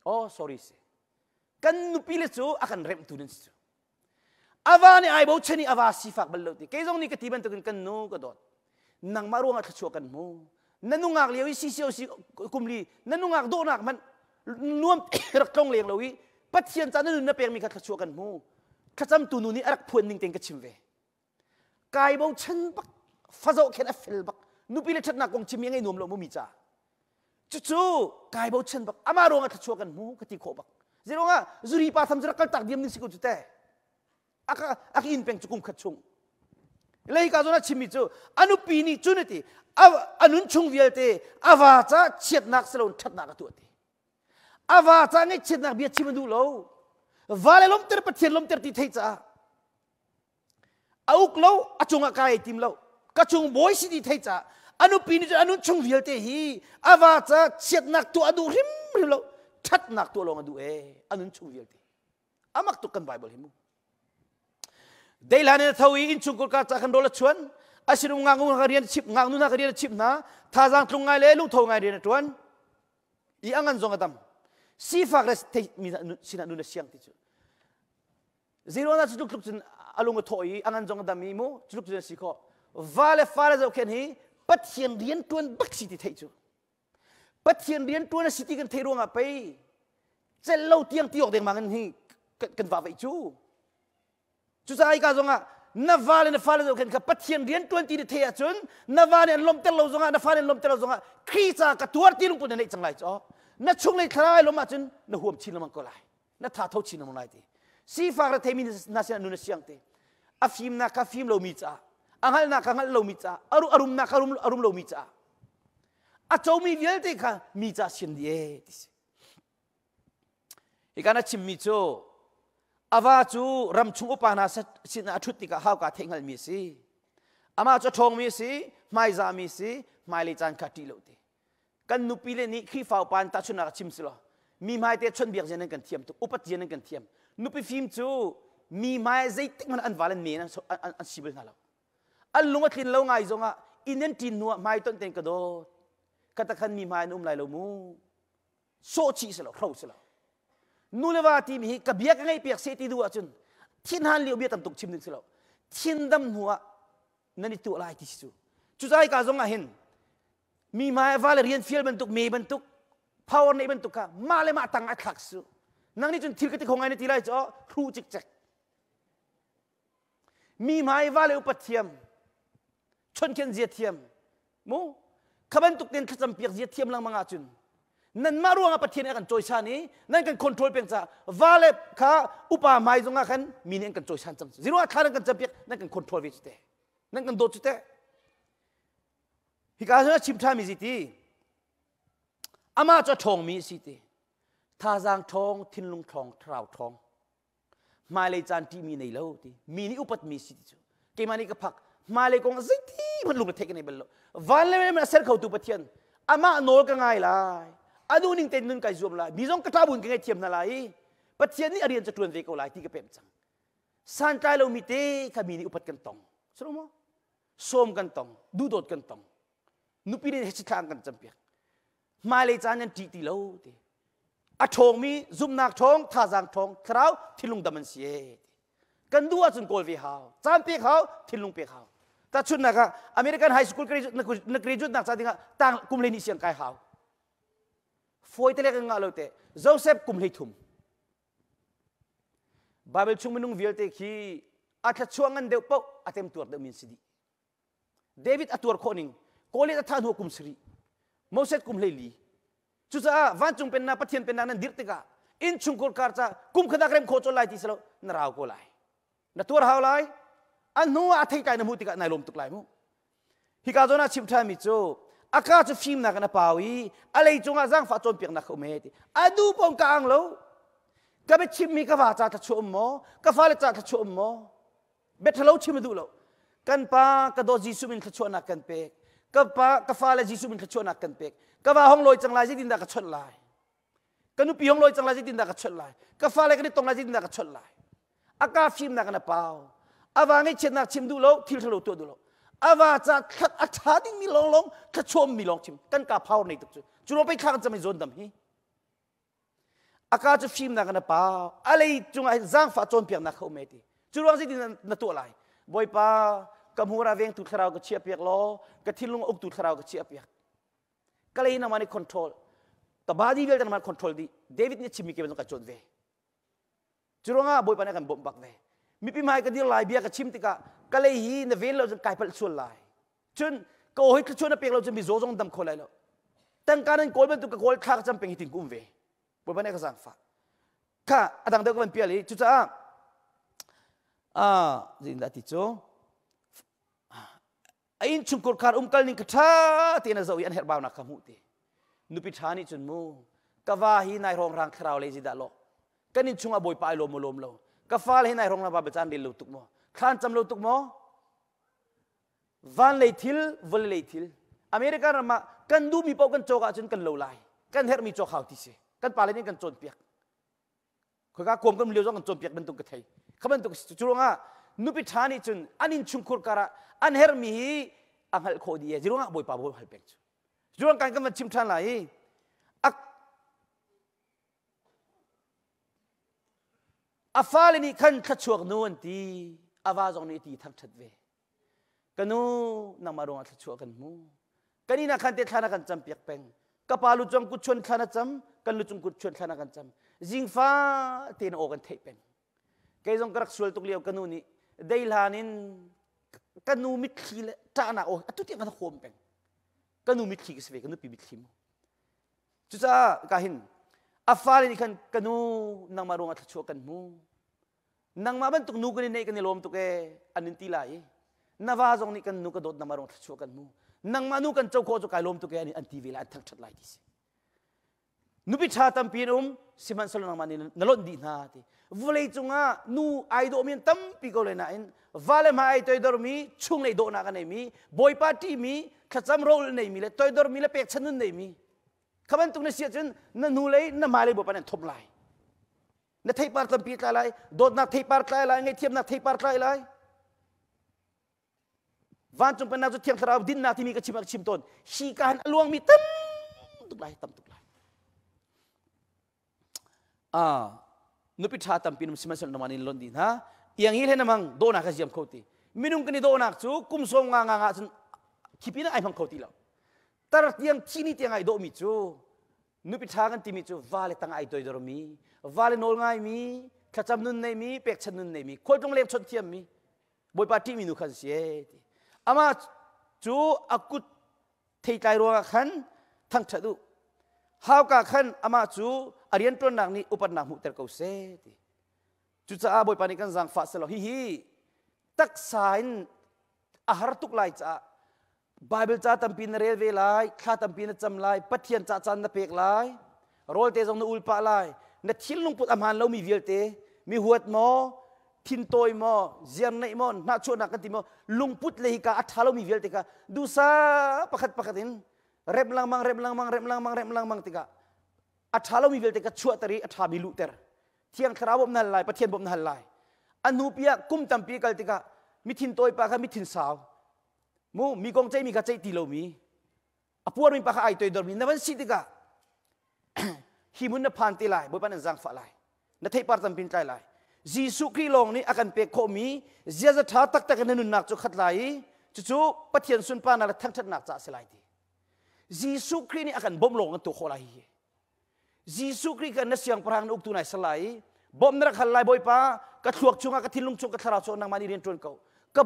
A: oh sorry sih kan nupilih tu akan rem tu dan situ awa ni ai bau chani awa sifak beloti kezong ni ketiban tu kan nu kadot nang maruang at kachuakan mo nanungak liawi sisiyo si kumli nanungak do nak man nuam raktong liang lawi pathian cha nanu na peng mi kachuakan mo kacham tu nu ni arak phuan ning teng kachimve kai bau chen bak fazo khen afel bak nupilih that nak kong chimyang ai nuam lo mo mi cha cucu kai bau chen bak amaro nga tachuakan mu kati ko bak zero nga zuri pa tham zira kal tak diam ning sikut te aka in peng chukum khachung lei ka zona chimi chu anu pi ni chunati anun chung vialte awa cha chet nak selon that nak tu ti awa cha ngai chet nak bia chimandu lo vale lom ter pathian lom ter ti thei cha auk lo achunga kai tim lo kachung boy si ti thei cha anu pini anu chung vialte hi awa cha chet nak tu adu rim lo that nak tu long adu anu chung vialte amak tu kan bible himu deilane thawi in chung ka cha kan dola chuan asiru ngangu harian chip ngangu na harian chip na thajang tlungai le lu thongai ri na tuan I angan zong adam si fak res te mi sina nu na siang ti chu zero na chu tluk chun alung thoi angan zong adam mi mo tluk chun si kho vale fare zo ken hi pathian rian tuan bak si ti thei chu pathian rian tuan si ti kan thei ronga pe chel lo tiang tiok deng mangan hi kan va vai chu chu sai ka zonga na vale na fale zo ken ka pathian rian tuan ti thei a chun na vale lom tel lo zonga na fale lom tel lo zonga khi cha ka tuar ti lung pun nei changlai cho na chung nei thrai lo ma chun na huam chin lamang ko lai na tha tho chin lamang lai ti si fak ra thei mi na sia nu na siang te a film na ka film lo mi cha angal na ka ngal lo mi cha arum na ka arum lo mi cha a chou mi vial te ka mi cha sin die tis ikana chim mi cho awa chu ram chung upana sin a thut ti ka haw ka thengal mi si ama cho thong mi si mai za mi si mai le chan ka ti lo te kan nu pi le ni khi fau pan ta chuna chim si lo mi mai te chon biak jen kan thiam tu upat jen kan thiam nu pi film chu mi mai zai tik man an valan me na an sibel na lo al lunga thin lo ngai zonga inen tin nu mai ton ten ka do kata khan mi mai num lai lo mu so chi se lo khau se lo nu le wa ti mi ka biak ngai piak se ti du a chun thin han liu bia tam tuk chim ning se lo thin dam nuwa นั่นนี่ตัวลายที่สุดจุดใจกาจงอาเห็นมีมาว่าเลยเรียนฟิลบรรทุกเมย์บรรทุก power ในบรรทุกค่ะมาเลยมาตั้งอัดขักสุนั่งนี่จนทิลกติของไอ้นี่ทีไรจะครูจิกจักมีมาว่าเลยอุปเทียมชนเขียนเจียเทียมมูขบันตุกเด่นขจำเปียกเจียเทียมลังมังอาจุนนั่นมาร่วงอุปเทียนกันโจยชานี้นั่นกันคอนโทรลเป็นจ้าว่าเลยข้าอุปมาจงอาขันมีเนี่ยกันโจยชานจังสิรู้ว่าข้านั่นกันจำเปียกนั่นกันคอนโทรลวิจิตนั่นกันโดดจุดเตะฮิกาจนะชิมท่ามีสิทีอามาจะทองมีสิทีท่าจางทองทินลุงทองทราวทองมาเลยจานที่มีในเล่าทีมีนี่อุปตมีสิทีเกมานี่ก็พักมาเลยกงสิทีมันลุงเทกันในเบลล์วันเลยมันเสร็จเขาตุปเทียนอามาโนกันไงล่ะอดูนิ่งเต็นนึงไก่zoomล่ะมีจงกระทาบุญกันไงเทียมนั่นล่ะปเทียนนี่อริยนจะตรวนเวกเอาล่ะที่กระเพ็มจังสันใจเรามีเตะขมีนี่อุปตกันตองสรุปมั้งส้มกันตองดูโดดกันตองนุปีนี่เฮชิทางกันจำเปียกมาเลยจานยันจีตีเล่าทีอาทองมีซุ่มนักทองท่าจางทองคราวที่ลุงดำมันเสียกันดูว่าจนโกลวิฮาวจานเปียกฮาวที่ลุงเปียกฮาวแต่ชุดนักอเมริกันไฮสคูลนักเรียนนักศึกษาที่ต่างกุมเลนิเสียงไก่ฮาวฟอยเตเลกันงาเลวเตโจเซฟกุมเลทุมบาเบลชุงมนุงวิลเตคีอาทัดช่วงกันเดียวเป้าอาเต็มตัวเดมินสิดีเดวิดอัตัวโคนิงโกเลตท่านหัวกุมสรีโมเสสกุมเลลีจุดจ้าวันจุงเป็นนาปะเทียนเป็นนานันดิรติกาอินชุงกุลการจ้ากุมขนาดเร็มโคจรไล่ที่สโลนราวโกไลนตัวราวไลอันนู้อาทิตย์ใจนมุติกานายลมตุกไลมุฮิกาโจนาชิมทามิโจอากาศฟิล์มนักนาปาวีอะไรจงอาจังฟ้าจนเปียกนักเขาเมติอดูปงกลางโลก็เป็นชิมมีกฟ้าจ่าทัชมโมกฟ้าเลจ่าทัชมโมเบ็ดทะลุชิมดูโลกันปากระโดดจิสุมินทัชวนักกันเปกกับปากฟ้าเลจิสุมินทัชวนักกันเปกกฟ้าห้องลอยจังไรจิดินดากระชดลายกันนุปีห้องลอยจังไรจิดินดากระชดลายกฟ้าเลกันนี่ตรงไรจิดินดากระชดลายอากาศฟิล์มนักนาปาวอาวางี้เช่นนักชิมดูโลทิลทะลุตัวดูโลอาวาจะขัดอัฐาดิ้งมีลงขัดชมมีลงชิมกันกาพาวในตุกจุดลงไปข้างจะไม่โจนดำฮีอากาศจะฟิล์มนักนาปาวอะไรจงไอ้จังฟ้าจนเปียกนักเขาเมติจุดลงจิดินนัตัวไรบ่อยปากำหัวราเวงตุดคราวก็เชียเปียกล้อกระทิลงอกตุดคราวก็เชียเปียกก็เลยน้ำมันคอนโทรลแต่บาดีเวลน้ำมันคอนโทรลดีเดวิดเนี่ยชิมมีเก็บมันก็จนเวจุดลงบ่อยปาเนี่ยกันบ่มบักเวมีปีใหม่ก็ดีลายเบียกับชิมติกะก็เลยฮีนเวลเราจะกลายเป็นส่วนลายจนก็โอ้ยชวนนับเปียกเราจะมีโจงดำคนเลยแล้วตั้งการนั้นโกลเป็นตุกโกลข้าจำเป็นหิติงกุมเวบ่อยปาเนี่ยก็สั่งฟ้าข้าอันดังเดียวกันเปียเลยจุดจ้าจินดาติโจไอ้ชุมกุลคาร์กัลนิงกระชาที่น่าจะวิอันเฮร์บาวนักขมุตินุปิธานิจนมูกว่าฮีนายรองรังคราวเลยจิดาโลกันนิชุงอบอยปายลมโลกฟ้าเลยนายรองนาบาเบจันดิลลุตุกโมคลานจำลุตุกโมวันเลยทิลวันเลยทิลอเมริกามากันดูมีปอกันโจกจนกันโลไลกันเฮร์มีโจข่าวที่เสกันปาเลนี่กันโจนเปียกคนก็กลมกันเลี้ยวจกันโจนเปียกเป็นตุกกระไทยเขาเป็นตุกจุลงะนุปิธานิจนอันนิชุงคุรการะอันเฮร์มีอังฮัลโคดีจุลงะบอยปาบอยฮัลเปกจุลงะกันมันชิมทันไหลอาฟ้าเลนี่ขันขัดช่วงนู้นทีอาวาจงนี่ทีทั้งชัดเวกันนู้นำมาลงขัดช่วงกันมูกันนี่นักขันเตะขันกันจำเปียกเป็งกับปาลุจงกุชวนขันจำกันลุจงกุชวนขันกันจำจิงฟ้าเตียนโอกันเทเป็นแกจงกระสวลตุกเลียวกันนู้นี่ได้ลานินกันนู้มิดขี้เลยจ้าหน้าโอ้ตุเตียงกันโคมเป็งกันนู้มิดขี้ก็สเวกันนู้ปีมิดขี้มูจุดจ้ากาหินอาฟ้าเลยนี่ขันกันนู้นางมารงอัตชัวกันมูนางมาบันตุกนูกันนี่กันนี่ลมตุกอันนินตีไลนาวาจงนี่กันนูกันโดดนางมารงอัตชัวกันมูนางมานูกันเจ้าโคจุกไอลมตุกอันทีวีไลทั้งชัดไลที่สินูพิชาตัมปีนุมสิมันสลนางมานี่นลนดีนาทีวัเลยจุงะนูไอโดมีนตัมปีก็เลยนะอินวาเลมาไอตัวดอร์มีชุงเลยโดนากันไม่มีบอยปาร์ตี้มีขัดจำโรลไม่มีเลยตัวดอร์มีเลยเป็กชันนไม่มีขบันตุกเนี่ยเสียจนนั่นนูเลยนั่นมาเลยบอกว่านั่นทบไล่นั่นไทยปาร์ตัมปีกไล่โดดนักไทยปาร์ไล่ไงเทียมนักไทยปาร์ไล่วันจุงเป็นนักจุดเทียมคราวดินนาที่มีกระชิมกระชิมต้นชีการลวงมีตั้มตุกไล่ตั้มตุกไล่นุปิชาตัมปีนุมสิมันสนนมานินลอนดินฮะอย่างนี้เลยนะมังโดนักขยิมโคติ minung kini do nak chu kum som nga chun khipina ai mang khoti lo tar tiang chini tiang ai do mi chu nu pi thangan ti mi chu vale tang ai doi dor mi vale nol ngai mi khacham nun nei mi pek chan nun nei mi khoi tong lem chot thiam mi boi pa ti mi nu khan sie ama chu akut thei tai ro khan thang thadu how ka khan ama chu arian ton nak ni upan nak mu ter ko se ti chu cha boi pa ni kan jang fa selo hi tak sain ahar tuk lai cha Bible cha tampin rel ve lai kha tampin cham lai pathian cha chan na pek lai rol te jong na ulpa lai na thil lung put amhan lo mi velte mi huat mo thin toy mo ziam nei mo na chu na kan ti mo lung put le ka athalo mi velte ka du sa pakhatin rep lang mang tika athalo mi velte ka chu tari atha bi lu ter thiang kharabom na lai pathian bom na lai anupia kum tampi kal tika mi thin toy pa ka mi thin saw mu mi kong chai mi ka chai ti lo mi apuar mi pa ka ai toy dor mi na ban si tika himun na phan ti lai boi pan jang fa lai na thei par tampin trai lai jisu kri long ni akan pe kho mi zia za tha tak tak na nun nak chu khat lai chu pathian sun pa na thang that nak cha se lai ti jisu kri ni akan bom long tu kho lai jisu kri kan na siang parang uk tu nai salai bom na khal lai boi pa ka thuak chunga ka thilung chung ka thara cho nang mani ren tron ko ka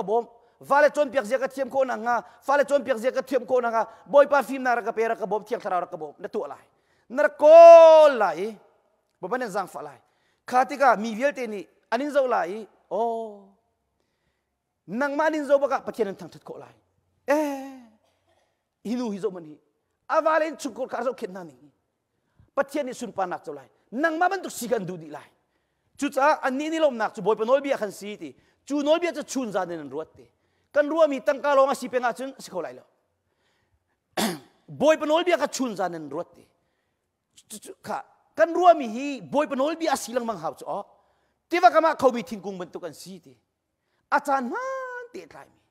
A: bom vale chon piak zia ka thiam ko nanga vale chon piak zia ka thiam ko nanga boi pa phim na ra ka pera ka bom thiang thara ra ka bom na tu lai nar ko lai bo ban jang fa lai khatika mi vel te ni anin zo lai nang manin zo ba ka pathian thang that ko lai inu hi zo mani avalen chukor ka zo khenna ni pathian ni sun pa nak zo lai nang ma ban tu sigan du di lai chu cha ani ni lom nak chu boi pa nol bia khan si ti chu nol bia cha chun za nen ruat te kan ruwa mi tang ka lo nga si pe nga chun si ko lai lo boi pa nol bia ka chun za nen ruat te ka kan ruwa mi hi boi pa nol bia silang mang hau chu tiwa kama khau bi thingkung ban tu kan si ti achan man te tlai mi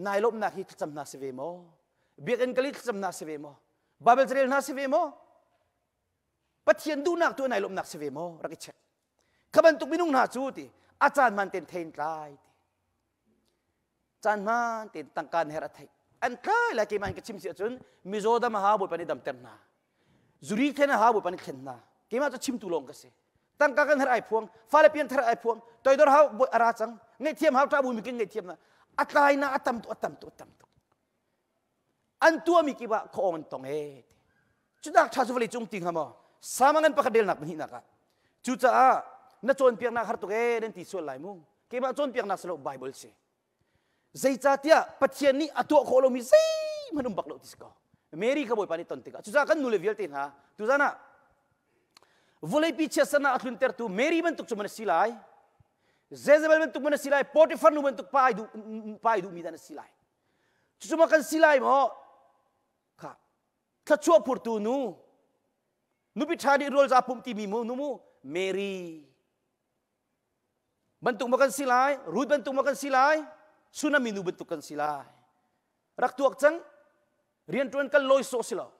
A: nai lom na hi cham na se ve mo biakan kali cham na se ve mo babel trel na se ve mo pathian du nak tu nai lom nak se ve mo ra ki chek khaban tuk minung na chu ti achan man ten thein tlai ti chan man ten tangkan hera thai an tlai la ki man ka chim si chun mizoda ma ha bo pani dam tem na zuri thena ha bo pani khen na ki ma chu chim tu long ka se tangka kan her ai phuang fale pian thar ai phuang toy dor ha bo ara chang ngai thiam ha ta bu mi kin ngai thiam na atlai na atam tu an tua mi ki ba khong tong e chu dak tha su vali chung ting ha mo samangan pakadel nak ni na ka chu cha na chon piak na har to ge den ti so lai mu ke ba chon piak na selo bible se zai cha tia pathian ni atu kholo mi zai manum bak lo tis ko mary ka boy pani ton tika chu cha kan nu le vial tin ha tu jana volei pi chesana atlun ter tu mary ban tuk chumana silai jezebel ban tuk mana silai potiphar nu ban tuk pai du mi dan silai chu chuma kan silai mo ka thachua pur tu nu pi thani rol za pum ti mi mu nu mu mary bentuk makan silai Ruth bentuk makan silai Sunami nu bentuk kan silai rak tuak chang rian tuan kan loi so silo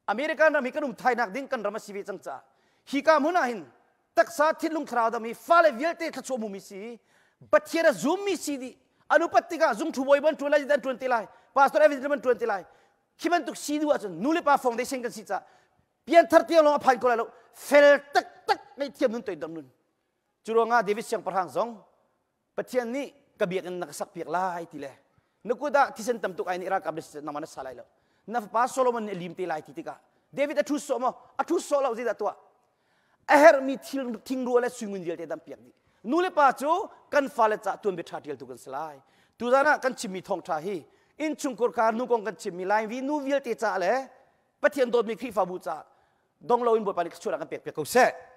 A: Amerika na mi kan thai nak ding kan rama siwi chang cha hika muna hin tak sa thilung thra da mi fale vialte thacho mu mi si bathiera zoom mi si di anupatika zoom thu boy ban tulai dan 20 lai pastor evident ban 20 lai khiban tuk si du achon nule pa foundation kan si cha pian 30 long phan ko la lo fel tak ngai thiam nun toi dam nun churonga david siang parhang zong pathian ni kabiak nak sak piak lai ti le nukuda tisen tam tuk ai ni ra kabis namana salai lo na pa solomon lim ti lai ti tika david athu so lo ji da to aher mi thing ro le swingun jel te dam piak ni nule pa chu kan fale cha tun be thatil tu kan salai tu jana kan chimi thong tha hi in chungkur ka nu kong kan chimi lai vi nu vil te cha le pathian dot mi khi fa bu cha dong lo in bo pa ni chura kan pek ko se